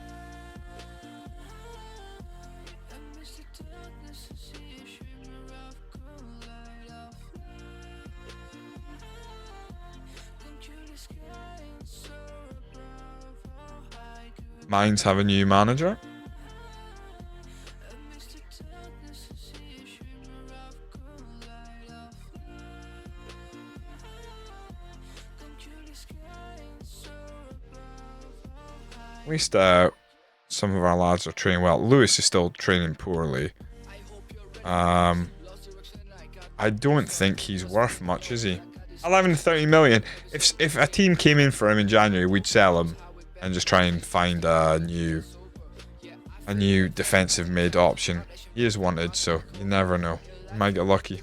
Mainz have a new manager. At least some of our lads are training well. Lewis is still training poorly. I don't think he's worth much, is he? 11 to 30 million. If a team came in for him in January, we'd sell him and just try and find a new defensive mid option. He is wanted, so you never know. You might get lucky.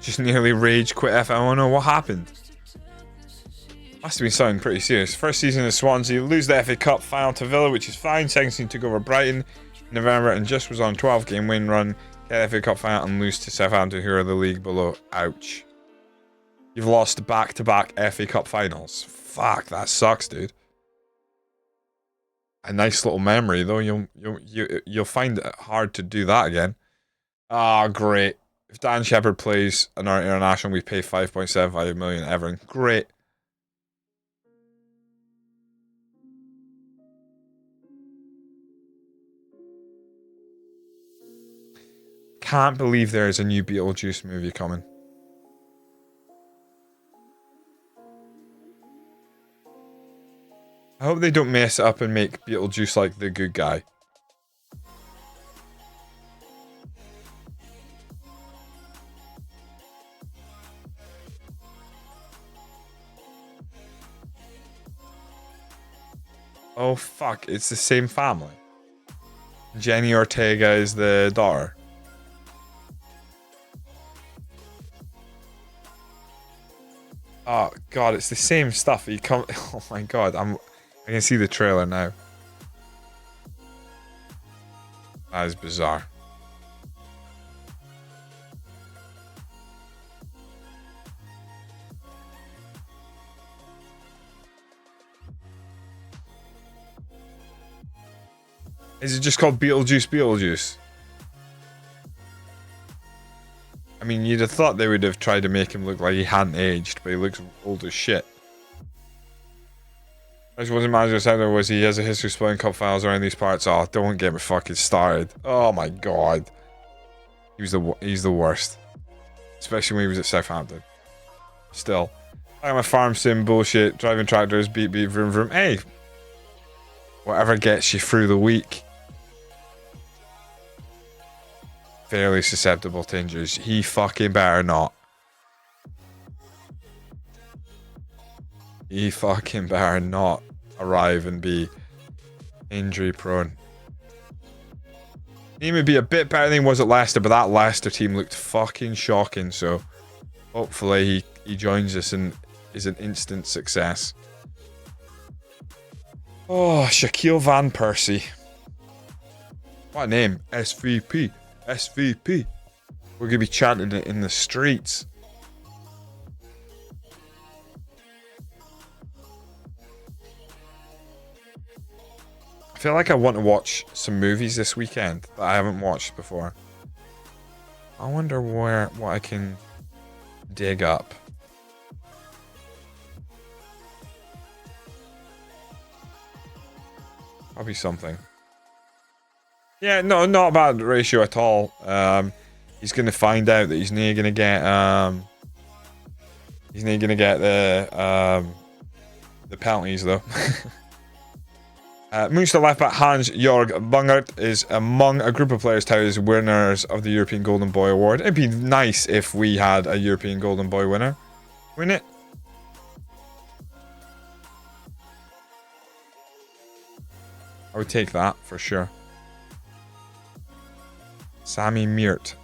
Just nearly rage quit FM. I don't know what happened. Must have been something pretty serious. First season of Swansea, lose the FA Cup final to Villa, which is fine. Second season took over Brighton in November and just was on a 12-game win run. Get the FA Cup final and lose to Southampton, who are the league below. Ouch. You've lost back-to-back FA Cup finals. Fuck, that sucks, dude. A nice little memory, though. You'll find it hard to do that again. Ah, great. If Dan Shepherd plays an international, we pay 5.75 million to Everton. Great. Can't believe there is a new Beetlejuice movie coming. I hope they don't mess it up and make Beetlejuice like the good guy. Oh fuck, it's the same family. Jenny Ortega is the daughter. Oh god, it's the same stuff. You come. Oh my god, I can see the trailer now. That is bizarre. Is it just called Beetlejuice Beetlejuice? I mean, you'd have thought they would have tried to make him look like he hadn't aged, but he looks old as shit. I just wasn't manager center, was he has a history of splitting cup finals around these parts? Oh, don't get me fucking started. Oh my god. He's the worst. Especially when he was at Southampton. Still. I'm a farm sim bullshit, driving tractors, beep beep, vroom vroom. Hey! Whatever gets you through the week. Fairly susceptible to injuries. He fucking better not. He fucking better not arrive and be injury prone. He may be a bit better than he was at Leicester, but that Leicester team looked fucking shocking, so hopefully he joins us and is an instant success. Oh, Shaquille Van Persie. What a name. SVP. SVP. We're going to be chanting it in the streets. I feel like I want to watch some movies this weekend that I haven't watched before. I wonder what I can dig up. Probably something. Yeah, no, not a bad ratio at all. He's gonna find out that he's not gonna get the penalties though. Munster left back Hans Jorg Bungert is among a group of players touted as winners of the European Golden Boy Award. It'd be nice if we had a European Golden Boy winner. Wouldn't it? I would take that for sure. Sammy Meert.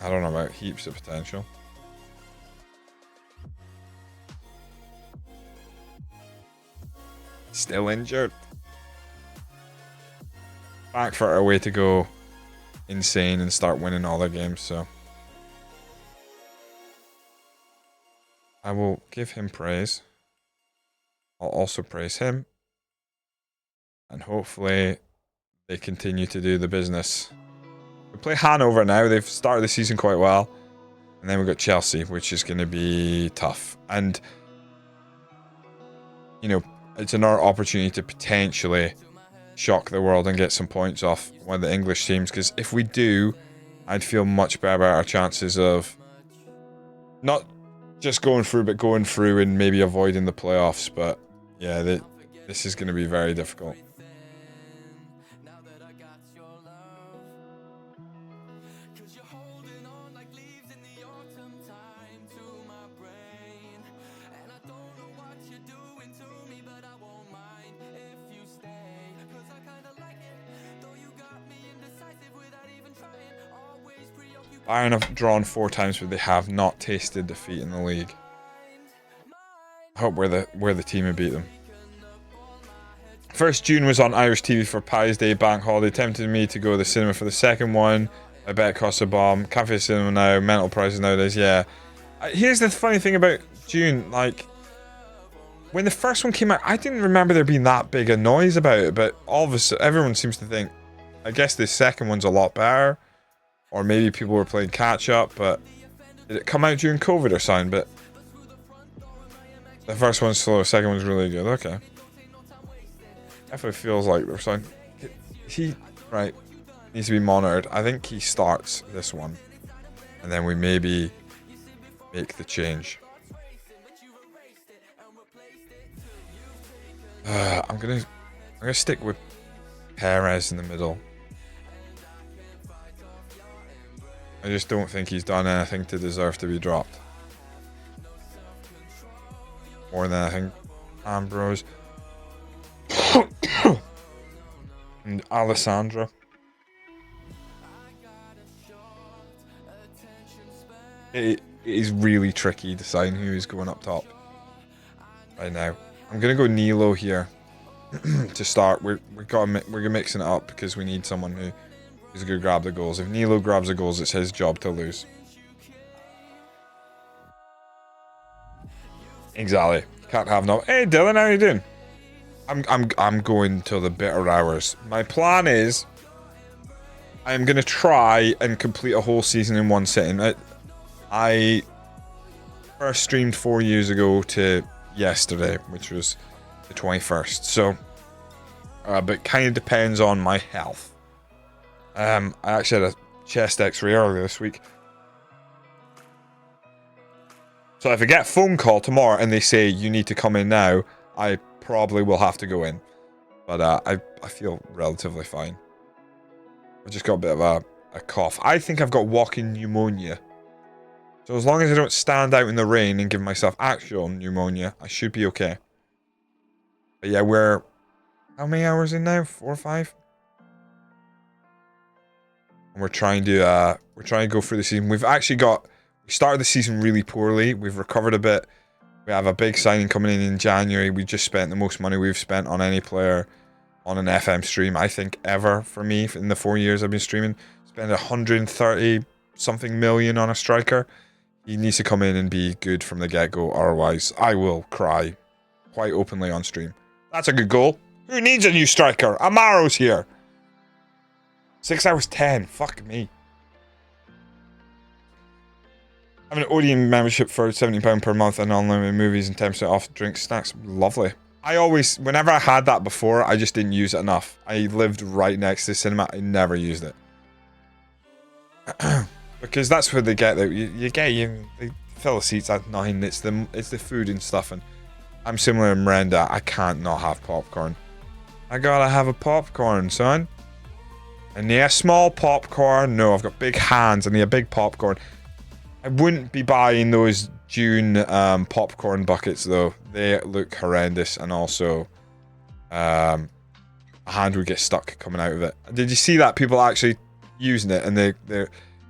I don't know about heaps of potential. Still injured. back for a way to go insane and start winning all their games. So I will give him praise. I'll also praise him. And hopefully they continue to do the business. We play Hanover now. They've started the season quite well. And then we've got Chelsea, which is going to be tough. And, you know, it's another opportunity to potentially shock the world and get some points off one of the English teams. Because if we do, I'd feel much better about our chances of not just going through, but going through and maybe avoiding the playoffs. But yeah, this is going to be very difficult. Bayern have drawn 4 times, but they have not tasted defeat in the league. I hope we're the team who beat them. 1st June was on Irish TV for Pies Day bank holiday. Tempted me to go to the cinema for the second one. I bet it costs a bomb. Can't face cinema now. Mental prices nowadays. Yeah. Here's the funny thing about June. Like, when the first one came out, I didn't remember there being that big a noise about it. But all of a sudden, everyone seems to think, I guess the second one's a lot better. Or maybe people were playing catch up, but did it come out during COVID or something? But the first one's slow, the second one's really good. Okay. Definitely feels like there's something. He, right, needs to be monitored. I think he starts this one. And then we maybe make the change. I'm gonna stick with Perez in the middle. I just don't think he's done anything to deserve to be dropped. More than anything, Ambrose and Alessandra. It is really tricky deciding who's going up top right now. I'm gonna go Nilo here to start. We're mixing it up because we need someone who's going to grab the goals. If Nilo grabs the goals, it's his job to lose. Exactly. Can't have no. Hey Dylan, how you doing? I'm going till the bitter hours. My plan is I'm gonna try and complete a whole season in one sitting. I first streamed 4 years ago to yesterday, which was the 21st. So, but kind of depends on my health. I actually had a chest x-ray earlier this week. So if I get a phone call tomorrow and they say you need to come in now, I probably will have to go in. But I feel relatively fine. I just got a bit of a cough. I think I've got walking pneumonia. So as long as I don't stand out in the rain and give myself actual pneumonia, I should be okay. But yeah, we're how many hours in now? 4 or 5? And we're trying to go through the season. We started the season really poorly. We've recovered a bit. We have a big signing coming in January. We just spent the most money we've spent on any player on an FM stream, I think, ever for me in the 4 years I've been streaming. Spent 130 something million on a striker. He needs to come in and be good from the get-go, otherwise I will cry quite openly on stream. That's a good goal. Who needs a new striker? Amaro's here. 6 hours 10. Fuck me. I have an Odeon membership for £17 per month and unlimited movies and 10% off drinks, snacks. Lovely. Whenever I had that before, I just didn't use it enough. I lived right next to the cinema. I never used it. Because that's where they get that. They fill the seats at 9. It's the food and stuff. And I'm similar to Miranda. I can't not have popcorn. I gotta have a popcorn, son. I need a small popcorn. No, I've got big hands. I need a big popcorn. I wouldn't be buying those June popcorn buckets though. They look horrendous, and also a hand would get stuck coming out of it. Did you see that? People actually using it, and they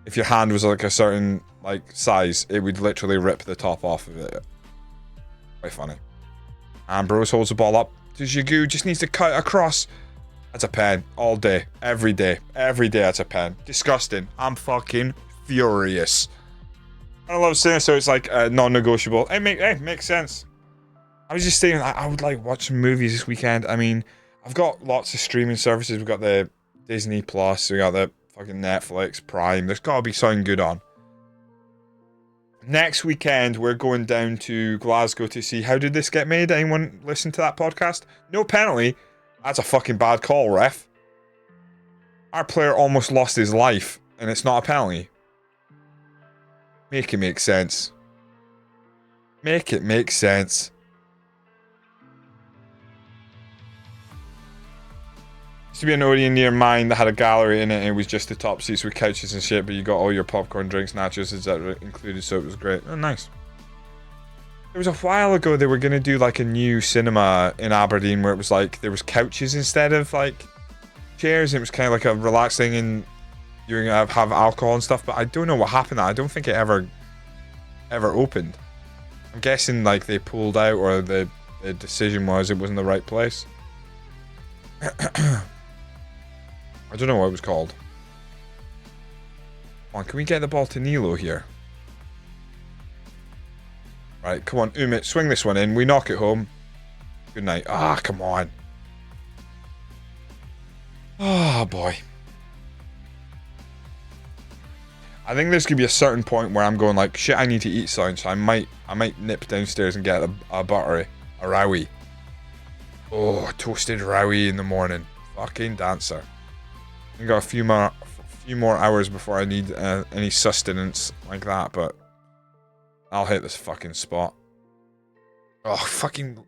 if your hand was like a certain size, it would literally rip the top off of it. Quite funny. Ambrose holds the ball up. Giroud just needs to cut across. That's a pen. All day. Every day. Every day that's a pen. Disgusting. I'm fucking furious. I love Sinister, so it's like non-negotiable. It makes sense. I was just thinking, I would like watch some movies this weekend. I mean, I've got lots of streaming services. We've got the Disney Plus. We got the fucking Netflix, Prime. There's got to be something good on. Next weekend, we're going down to Glasgow to see How Did This Get Made? Anyone listen to that podcast? No penalty. That's a fucking bad call, ref. Our player almost lost his life, and it's not a penalty. Make it make sense. Make it make sense. Used to be an Odeon near mine that had a gallery in it, and it was just the top seats with couches and shit, but you got all your popcorn, drinks, nachos, etc. included, so it was great. Oh, nice. There was a while ago they were going to do like a new cinema in Aberdeen where it was like there was couches instead of like chairs, and it was kind of like a relaxed thing, and you have alcohol and stuff, but I don't know what happened. I don't think it ever opened. I'm guessing like they pulled out, or the decision was it wasn't the right place. I don't know what it was called. Come on, can we get the ball to Nilo here? Right, come on, Umit, swing this one in. We knock it home. Good night. Ah, come on. Oh, boy. I think there's going to be a certain point where I'm going like, shit, I need to eat something, so I might nip downstairs and get a buttery. A rowie. Oh, toasted rowie in the morning. Fucking dancer. I got a few more hours before I need any sustenance like that, but I'll hit this fucking spot. Oh, fucking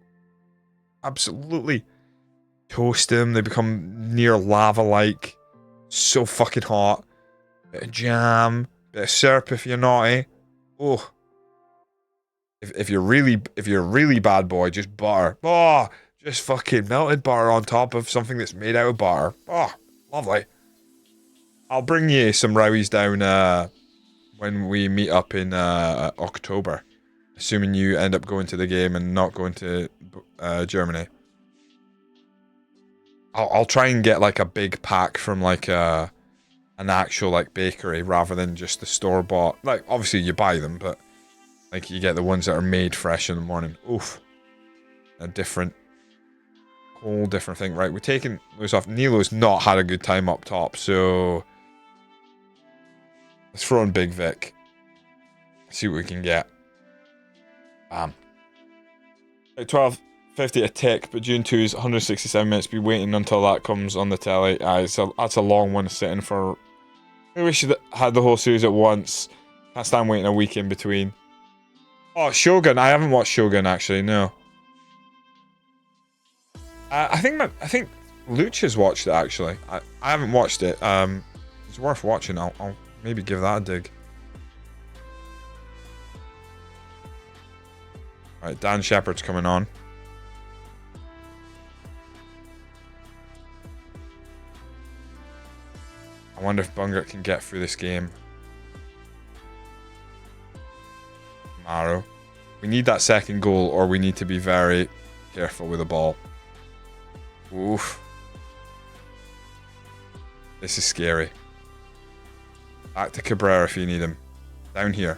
absolutely toast them. They become near lava-like. So fucking hot. Bit of jam, bit of syrup if you're naughty. Oh, if you're really bad boy, just butter. Oh, just fucking melted butter on top of something that's made out of butter. Oh, lovely. I'll bring you some rowies down when we meet up in October, assuming you end up going to the game and not going to Germany. I'll try and get like a big pack from like an actual like bakery rather than just the store bought. Like obviously you buy them, but like you get the ones that are made fresh in the morning. Oof, a whole different thing. Right, we're taking Lewis off. Nilo's not had a good time up top, so let's throw in Big Vic. See what we can get. Bam. 12.50 a tick, but June 2 is 167 minutes. Be waiting until that comes on the telly. That's a long one sitting for. Maybe we should had the whole series at once. Can't stand waiting a week in between. Oh, Shogun. I haven't watched Shogun actually. No. I think Lucha's watched it actually. I haven't watched it. It's worth watching. I'll maybe give that a dig. Right, Dan Shepherd's coming on. I wonder if Bungert can get through this game. Maro. We need that second goal, or we need to be very careful with the ball. Oof. This is scary. Back to Cabrera if you need him. Down here.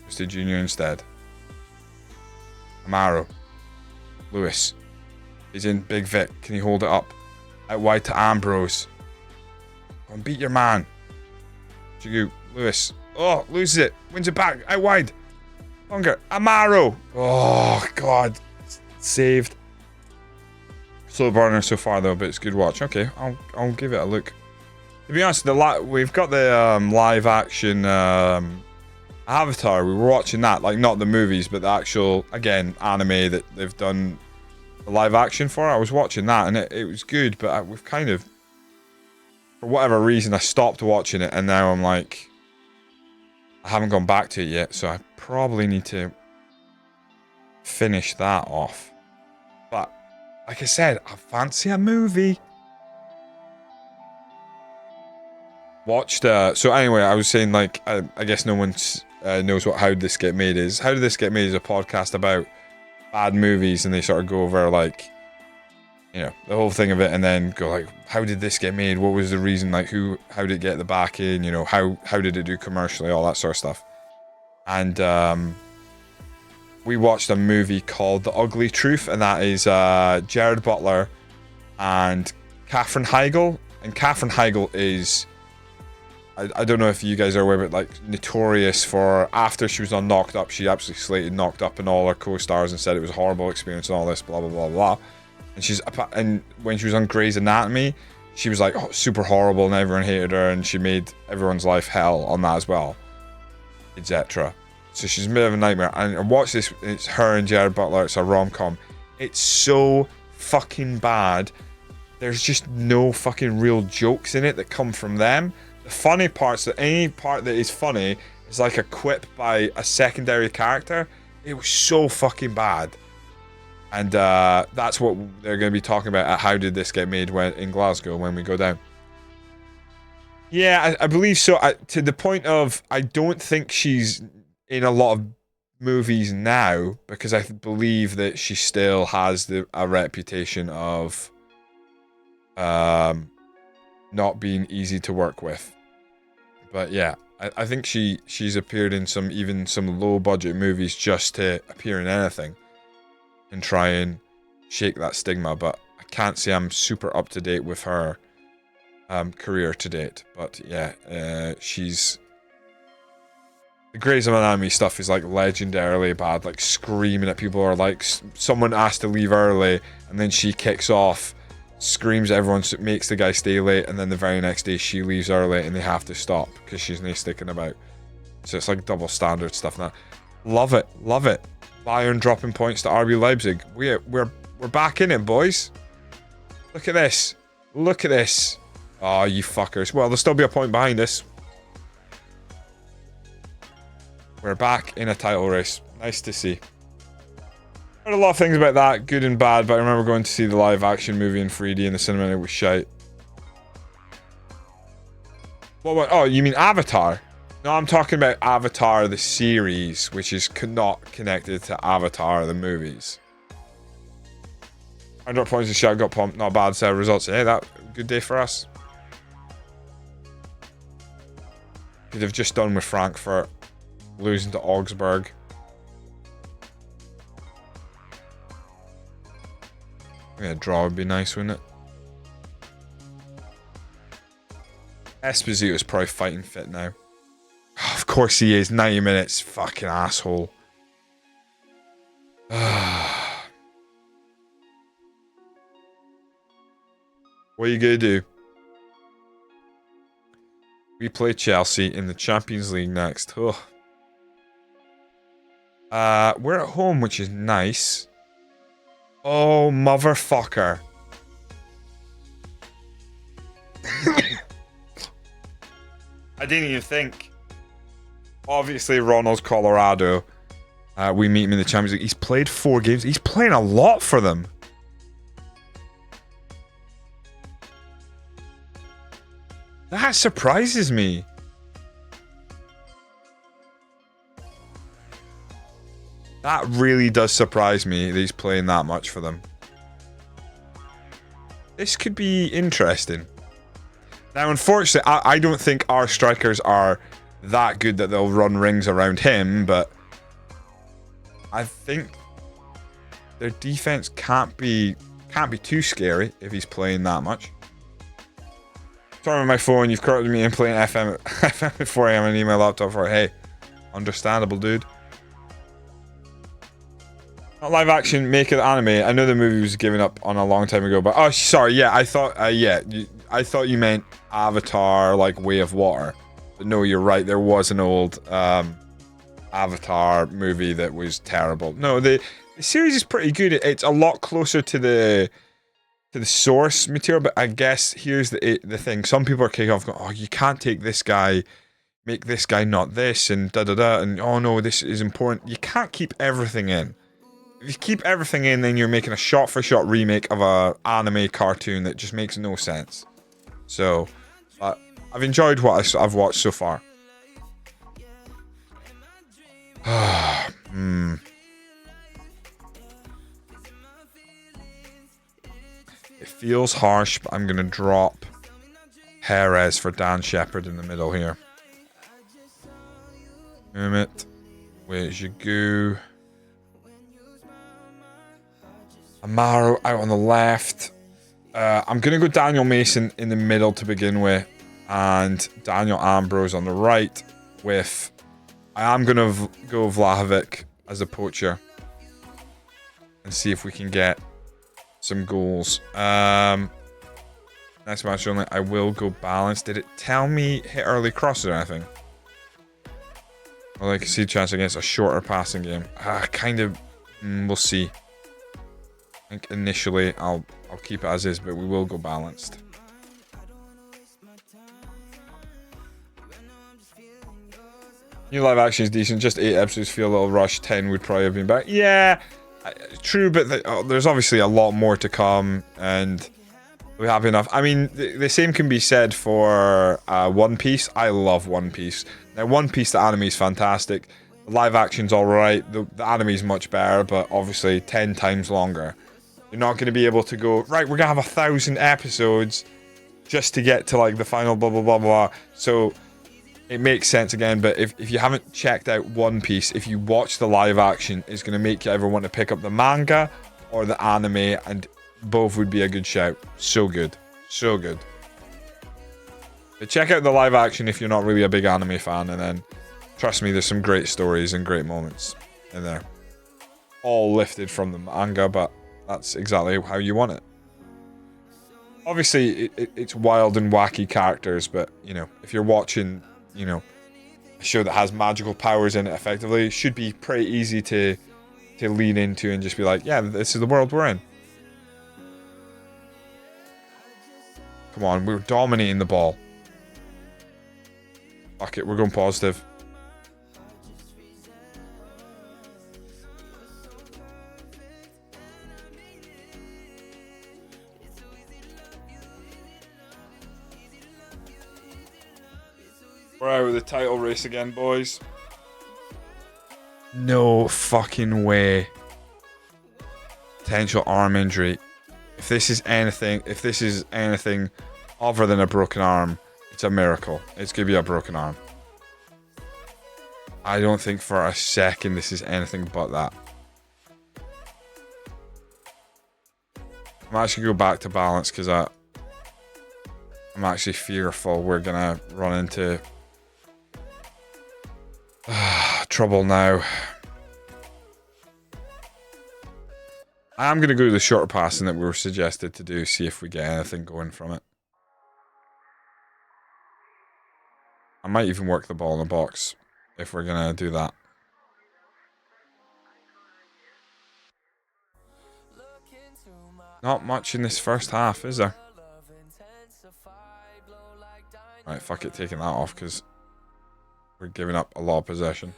Just a junior instead. Amaro. Lewis. He's in Big Vic. Can he hold it up? Out wide to Ambrose. Go and beat your man. Jigu. Lewis. Oh, loses it. Wins it back. Out wide. Longer. Amaro. Oh, God. Saved. Slow burner so far though, but it's good watch. Okay, I'll give it a look. To be honest, we've got the live action Avatar. We were watching that, like not the movies, but the actual again anime that they've done the live action for. I was watching that and it was good, but we've kind of, for whatever reason, I stopped watching it, and now I'm like, I haven't gone back to it yet, so I probably need to finish that off. But like I said, I fancy a movie. Watched so anyway, I was saying like I guess no one knows what How Did This Get Made is. How Did This Get Made is a podcast about bad movies, and they sort of go over like you know, the whole thing of it, and then go like, how did this get made? What was the reason? Like, how did it get the back in? You know, how did it do commercially? All that sort of stuff. And we watched a movie called The Ugly Truth, and that is Jared Butler and Katherine Heigl. And Katherine Heigl is, I don't know if you guys are aware, but like notorious for, after she was on Knocked Up, she absolutely slated Knocked Up and all her co-stars and said it was a horrible experience and all this, blah blah blah blah. And when she was on Grey's Anatomy, she was like, oh, super horrible and everyone hated her, and she made everyone's life hell on that as well, etc. So she's a bit of a nightmare. And watch this, it's her and Jared Butler, it's a rom-com. It's so fucking bad. There's just no fucking real jokes in it that come from them. The funny parts, that any part that is funny is like a quip by a secondary character. It was so fucking bad. And that's what they're going to be talking about at How Did This Get Made in Glasgow when we go down. Yeah, I believe so. To the point of, I don't think she's in a lot of movies now, because I believe that she still has a reputation of not being easy to work with. But yeah, I think she's appeared in some low budget movies just to appear in anything and try and shake that stigma. But I can't say I'm super up to date with her career to date. But yeah, she's, the Grey's Anatomy stuff is like legendarily bad, like screaming at people, or like someone asked to leave early and then she kicks off, screams at everyone, makes the guy stay late, and then the very next day she leaves early and they have to stop because she's not sticking about. So it's like double standard stuff now. Love it, love it. Bayern dropping points to RB Leipzig. We're back in it, boys. Look at this. Look at this. Oh, you fuckers. Well, there'll still be a point behind us. We're back in a title race. Nice to see. Heard a lot of things about that, good and bad, but I remember going to see the live action movie in 3D in the cinema and it was shite. What? Oh, you mean Avatar? No, I'm talking about Avatar the series, which is not connected to Avatar the movies. 100 points of shot, got pumped, not bad set of results. Hey, that good day for us. Could have just done with Frankfurt losing to Augsburg. Yeah, a draw would be nice, wouldn't it? Esposito's probably fighting fit now. Of course he is. 90 minutes. Fucking asshole. What are you going to do? We play Chelsea in the Champions League next. Ugh. We're at home, which is nice. Oh, motherfucker. I didn't even think. Obviously, Ronald's Colorado. We meet him in the Champions League. He's played 4 games. He's playing a lot for them. That surprises me. That really does surprise me that he's playing that much for them. This could be interesting. Now, unfortunately, I don't think our strikers are that good that they'll run rings around him, but I think their defense can't be too scary if he's playing that much. Turn on my phone, you've corrupted me and playing FM at 4 AM and need my laptop for it. Hey, understandable, dude. Not live action, make it anime. I know the movie was given up on a long time ago, but oh, sorry, yeah, I thought, I thought you meant Avatar, like Way of Water. But no, you're right. There was an old Avatar movie that was terrible. No, the series is pretty good. It's a lot closer to the source material, but I guess here's the thing. Some people are kicking off going, oh, you can't take this guy, make this guy not this, and da-da-da, and oh no, this is important. You can't keep everything in. If you keep everything in, then you're making a shot-for-shot remake of a anime cartoon that just makes no sense. So, I've enjoyed what I've watched so far. feels harsh, but I'm going to drop Perez for Dan Shepherd in the middle here. Umit. Where's your goo? Amaro out on the left. I'm going to go Daniel Mason in the middle to begin with. And Daniel Ambrose on the right with... I am going to go Vlahovic as a poacher. And see if we can get some goals. Next match only, I will go balanced. Did it tell me hit early crosses or anything? Well, I can see chance against a shorter passing game. Kind of, we'll see. I think initially I'll keep it as is, but we will go balanced. New live action is decent. Just 8 episodes feel a little rushed. 10 would probably have been better. Yeah, true, but there's obviously a lot more to come, and we have enough. I mean, the same can be said for One Piece. I love One Piece. Now, One Piece, the anime is fantastic. The live action's alright. The anime is much better, but obviously 10 times longer. You're not going to be able to go, right, we're going to have 1,000 episodes just to get to, like, the final blah, blah, blah, blah. So, it makes sense again, but if you haven't checked out One Piece, if you watch the live action, it's going to make you ever want to pick up the manga or the anime, and both would be a good shout. So good. So good. But check out the live action if you're not really a big anime fan, and then, trust me, there's some great stories and great moments in there. All lifted from the manga, but that's exactly how you want it. Obviously, it's wild and wacky characters, but, you know, if you're watching, you know, a show that has magical powers in it effectively, it should be pretty easy to lean into and just be like, yeah, this is the world we're in. Come on, we're dominating the ball. Fuck it, we're going positive. We're out of the title race again, boys. No fucking way. Potential arm injury. If this is anything other than a broken arm, it's a miracle. It's gonna be a broken arm. I don't think for a second this is anything but that. I'm actually going to go back to balance because I'm actually fearful we're gonna run into trouble now. I am going to go to the short passing that we were suggested to do, see if we get anything going from it. I might even work the ball in the box if we're going to do that. Not much in this first half, is there? Right, fuck it, taking that off because we're giving up a lot of possession.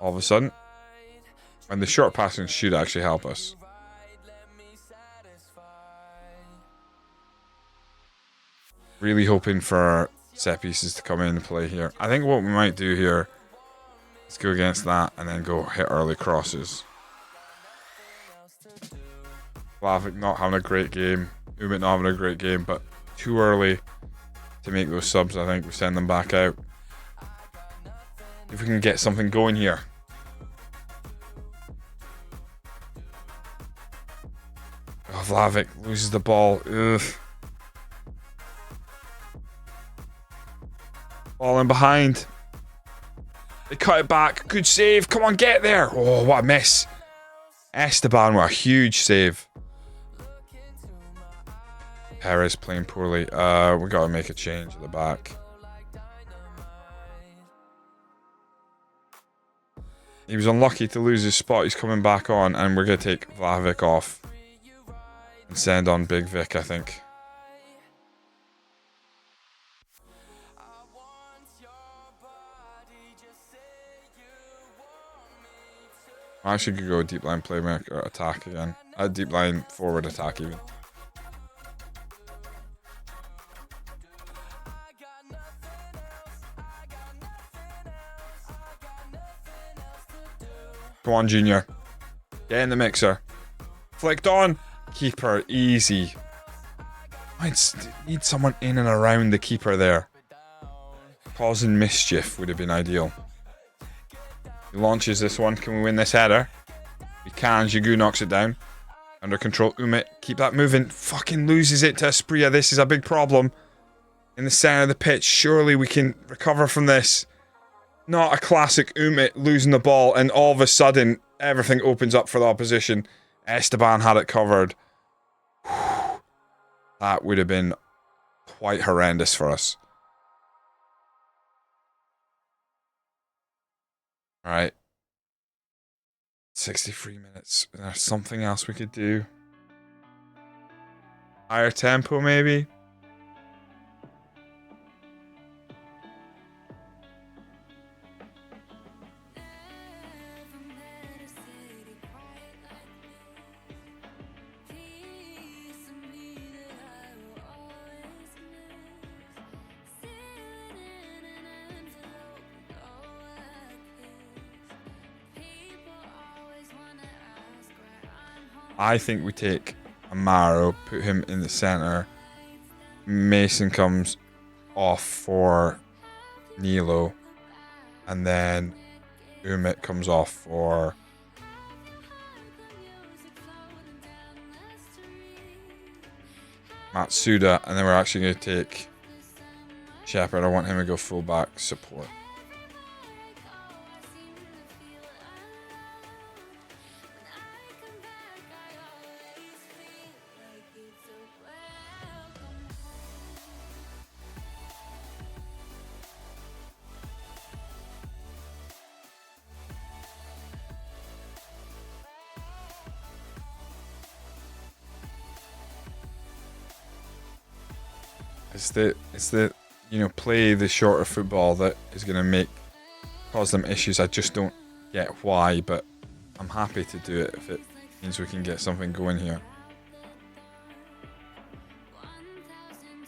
All of a sudden. And the short passing should actually help us. Really hoping for set pieces to come in and play here. I think what we might do here is go against that and then go hit early crosses. Vlahovic not having a great game. Umit not having a great game, but too early to make those subs. I think we send them back out. If we can get something going here. Oh, Vlahovic loses the ball. Ugh. Falling behind. They cut it back. Good save. Come on, get there. Oh, what a miss. Esteban with a huge save. Perez playing poorly. We got to make a change at the back. He was unlucky to lose his spot. He's coming back on, and we're going to take Vlahovic off and send on Big Vic, I think. I actually could go deep line playmaker attack again. Deep line forward attack even. Come on, Junior. Get in the mixer. Flicked on. Keeper, easy. Need someone in and around the keeper there. Causing mischief would have been ideal. He launches this one. Can we win this header? We can. Gigu knocks it down. Under control. Umit, keep that moving. Fucking loses it to Aspria. This is a big problem. In the center of the pitch. Surely we can recover from this. Not a classic Umit losing the ball, and all of a sudden everything opens up for the opposition. Esteban had it covered. That would have been quite horrendous for us. Alright. 63 minutes. Is there something else we could do? Higher tempo, maybe? I think we take Amaro, put him in the center. Mason comes off for Nilo. And then Umit comes off for Matsuda. And then we're actually going to take Shepard. I want him to go fullback support. It's the play the shorter football that is going to cause them issues. I just don't get why, but I'm happy to do it if it means we can get something going here.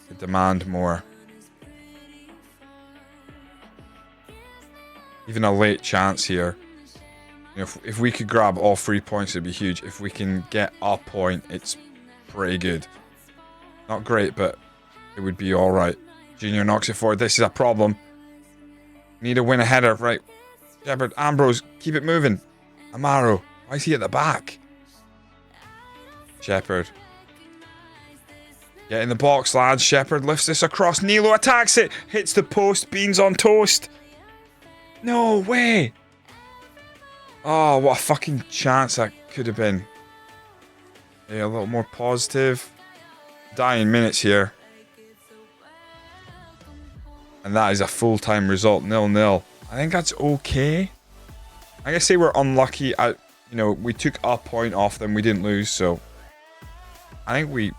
To demand more. Even a late chance here. If we could grab all 3 points, it'd be huge. If we can get a point, it's pretty good. Not great, but it would be alright. Junior knocks it forward. This is a problem. Need to win a header. Right. Shepard, Ambrose, keep it moving. Amaro, why is he at the back? Shepard. Get in the box, lads. Shepard lifts this across. Nilo attacks it. Hits the post. Beans on toast. No way. Oh, what a fucking chance that could have been. Yeah, a little more positive. Dying minutes here. And that is a full-time result, 0-0. I think that's okay. I guess say we're unlucky. We took a point off them. We didn't lose, so I think we.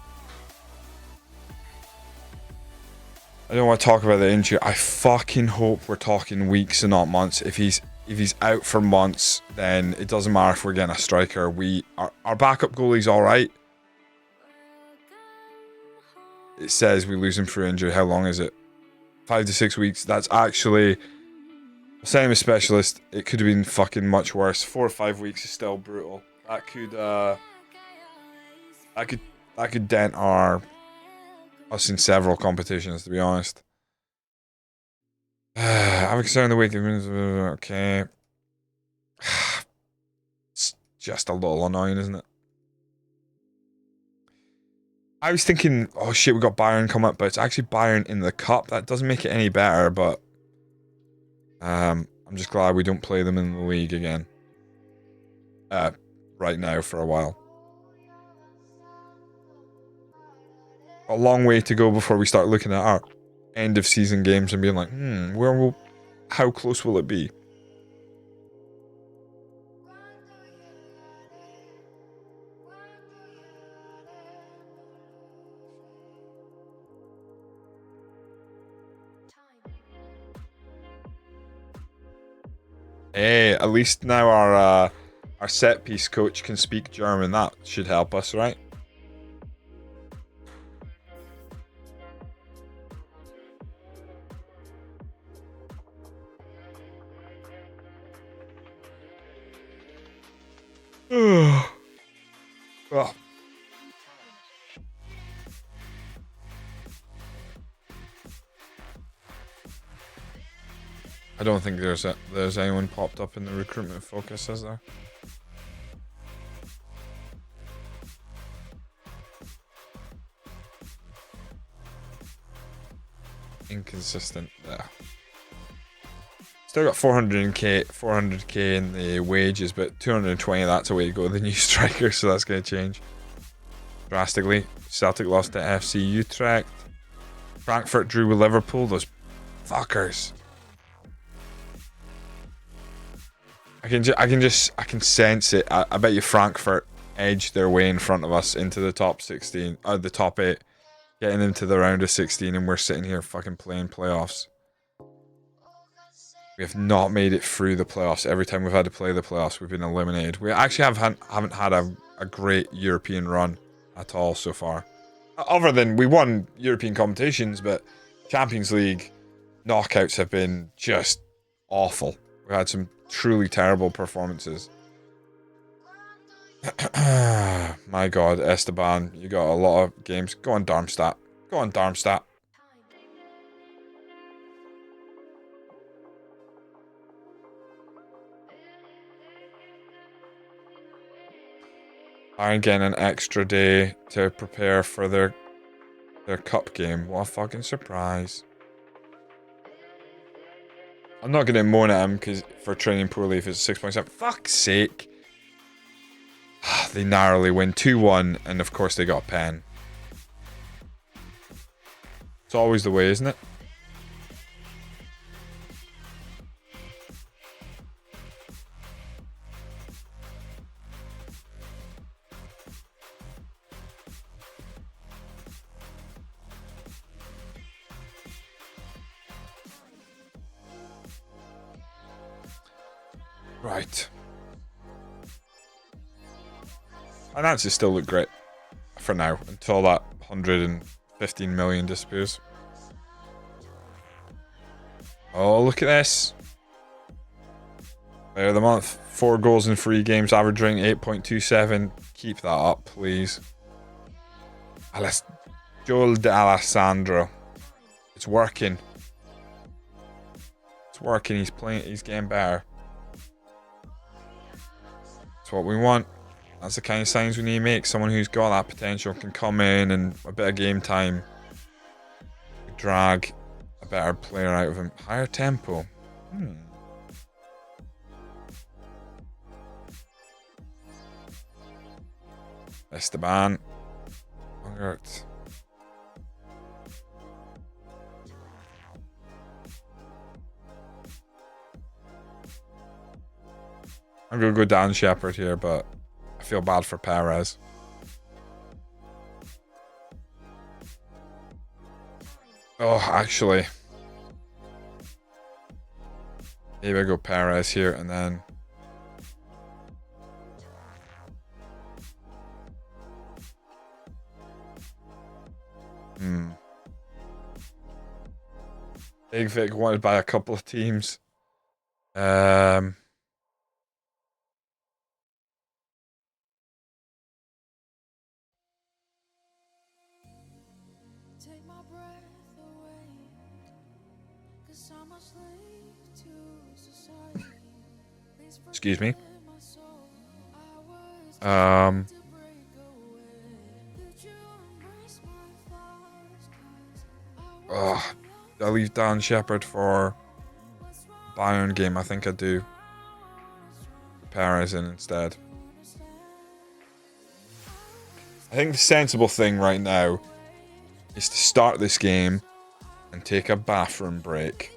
I don't want to talk about the injury. I fucking hope we're talking weeks and not months. If he's out for months, then it doesn't matter if we're getting a striker. Our backup goalie's all right. It says we lose him through injury. How long is it? 5 to 6 weeks. That's actually, same as specialist. It could have been fucking much worse. 4 or 5 weeks is still brutal. That could dent us in several competitions, to be honest. I'm concerned the week. Okay. It's just a little annoying, isn't it? I was thinking, oh shit, we got Bayern come up, but it's actually Bayern in the cup. That doesn't make it any better, but I'm just glad we don't play them in the league again. Right now for a while. A long way to go before we start looking at our end of season games and being like, how close will it be? Hey, at least now our set piece coach can speak German. That should help us, right? Oh. don't think there's anyone popped up in the recruitment focus, is there? Inconsistent there. Still got 400k in the wages, but 220 that's a way to go with the new striker, so that's going to change drastically. Celtic lost to FC Utrecht. Frankfurt drew with Liverpool. Those fuckers. I can sense it. I bet you Frankfurt edged their way in front of us into the top 16, the top 8, getting into the round of 16, and we're sitting here fucking playing playoffs. We have not made it through the playoffs. Every time we've had to play the playoffs, we've been eliminated. We actually haven't had a great European run at all so far. Other than we won European competitions, but Champions League knockouts have been just awful. We had some truly terrible performances. My God, Esteban, you got a lot of games. Go on, Darmstadt. Go on, Darmstadt. I'm getting an extra day to prepare for their cup game. What a fucking surprise. I'm not going to moan at him for training poorly if it's 6.7. Fuck's sake. They narrowly win 2-1, and of course they got a pen. It's always the way, isn't it? Right. Finances still look great for now until that 115 million disappears. Oh, look at this. Player of the month. 4 goals in 3 games, averaging 8.27. Keep that up, please. Joel de Alessandro. It's working. It's working. He's getting better. That's what we want. That's the kind of signs we need to make. Someone who's got that potential can come in and a bit of game time. Drag a better player out of him. Higher tempo. Esteban. Hungert. I'm going to go Dan Shepherd here, but I feel bad for Perez. Oh, actually. Maybe I go Perez here and then... Big Vic wanted by a couple of teams. Excuse me. I leave Dan Shepherd for Bayern game. I think I do. Perez in instead. I think the sensible thing right now is to start this game and take a bathroom break.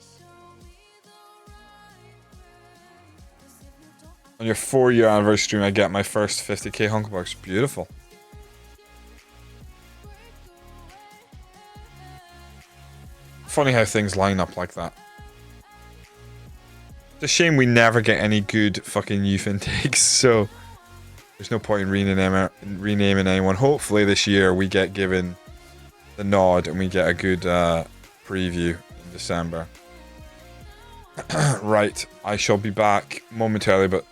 On your 4-year anniversary stream, I get my first 50k Hunkerbucks. Beautiful. Funny how things line up like that. It's a shame we never get any good fucking youth intakes, so there's no point in renaming anyone. Hopefully this year we get given the nod and we get a good preview in December. Right, I shall be back momentarily, but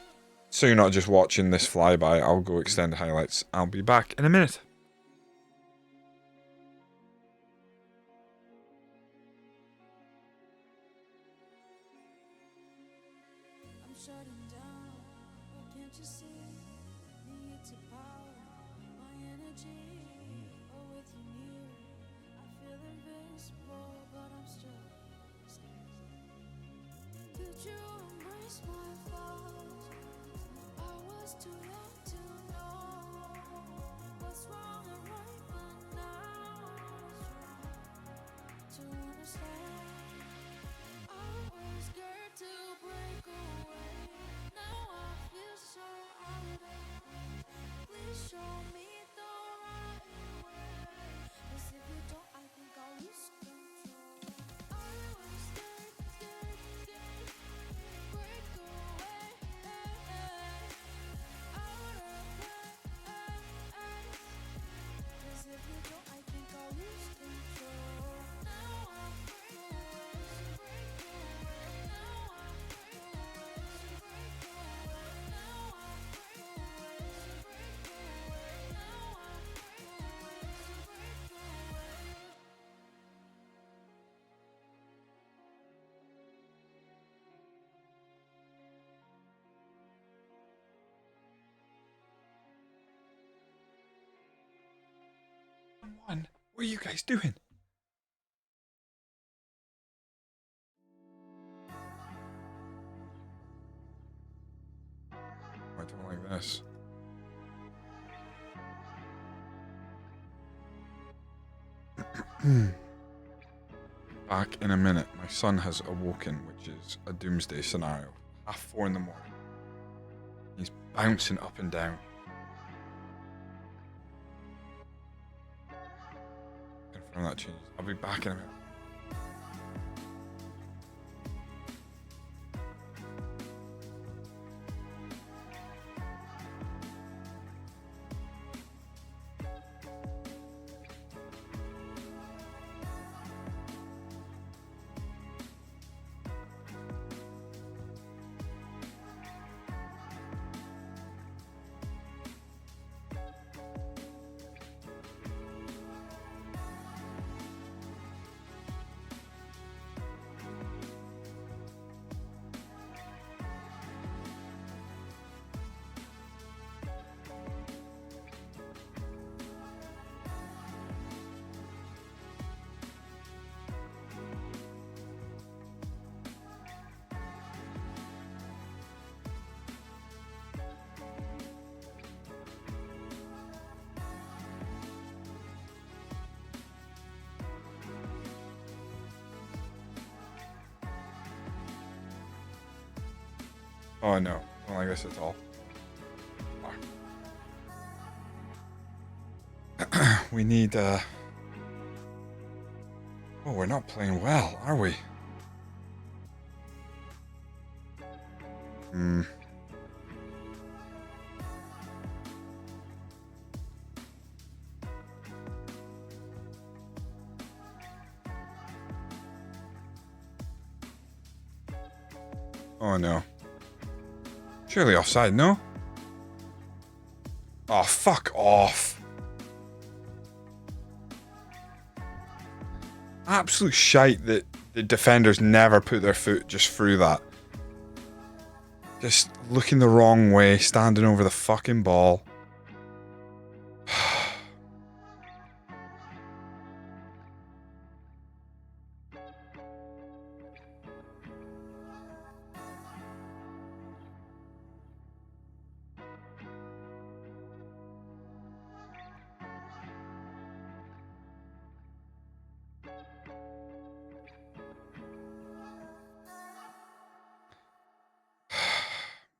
so you're not just watching this flyby, I'll go extend highlights. I'll be back in a minute. What are you guys doing? I don't like this. Back in a minute. My son has awoken, which is a doomsday scenario. 4:30 in the morning. He's bouncing up and down. Confirm that changes. I'll be back in a minute. Oh no, I don't like this at all. We need Oh, we're not playing well, are we? Oh no. Surely offside, no? Oh, fuck off. Absolute shite that the defenders never put their foot just through that. Just looking the wrong way, standing over the fucking ball.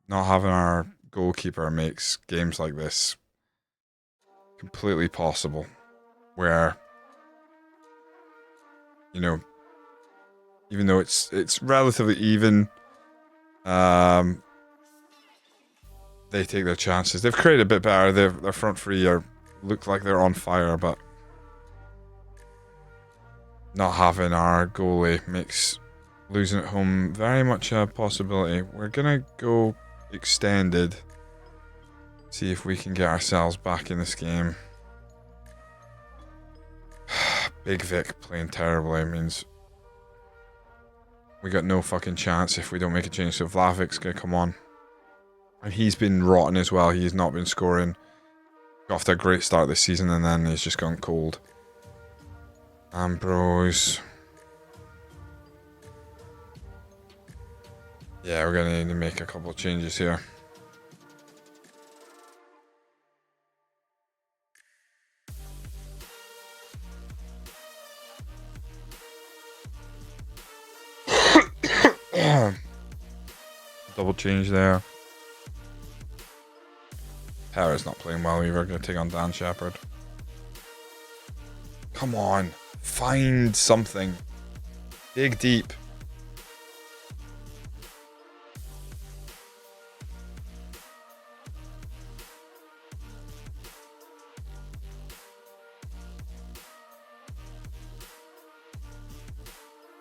Not having our goalkeeper makes games like this completely possible. Where, you know, even though it's relatively even, they take their chances. They've created a bit better. Their front three look like they're on fire, but not having our goalie makes losing at home very much a possibility. We're gonna go extended. See if we can get ourselves back in this game. Big Vic playing terribly means we got no fucking chance if we don't make a change. So Vlavic's gonna come on. And he's been rotten as well. He's not been scoring. Got off to a great start this season and then he's just gone cold. Ambrose. Yeah, we're going to need to make a couple of changes here. Double change there. Tara's not playing well either. Going to take on Dan Shepherd. Come on. Find something. Dig deep.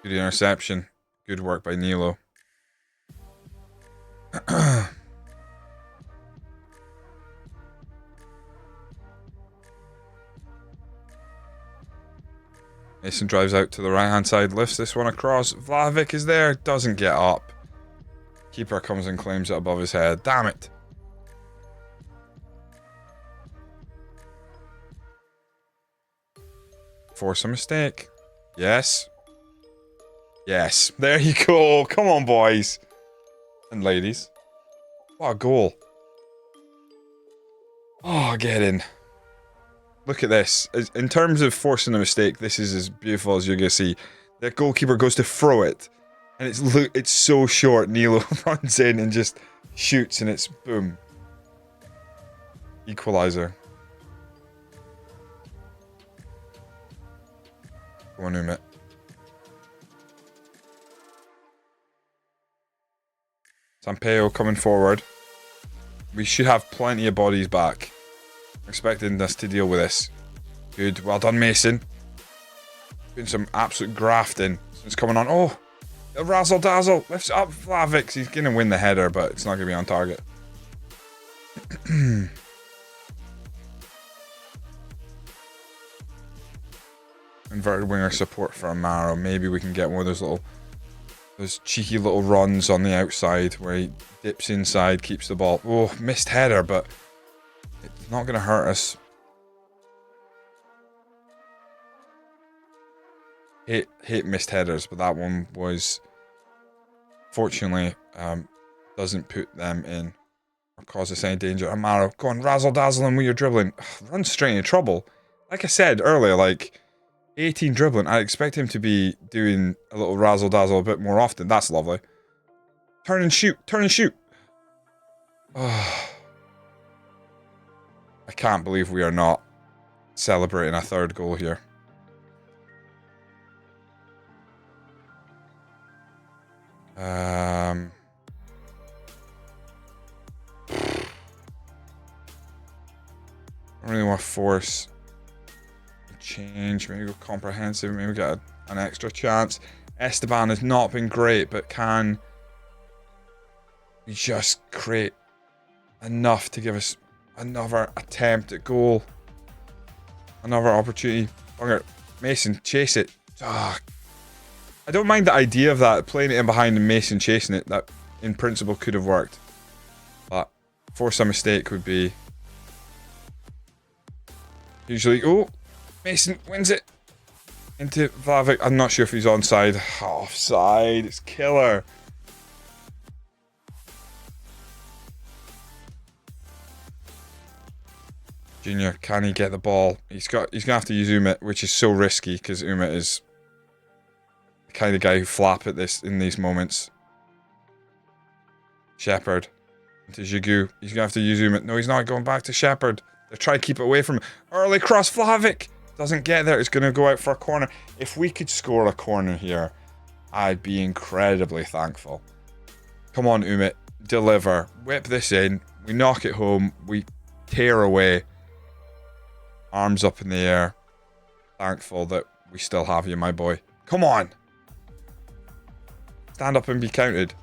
Good interception. Good work by Nilo. Mason drives out to the right hand side, lifts this one across. Vlahovic is there, doesn't get up. Keeper comes and claims it above his head. Damn it. Force a mistake. Yes. Yes. There you go. Come on, boys. And ladies. What a goal. Oh, get in. Look at this. In terms of forcing a mistake, this is as beautiful as you're going to see. The goalkeeper goes to throw it. And it's so short. Nilo runs in and just shoots and it's boom. Equalizer. Go on, Umit. Sampaio coming forward. We should have plenty of bodies back. I'm expecting us to deal with this. Good. Well done, Mason. Doing some absolute grafting. It's coming on. Oh! Razzle dazzle. Lifts up Vlahovic. He's going to win the header, but it's not going to be on target. Inverted winger support for Amaro. Maybe we can get one of those cheeky little runs on the outside where he dips inside, keeps the ball. Oh, missed header, but it's not going to hurt us. Hate missed headers, but that one was, fortunately, doesn't put them in or cause us any danger. Amaro, go on, razzle dazzle him when you're dribbling. Run straight into trouble. Like I said earlier, like 18 dribbling, I expect him to be doing a little razzle dazzle a bit more often. That's lovely. Turn and shoot, turn and shoot. Oh. I can't believe we are not celebrating a third goal here. I don't really want to force a change. Maybe go comprehensive. Maybe get an extra chance. Esteban has not been great, but can we just create enough to give us another attempt at goal? Another opportunity. Mason, chase it. Ah. I don't mind the idea of that, playing it in behind and Mason chasing it. That, in principle, could have worked. But force a mistake would be... Usually... Oh! Mason wins it! Into Vlahovic. I'm not sure if he's onside. Offside. It's killer. Junior, can he get the ball? He's going to have to use Umit, which is so risky because Umit is kind of guy who flap at this in these moments. Shepherd into Gigu. He's gonna have to use him. No, he's not going back to Shepherd. They're trying to keep it away from him. Early cross, Vlahovic doesn't get there. It's gonna go out for a corner. If we could score a corner here, I'd be incredibly thankful. Come on, Umit, deliver. Whip this in. We knock it home. We tear away. Arms up in the air. Thankful that we still have you, my boy. Come on. Stand up and be counted.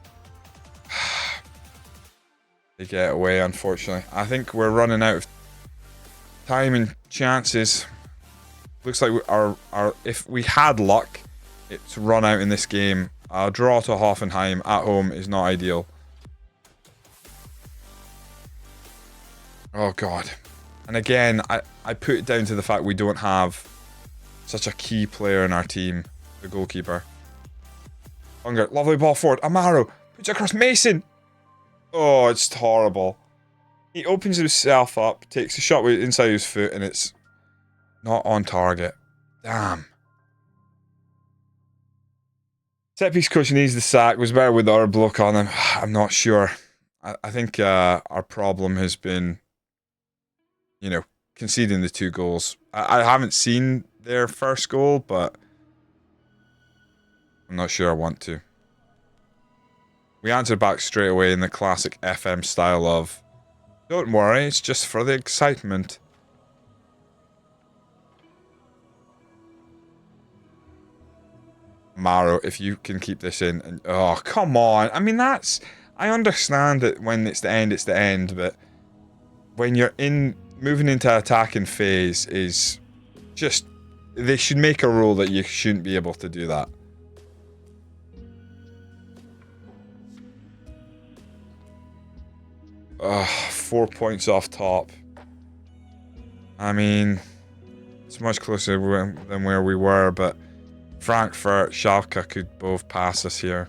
They get away, unfortunately. I think we're running out of time and chances. Looks like if we had luck, it's run out in this game. A draw to Hoffenheim at home is not ideal. Oh, God. And again, I put it down to the fact we don't have such a key player in our team, the goalkeeper. Unger, lovely ball forward. Amaro puts it across Mason. Oh, it's horrible. He opens himself up, takes a shot with inside his foot, and it's not on target. Damn. Set piece coach needs the sack. Was better with our block on him. I'm not sure. I think our problem has been, you know, conceding the 2 goals. I haven't seen their first goal, but I'm not sure I want to. We answered back straight away in the classic FM style of, don't worry, it's just for the excitement. Maro, if you can keep this in, and oh, come on. I mean, that's, I understand that when it's the end, but when you're moving into attacking phase is just, they should make a rule that you shouldn't be able to do that. Ugh, 4 points off top. I mean, it's much closer than where we were, but Frankfurt, Schalke could both pass us here.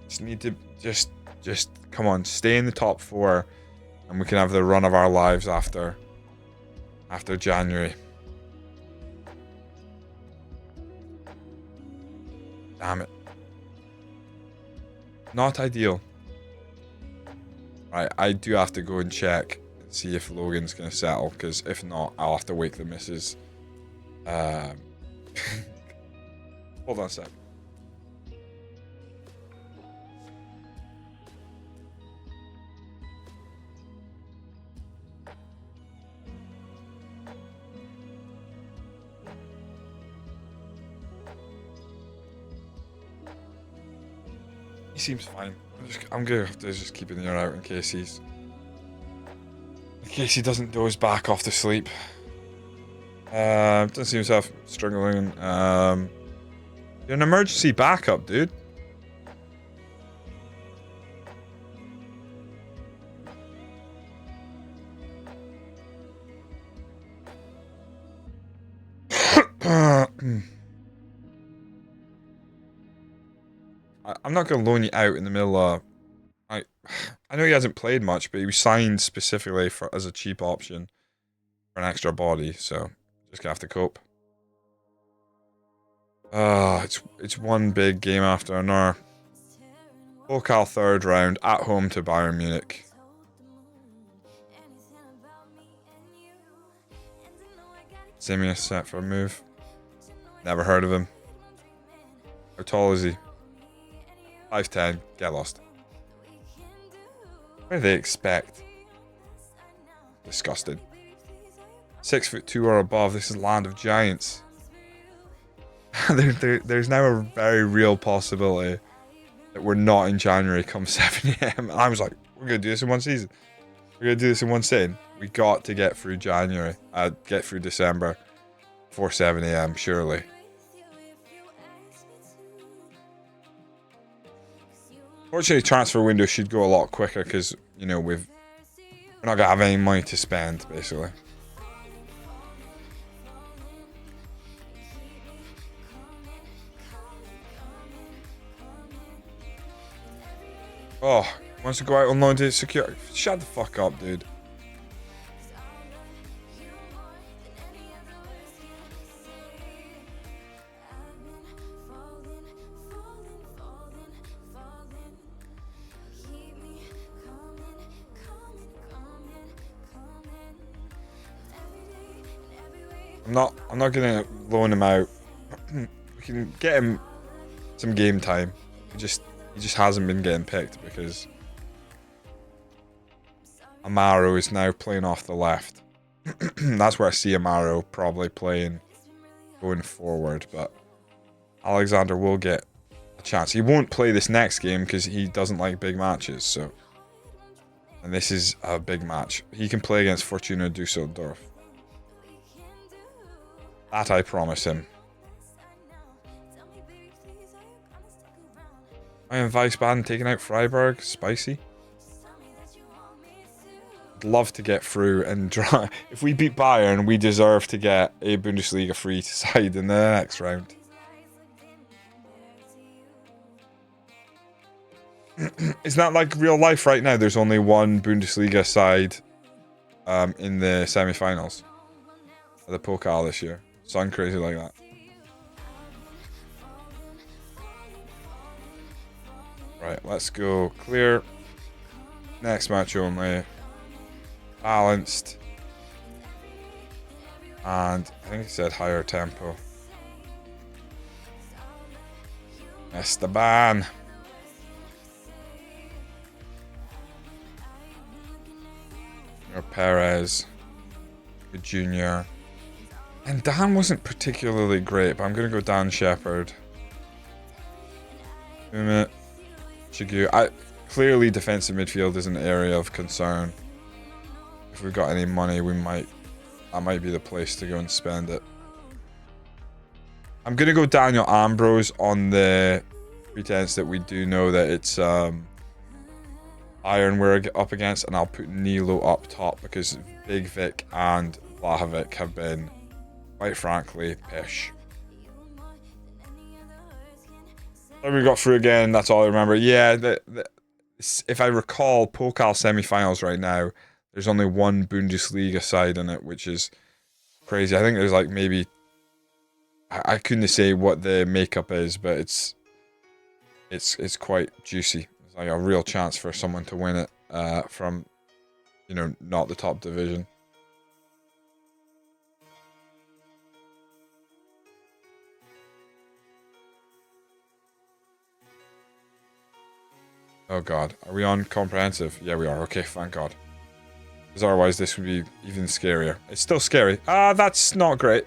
Just need to just come on, stay in the top 4, and we can have the run of our lives after January. Damn it. Not ideal. Right, I do have to go and check and see if Logan's going to settle, because if not, I'll have to wake the missus. Hold on a sec. He seems fine. I'm gonna have to just keep an ear out in case he doesn't doze back off to sleep. Doesn't seem to have struggling. You're an emergency backup, dude. I'm not going to loan you out in the middle of... I know he hasn't played much, but he was signed specifically as a cheap option for an extra body, so just going to have to cope. It's one big game after another. Pokal 3rd round at home to Bayern Munich. Simeon set for a move. Never heard of him. How tall is he? 5'10", get lost. What do they expect? Disgusting. 6'2" or above, this is land of giants. There's now a very real possibility that we're not in January come 7 AM. And I was like, we're going to do this in one season. We're going to do this in one sitting. We got to get through January. Get through December before 7 AM, surely. Fortunately, transfer window should go a lot quicker because, you know, we're not going to have any money to spend, basically. Oh, wants to go out on loan to secure. Shut the fuck up, dude. I'm not gonna loan him out. We can get him some game time. He just hasn't been getting picked because Amaro is now playing off the left. That's where I see Amaro probably playing going forward, but Alexander will get a chance. He won't play this next game because he doesn't like big matches, so. And this is a big match. He can play against Fortuna Dusseldorf. That I promise him. I am Weissbaden taking out Freiburg. Spicy. I'd love to get through and draw. If we beat Bayern, we deserve to get a Bundesliga free side in the next round. Isn't that like real life right now? There's only one Bundesliga side in the semi-finals of the Pokal this year. Something crazy like that. Right, let's go clear. Next match only. Balanced. And I think it said higher tempo. Esteban. Perez. Good Junior. And Dan wasn't particularly great, but I'm going to go Dan Shepherd. Umit. Chigu. Clearly defensive midfield is an area of concern. If we've got any money, that might be the place to go and spend it. I'm going to go Daniel Ambrose on the pretense that we do know that it's Iron we're up against, and I'll put Nilo up top because Big Vic and Vlahovic have been, quite frankly, pish. Then we got through again, that's all I remember. Yeah, if I recall, Pokal semi-finals right now, there's only one Bundesliga side in it, which is crazy. I think there's like maybe... I couldn't say what the makeup is, but it's quite juicy. It's like a real chance for someone to win it from, you know, not the top division. Oh god, are we on comprehensive? Yeah, we are. Okay, thank god. Because otherwise this would be even scarier. It's still scary. That's not great.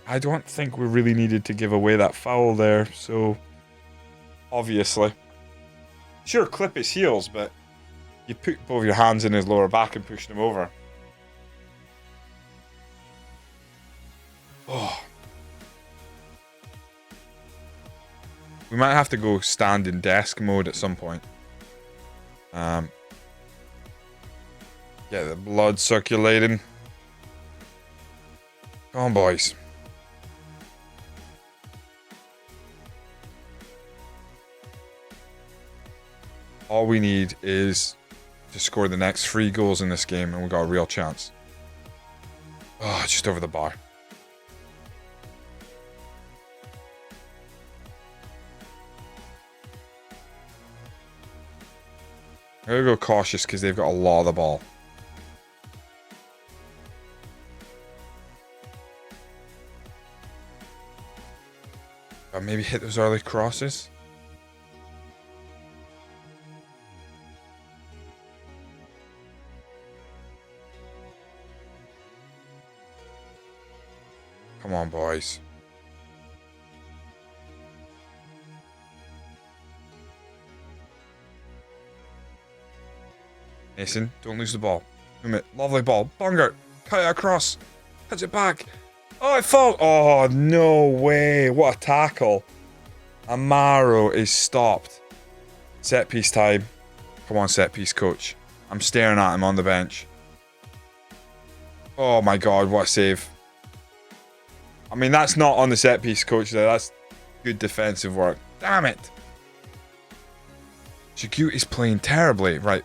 I don't think we really needed to give away that foul there, so... Obviously. Sure, clip his heels, but... You put both your hands in his lower back and pushed him over. Oh. We might have to go stand in desk mode at some point. Get the blood circulating. Come on, boys. All we need is to score the next 3 goals in this game and we've got a real chance. Oh, just over the bar. I'm going to go cautious because they've got a lot of the ball. Maybe hit those early crosses. Come on, boys. Mason, don't lose the ball. Lovely ball. Bunger. Cut it across. Touch it back. Oh, it falls. Oh, no way. What a tackle. Amaro is stopped. Set piece time. Come on, set piece coach. I'm staring at him on the bench. Oh my god, what a save. I mean, that's not on the set piece coach there. That's good defensive work. Damn it. Jagut is playing terribly. Right.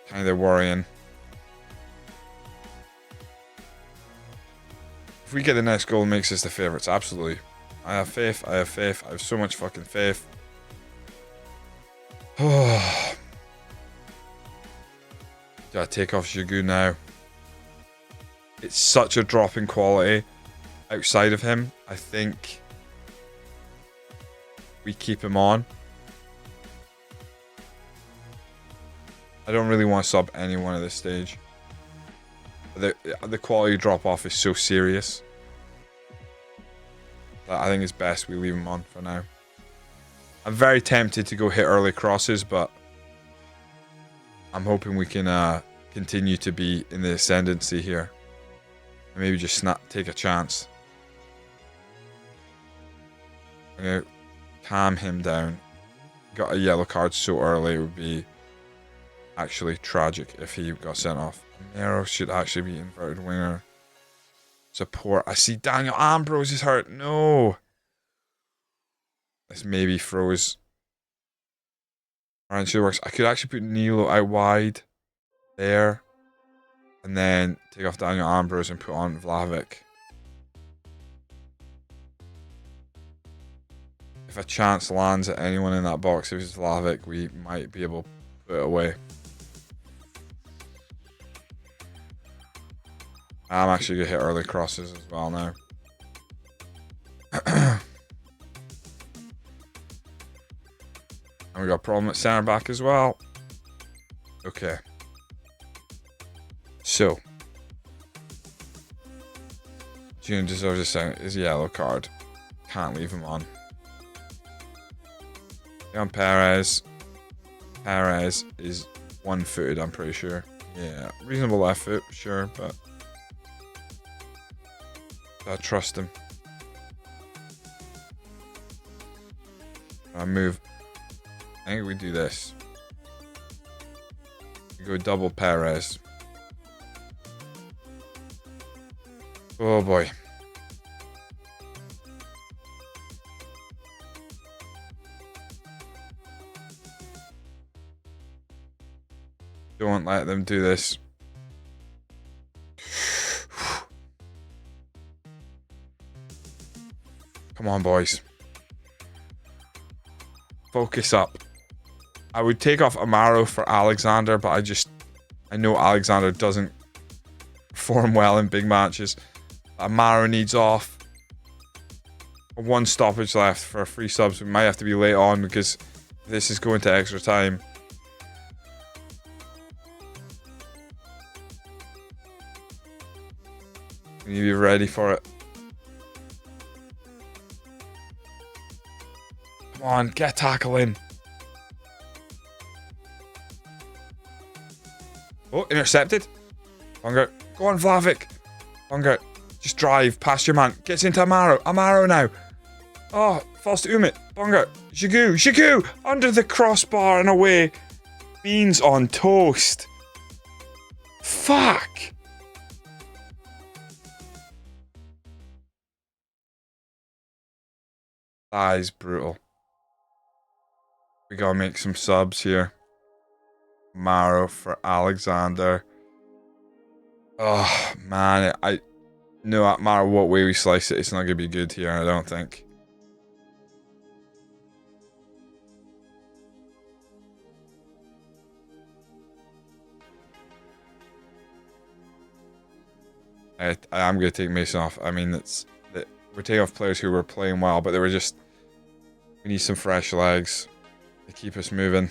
Kind of worrying. If we get the next goal, it makes us the favourites. Absolutely. I have faith. I have faith. I have so much fucking faith. Oh. Gotta take off Giganten now. It's such a drop in quality outside of him. I think we keep him on. I don't really want to sub anyone at this stage. The quality drop off is so serious that I think it's best we leave him on for now. I'm very tempted to go hit early crosses, but I'm hoping we can continue to be in the ascendancy here. And maybe just take a chance. I'm going to calm him down. Got a yellow card so early, it would be actually tragic if he got sent off. Nero should actually be inverted winger. Support. I see Daniel Ambrose is hurt. No. This maybe froze. Alright, works. I could actually put Nilo out wide there. And then take off Daniel Ambrose and put on Vlahovic. If a chance lands at anyone in that box, if it's Vlahovic, we might be able to put it away. I'm actually going to hit early crosses as well now. And we got a problem at centre back as well. Okay. So. June deserves his yellow card. Can't leave him on. On Perez. Perez is one-footed, I'm pretty sure. Yeah, reasonable left foot, sure, but I trust him. I move. I think we do this. We go double Perez. Oh boy. Don't let them do this. Come on, boys. Focus up. I would take off Amaro for Alexander, but I know Alexander doesn't perform well in big matches. Amaro needs off. One stoppage left for free subs. We might have to be late on because this is going to extra time. We need to be ready for it. Come on, get a tackle in. Oh, intercepted. Longer. Go on, Vlahovic. Longer. Just drive past your man. Gets into Amaro. Amaro now. Oh, falls to Umit. Bonga. Shigu. Shigu! Under the crossbar and away. Beans on toast. Fuck. That is brutal. We gotta make some subs here. Amaro for Alexander. Oh, man. No matter what way we slice it, it's not going to be good here, I don't think. I am going to take Mason off. I mean, we're taking off players who were playing well, but they were just... We need some fresh legs to keep us moving.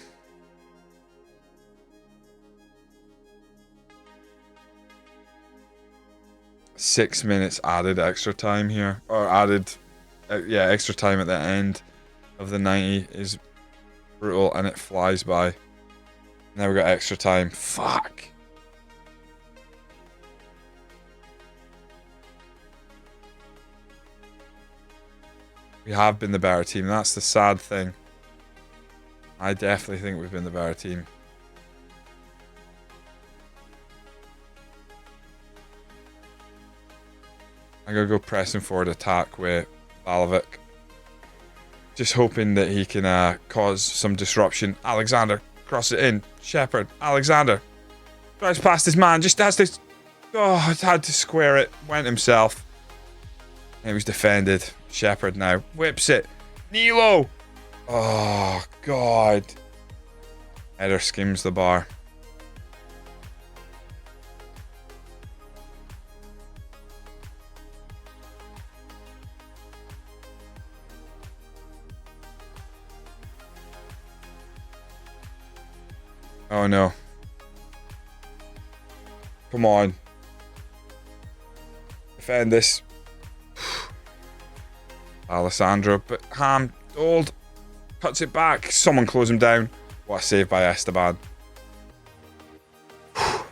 .6 minutes added extra time here, or added, yeah, extra time at the end of the 90 is brutal, and it flies by. Now we got extra time. Fuck. We have been the better team. That's the sad thing. I definitely think we've been the better team. I'm going to go pressing forward attack with Vlahovic. Just hoping that he can cause some disruption. Alexander, cross it in. Shepherd, Alexander. Drives past his man, just has to... Oh, had to square it. Went himself. And it was defended. Shepherd now. Whips it. Nilo! Oh, God. Header skims the bar. Oh no. Come on. Defend this. Alessandro, but Ham, old, cuts it back. Someone close him down. What a save by Esteban. I'm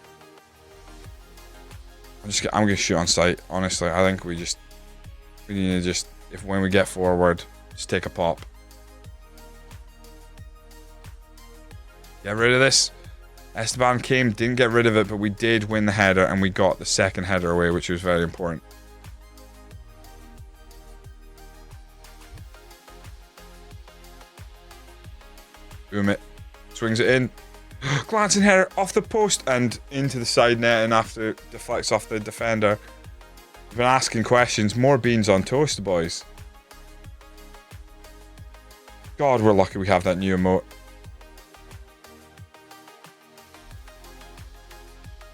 gonna shoot on sight. Honestly, I think we need to just, if when we get forward, just take a pop. Get rid of this. Esteban came, didn't get rid of it, but we did win the header, and we got the second header away, which was very important. Boom it. Swings it in. Glancing header off the post and into the side net, and after deflects off the defender. We've been asking questions. More beans on toast, boys. God, we're lucky we have that new emote.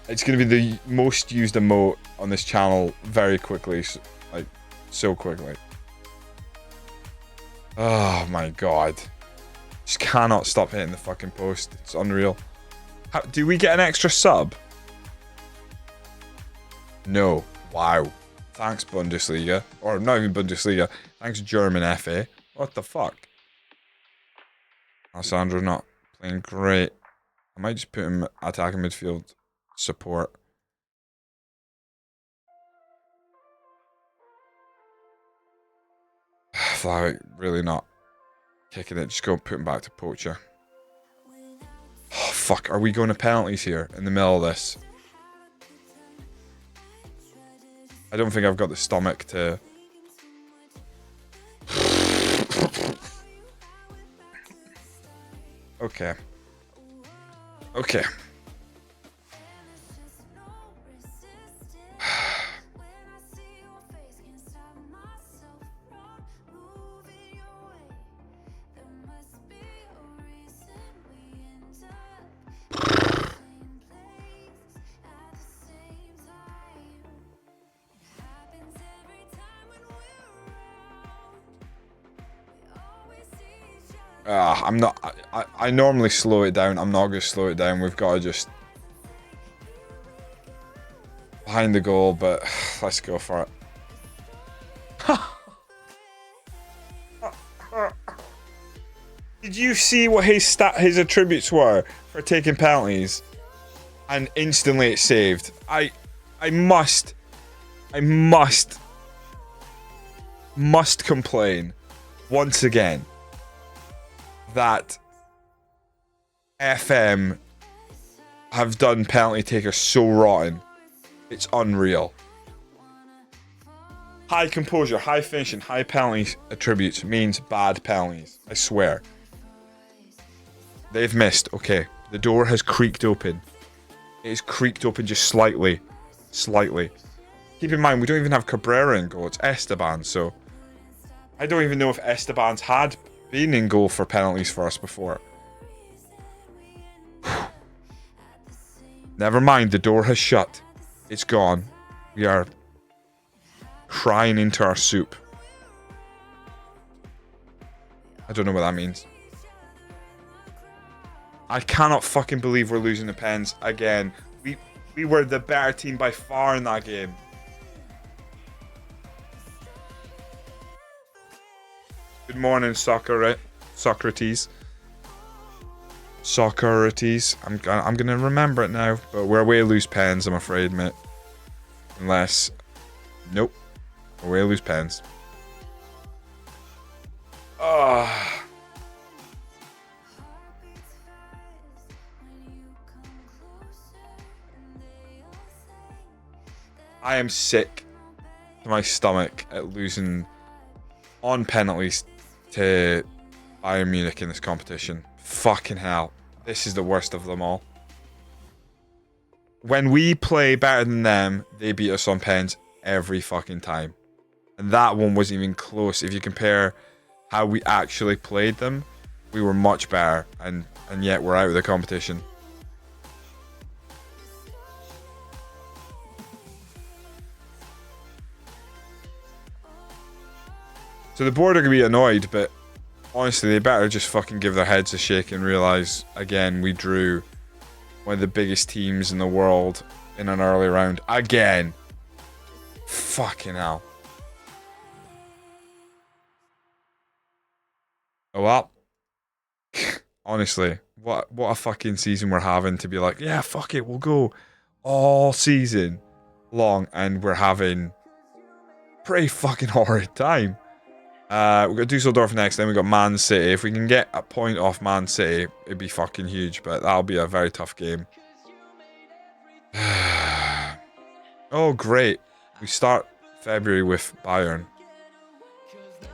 It's going to be the most used emote on this channel very quickly. Like, so quickly. Oh my god. Just cannot stop hitting the fucking post. It's unreal. Do we get an extra sub? No. Wow. Thanks, Bundesliga. Or not even Bundesliga. Thanks, German FA. What the fuck? Alessandro not playing great. I might just put him attacking midfield support. Flowey, really not kicking it. Just go put him back to poacher. Oh, fuck. Are we going to penalties here in the middle of this? I don't think I've got the stomach to... Okay. Okay. I'm not. I normally slow it down. I'm not going to slow it down. We've got to just behind the goal, but let's go for it. Did you see what his attributes were for taking penalties? And instantly it's saved. I must complain once again that FM have done penalty takers so rotten. It's unreal. High composure, high finishing, high penalty attributes means bad penalties. I swear. They've missed. Okay, the door has creaked open. It is creaked open just slightly. Slightly. Keep in mind, we don't even have Cabrera in goal. It's Esteban, so... I don't even know if Esteban's had been in goal for penalties for us before. Never mind, the door has shut. It's gone. We are crying into our soup. I don't know what that means. I cannot fucking believe we're losing the pens again. We were the better team by far in that game. Good morning, Socrates. Socrates. I'm gonna remember it now, but we're away to lose pens, I'm afraid, mate. Unless, nope, we're away to lose pens. Ah. I am sick to my stomach at losing on penalties to Bayern Munich in this competition. Fucking hell. This is the worst of them all. When we play better than them, they beat us on pens every fucking time. And that one wasn't even close. If you compare how we actually played them, we were much better. And yet we're out of the competition. So the board are going to be annoyed, but honestly, they better just fucking give their heads a shake and realise, again, we drew one of the biggest teams in the world in an early round. Again. Fucking hell. Oh well. Honestly, what a fucking season we're having to be like, yeah, fuck it, we'll go all season long, and we're having pretty fucking horrid time. We've got Dusseldorf next, then we've got Man City. If we can get a point off Man City, it'd be fucking huge, but that'll be a very tough game. Oh, great. We start February with Bayern.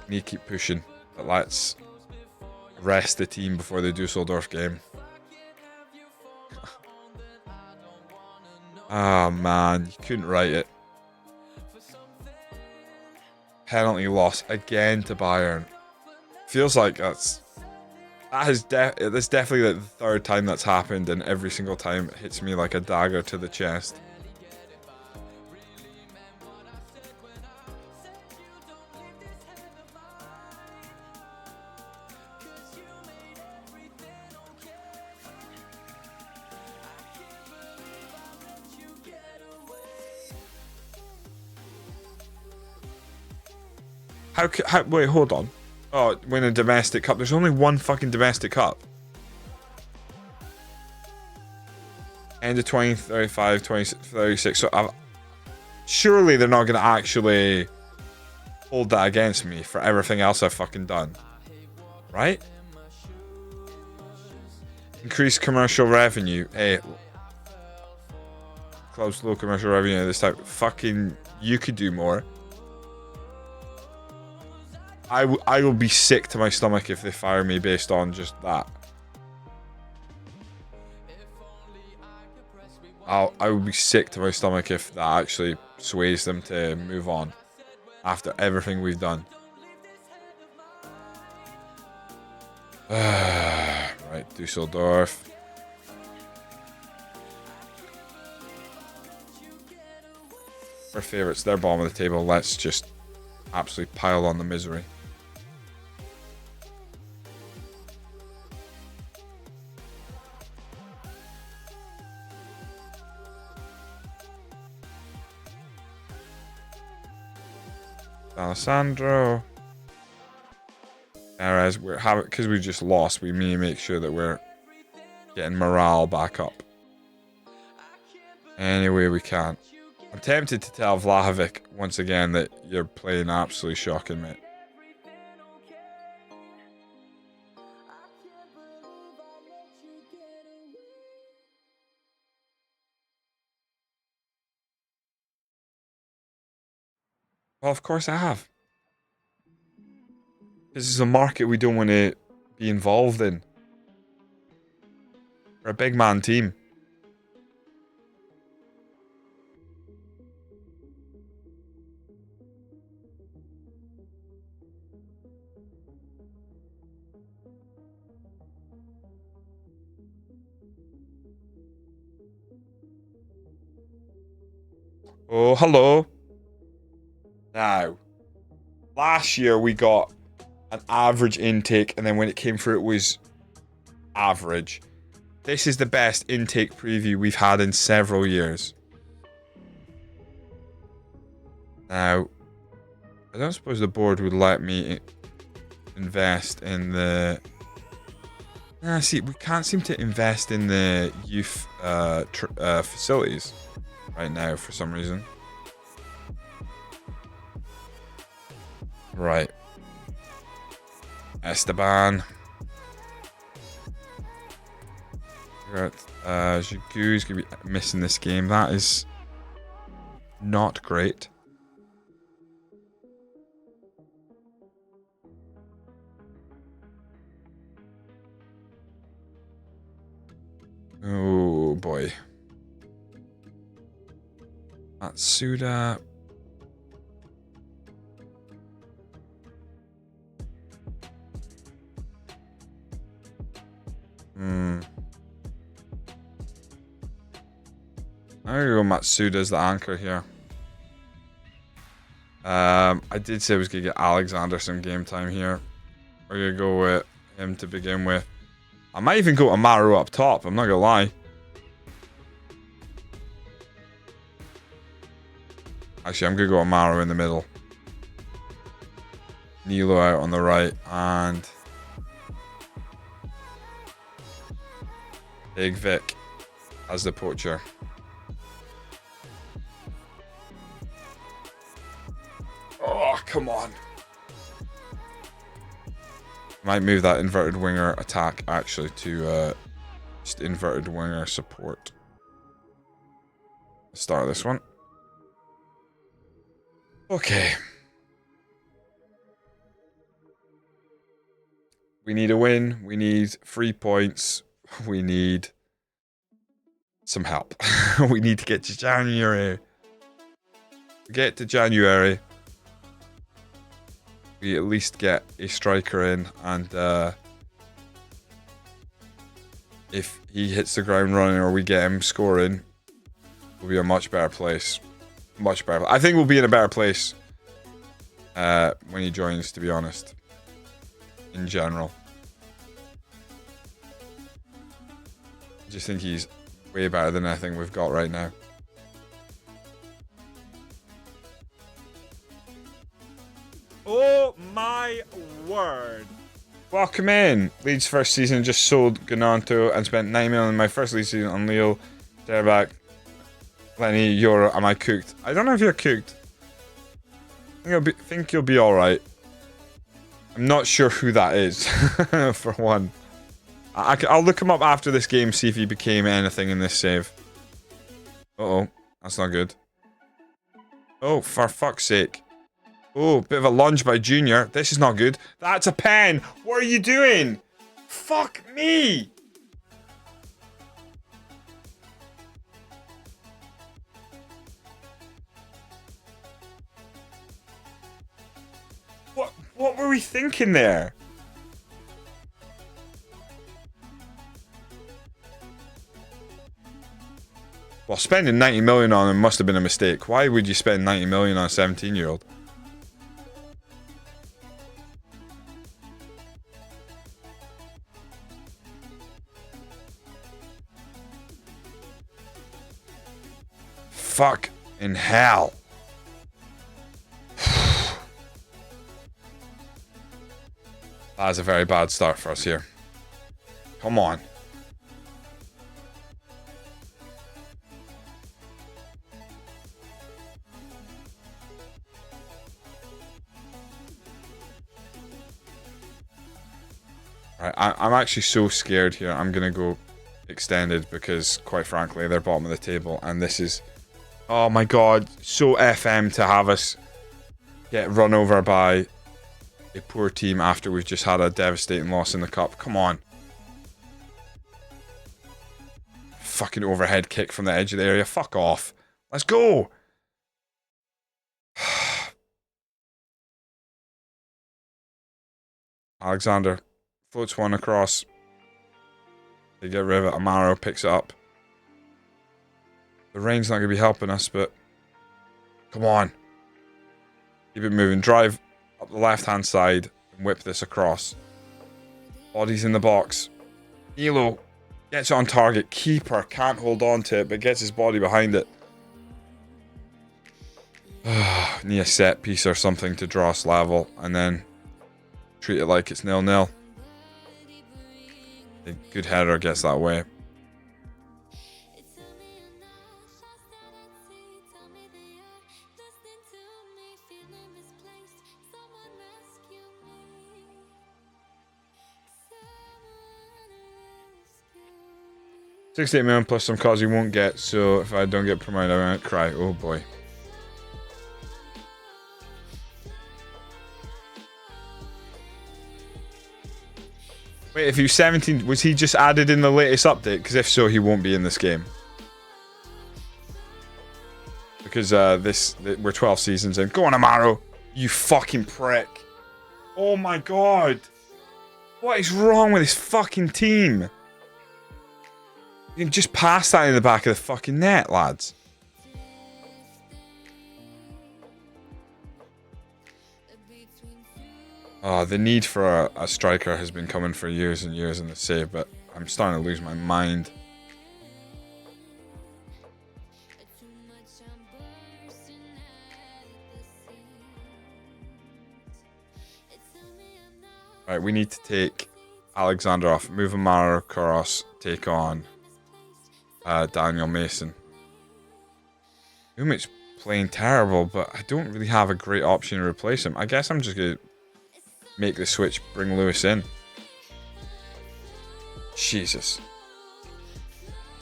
We need to keep pushing, but let's rest the team before the Dusseldorf game. Oh, man. You couldn't write it. Penalty loss again to Bayern. Feels like that's definitely the third time that's happened, and every single time it hits me like a dagger to the chest. How wait, hold on. Oh, win a domestic cup. There's only one fucking domestic cup. End of 2035, 2036. So surely they're not going to actually hold that against me for everything else I've fucking done. Right? Increase commercial revenue. Hey. Clubs low commercial revenue this time. Fucking, you could do more. I will be sick to my stomach if they fire me based on just that. I will be sick to my stomach if that actually sways them to move on after everything we've done. Right, Dusseldorf. Our favourites, they're bottom of the table. Let's just absolutely pile on the misery. Alessandro. Whereas because we just lost, we need to make sure that we're getting morale back up any way we can. I'm tempted to tell Vlahovic once again that you're playing absolutely shocking, mate. Well, of course I have. This is a market we don't want to be involved in. We're a big man team. Oh, hello. Now, last year we got an average intake, and then when it came through, it was average. This is the best intake preview we've had in several years. Now, I don't suppose the board would let me invest in the... see, we can't seem to invest in the youth facilities right now for some reason. Right. Esteban. Giroud's going to be missing this game. That is not great. Oh boy. Matsuda. I'm gonna go Matsuda as the anchor here. I did say I was gonna get Alexander some game time here. We're gonna go with him to begin with. I might even go Amaru up top, I'm not gonna lie. Actually, I'm gonna go Amaru in the middle. Nilo out on the right, and Big Vic as the poacher. Oh, come on. Might move that inverted winger attack actually to just inverted winger support. Let's start this one. Okay. We need a win. We need 3 points. We need some help. We need to get to January. Get to January. We at least get a striker in, and if he hits the ground running or we get him scoring, we'll be a much better place. Much better. I think we'll be in a better place when he joins, to be honest. In general. I just think he's way better than anything we've got right now. Oh my word. Welcome in. Leeds first season just sold Giganten and spent 9 million in my first Leeds season on Lille. Back. Lenny, am I cooked? I don't know if you're cooked. I think you'll be alright. I'm not sure who that is, for one. I'll look him up after this game, see if he became anything in this save. Uh-oh, that's not good. Oh, for fuck's sake. Oh, bit of a lunge by Junior. This is not good. That's a pen. What are you doing? Fuck me. What were we thinking there? Well, spending 90 million on him must have been a mistake. Why would you spend 90 million on a 17-year-old? Fuck in hell. That is a very bad start for us here. Come on. Alright, I'm actually so scared here. I'm going to go extended because, quite frankly, they're bottom of the table. And this is... Oh my god. So FM to have us get run over by a poor team after we've just had a devastating loss in the cup. Come on. Fucking overhead kick from the edge of the area. Fuck off. Let's go. Alexander floats one across. They get rid of it. Amaro picks it up. The rain's not going to be helping us, but come on. Keep it moving. Drive up the left-hand side and whip this across. Body's in the box. Elo gets it on target. Keeper can't hold on to it, but gets his body behind it. Need a set piece or something to draw us level, and then treat it like it's 0-0. A good header gets that way. $68 million plus some cars you won't get, so if I don't get promoted, I won't cry. Oh boy. Wait, if he was 17, was he just added in the latest update? Because if so, he won't be in this game. Because we're 12 seasons in. Go on, Amaro. You fucking prick. Oh my god. What is wrong with this fucking team? You can just pass that in the back of the fucking net, lads. Oh, the need for a striker has been coming for years and years in the save, but I'm starting to lose my mind. Right, we need to take Alexander off, move Amaro across, take on Daniel Mason. Umic's playing terrible, but I don't really have a great option to replace him. I guess I'm just going to make the switch, bring Lewis in. Jesus.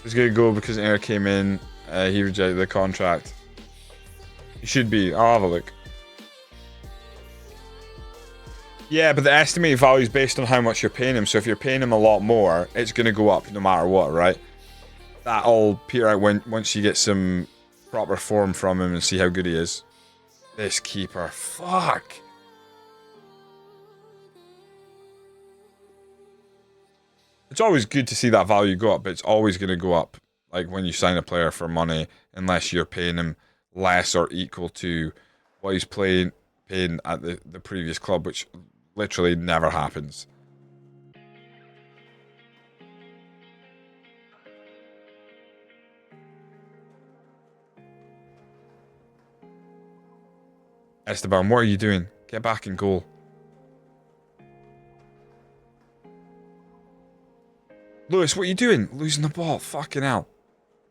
He's going to go because Air came in. He rejected the contract. He should be. I'll have a look. Yeah, but the estimated value is based on how much you're paying him. So if you're paying him a lot more, it's going to go up no matter what, right? That'll peter out once you get some proper form from him and see how good he is. This keeper. Fuck. It's always good to see that value go up, but it's always going to go up. Like when you sign a player for money, unless you're paying him less or equal to what he's paying at the previous club, which literally never happens. Esteban, what are you doing? Get back in goal. Lewis, what are you doing? Losing the ball. Fucking hell.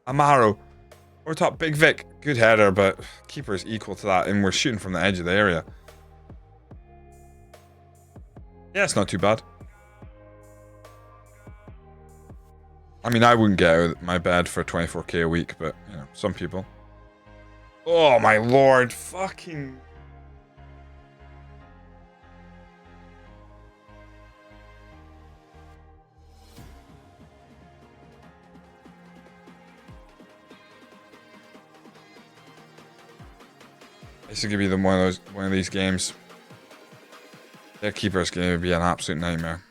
Amaro. Over top, Big Vic. Good header, but keeper is equal to that, and we're shooting from the edge of the area. Yeah, it's not too bad. I mean, I wouldn't get out of my bed for 24k a week, but, you know, some people. Oh, my lord. Fucking... This is gonna be one of these games. Their keeper's gonna be an absolute nightmare.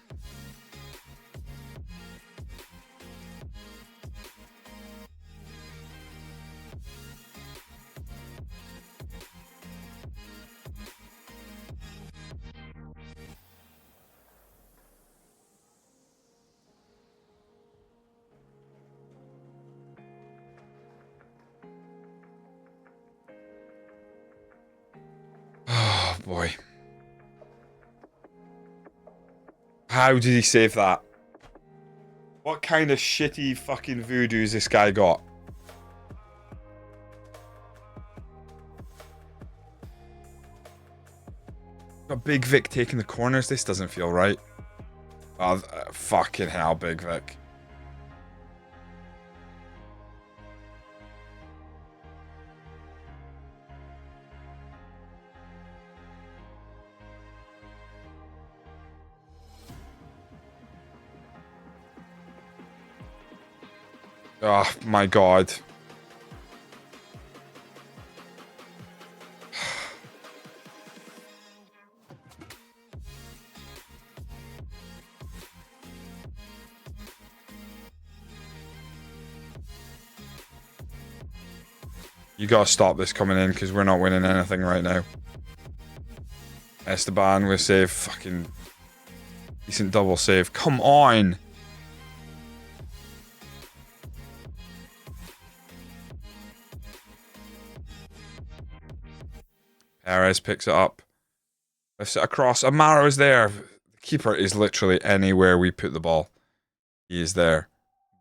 Oh boy. How did he save that? What kind of shitty fucking voodoo has this guy got? Got Big Vic taking the corners. This doesn't feel right. Oh, fucking hell, Big Vic. Oh my god. You gotta stop this coming in because we're not winning anything right now. Esteban with save. Fucking decent double save. Come on. Perez picks it up. Lifts it across. Amaro is there. The keeper is literally anywhere we put the ball. He is there.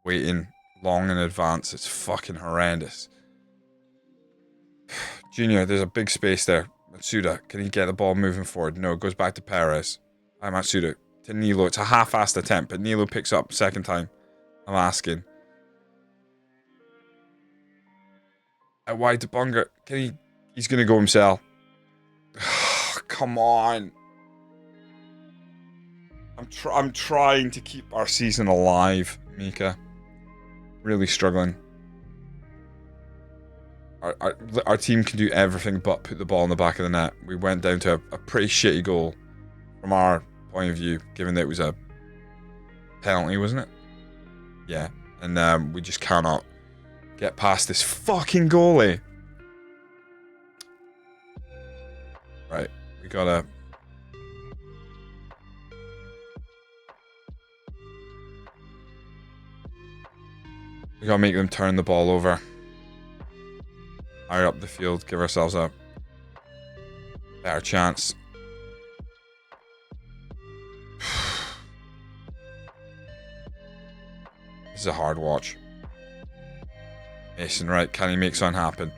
Waiting long in advance. It's fucking horrendous. Junior, there's a big space there. Matsuda, can he get the ball moving forward? No, it goes back to Perez. Hi, Matsuda. To Nilo. It's a half-assed attempt, but Nilo picks up second time. I'm asking. Out wide to Bunga. Can he... He's going to go himself. Come on. I'm trying to keep our season alive, Mika. Really struggling. Our team can do everything but put the ball in the back of the net. We went down to a pretty shitty goal from our point of view, given that it was a penalty, wasn't it? Yeah. And we just cannot get past this fucking goalie. Right. We gotta... We gotta make them turn the ball over. Higher up the field, give ourselves a better chance. This is a hard watch. Mason, right, can he make something happen?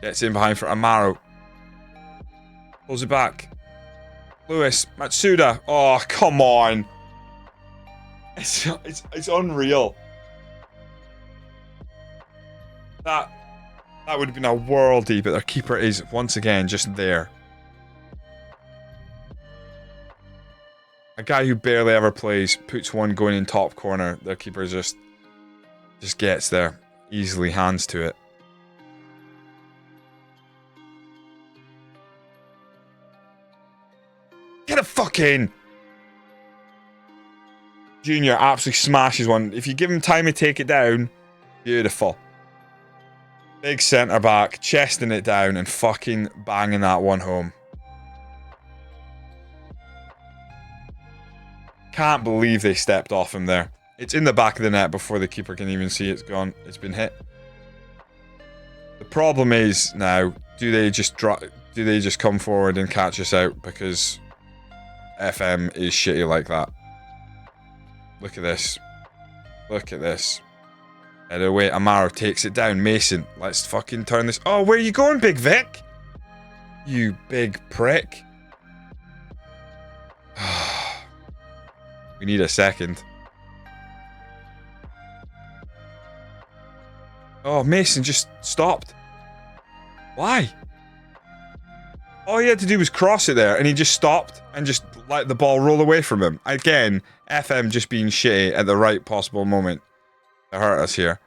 Gets in behind for Amaro. Pulls it back. Lewis, Matsuda. Oh, come on. It's unreal. That would have been a worldie, but their keeper is once again just there. A guy who barely ever plays puts one going in top corner. Their keeper just gets there. Easily hands to it. Get a fucking Junior absolutely smashes one. If you give him time to take it down, beautiful. Big centre back, chesting it down and fucking banging that one home. Can't believe they stepped off him there. It's in the back of the net before the keeper can even see it's gone. It's been hit. The problem is now, do they just come forward and catch us out because FM is shitty like that? Look at this. Look at this. Head away. Amaro takes it down. Mason, let's fucking turn this. Oh, where are you going, Big Vic? You big prick. We need a second. Oh, Mason just stopped. Why? All he had to do was cross it there, and he just stopped and just let the ball roll away from him. Again, FM just being shitty at the right possible moment to hurt us here.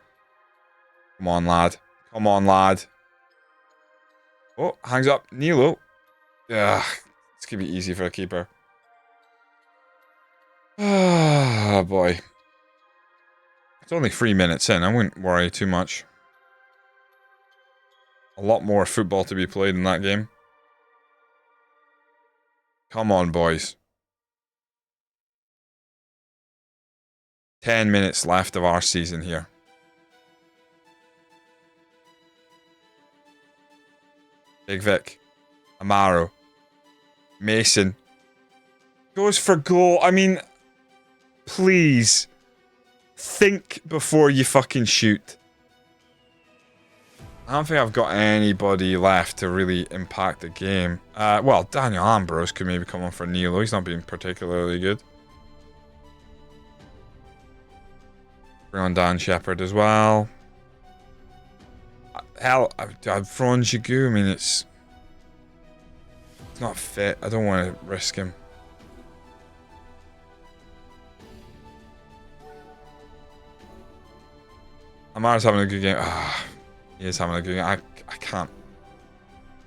Come on, lad. Come on, lad. Oh, hangs up. Nilo. Ugh. It's going to be easy for a keeper. Oh, boy. It's only 3 minutes in. I wouldn't worry too much. A lot more football to be played in that game. Come on, boys. 10 minutes left of our season here. Big Vic. Amaro. Mason. Goes for goal. I mean, please. Think before you fucking shoot. I don't think I've got anybody left to really impact the game. Well, Daniel Ambrose could maybe come on for Nilo. He's not been particularly good. Bring on Dan Shepherd as well. Hell, I've thrown Gigu. I mean, it's not fit. I don't want to risk him. Amara's having a good game. He is having a good game. I can't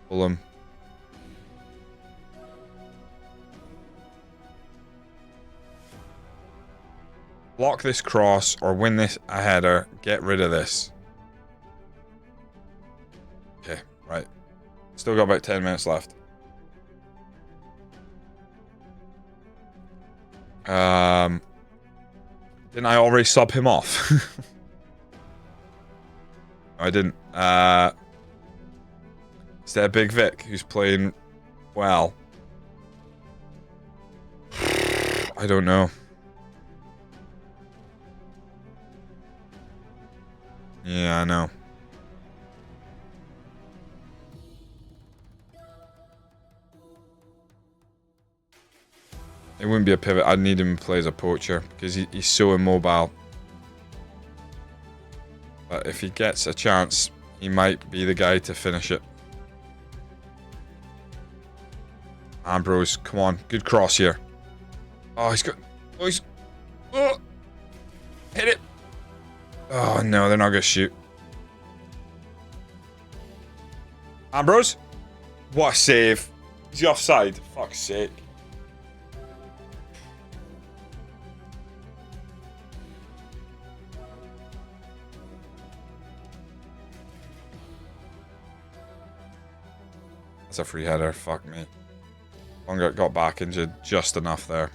pull him. Block this cross or win this a header. Get rid of this. Okay, right. Still got about 10 minutes left. Didn't I already sub him off? I didn't. Is there Big Vic who's playing well? I don't know. Yeah, I know. It wouldn't be a pivot. I'd need him to play as a poacher because he's so immobile. But if he gets a chance, he might be the guy to finish it. Ambrose, come on. Good cross here. Oh, he's got... Oh, he's... Oh! Hit it! Oh, no, they're not going to shoot. Ambrose? What a save. Is he offside? Fuck's sake. That's a free header. Fuck me. Longer got back injured just enough there.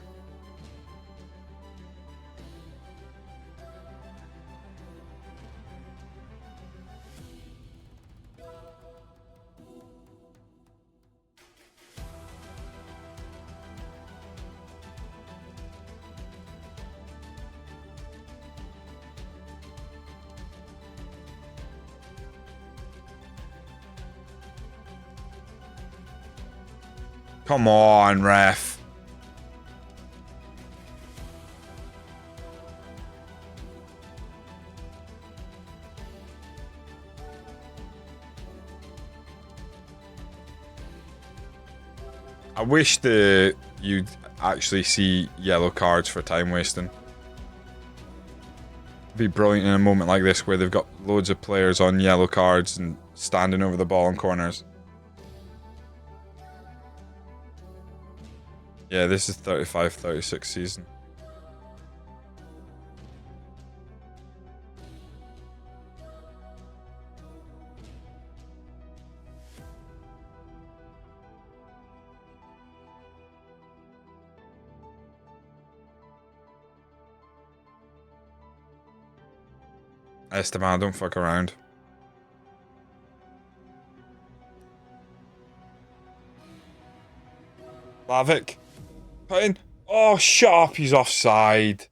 Come on, ref. I wish you'd actually see yellow cards for time wasting. Be brilliant in a moment like this where they've got loads of players on yellow cards and standing over the ball in corners. Yeah, this is 35-36 season. Esteban, don't fuck around. Lavic. Put in. Oh, shut up. He's offside.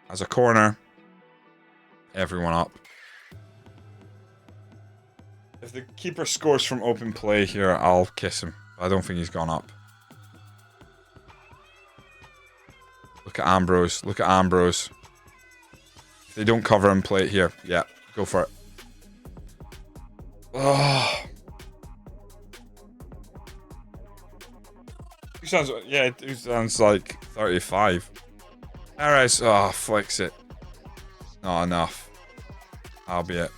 As a corner. Everyone up. If the keeper scores from open play here, I'll kiss him. I don't think he's gone up. Look at Ambrose. Look at Ambrose. If they don't cover him, play it here. Yeah, go for it. Oh. It sounds like 35. Perez, flicks it. Not enough. That'll be it.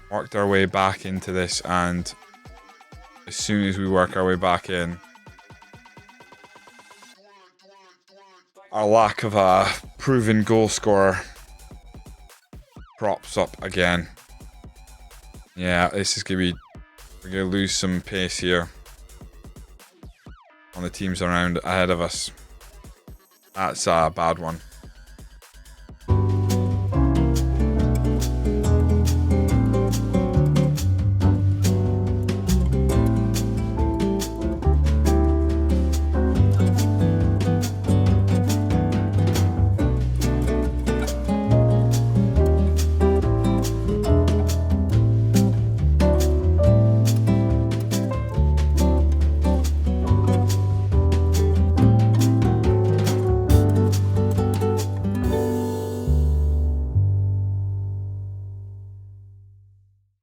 Worked our way back into this, and as soon as we work our way back in, our lack of a proven goal scorer props up again. Yeah, this is gonna be, we're gonna lose some pace here on the teams around ahead of us. That's a bad one.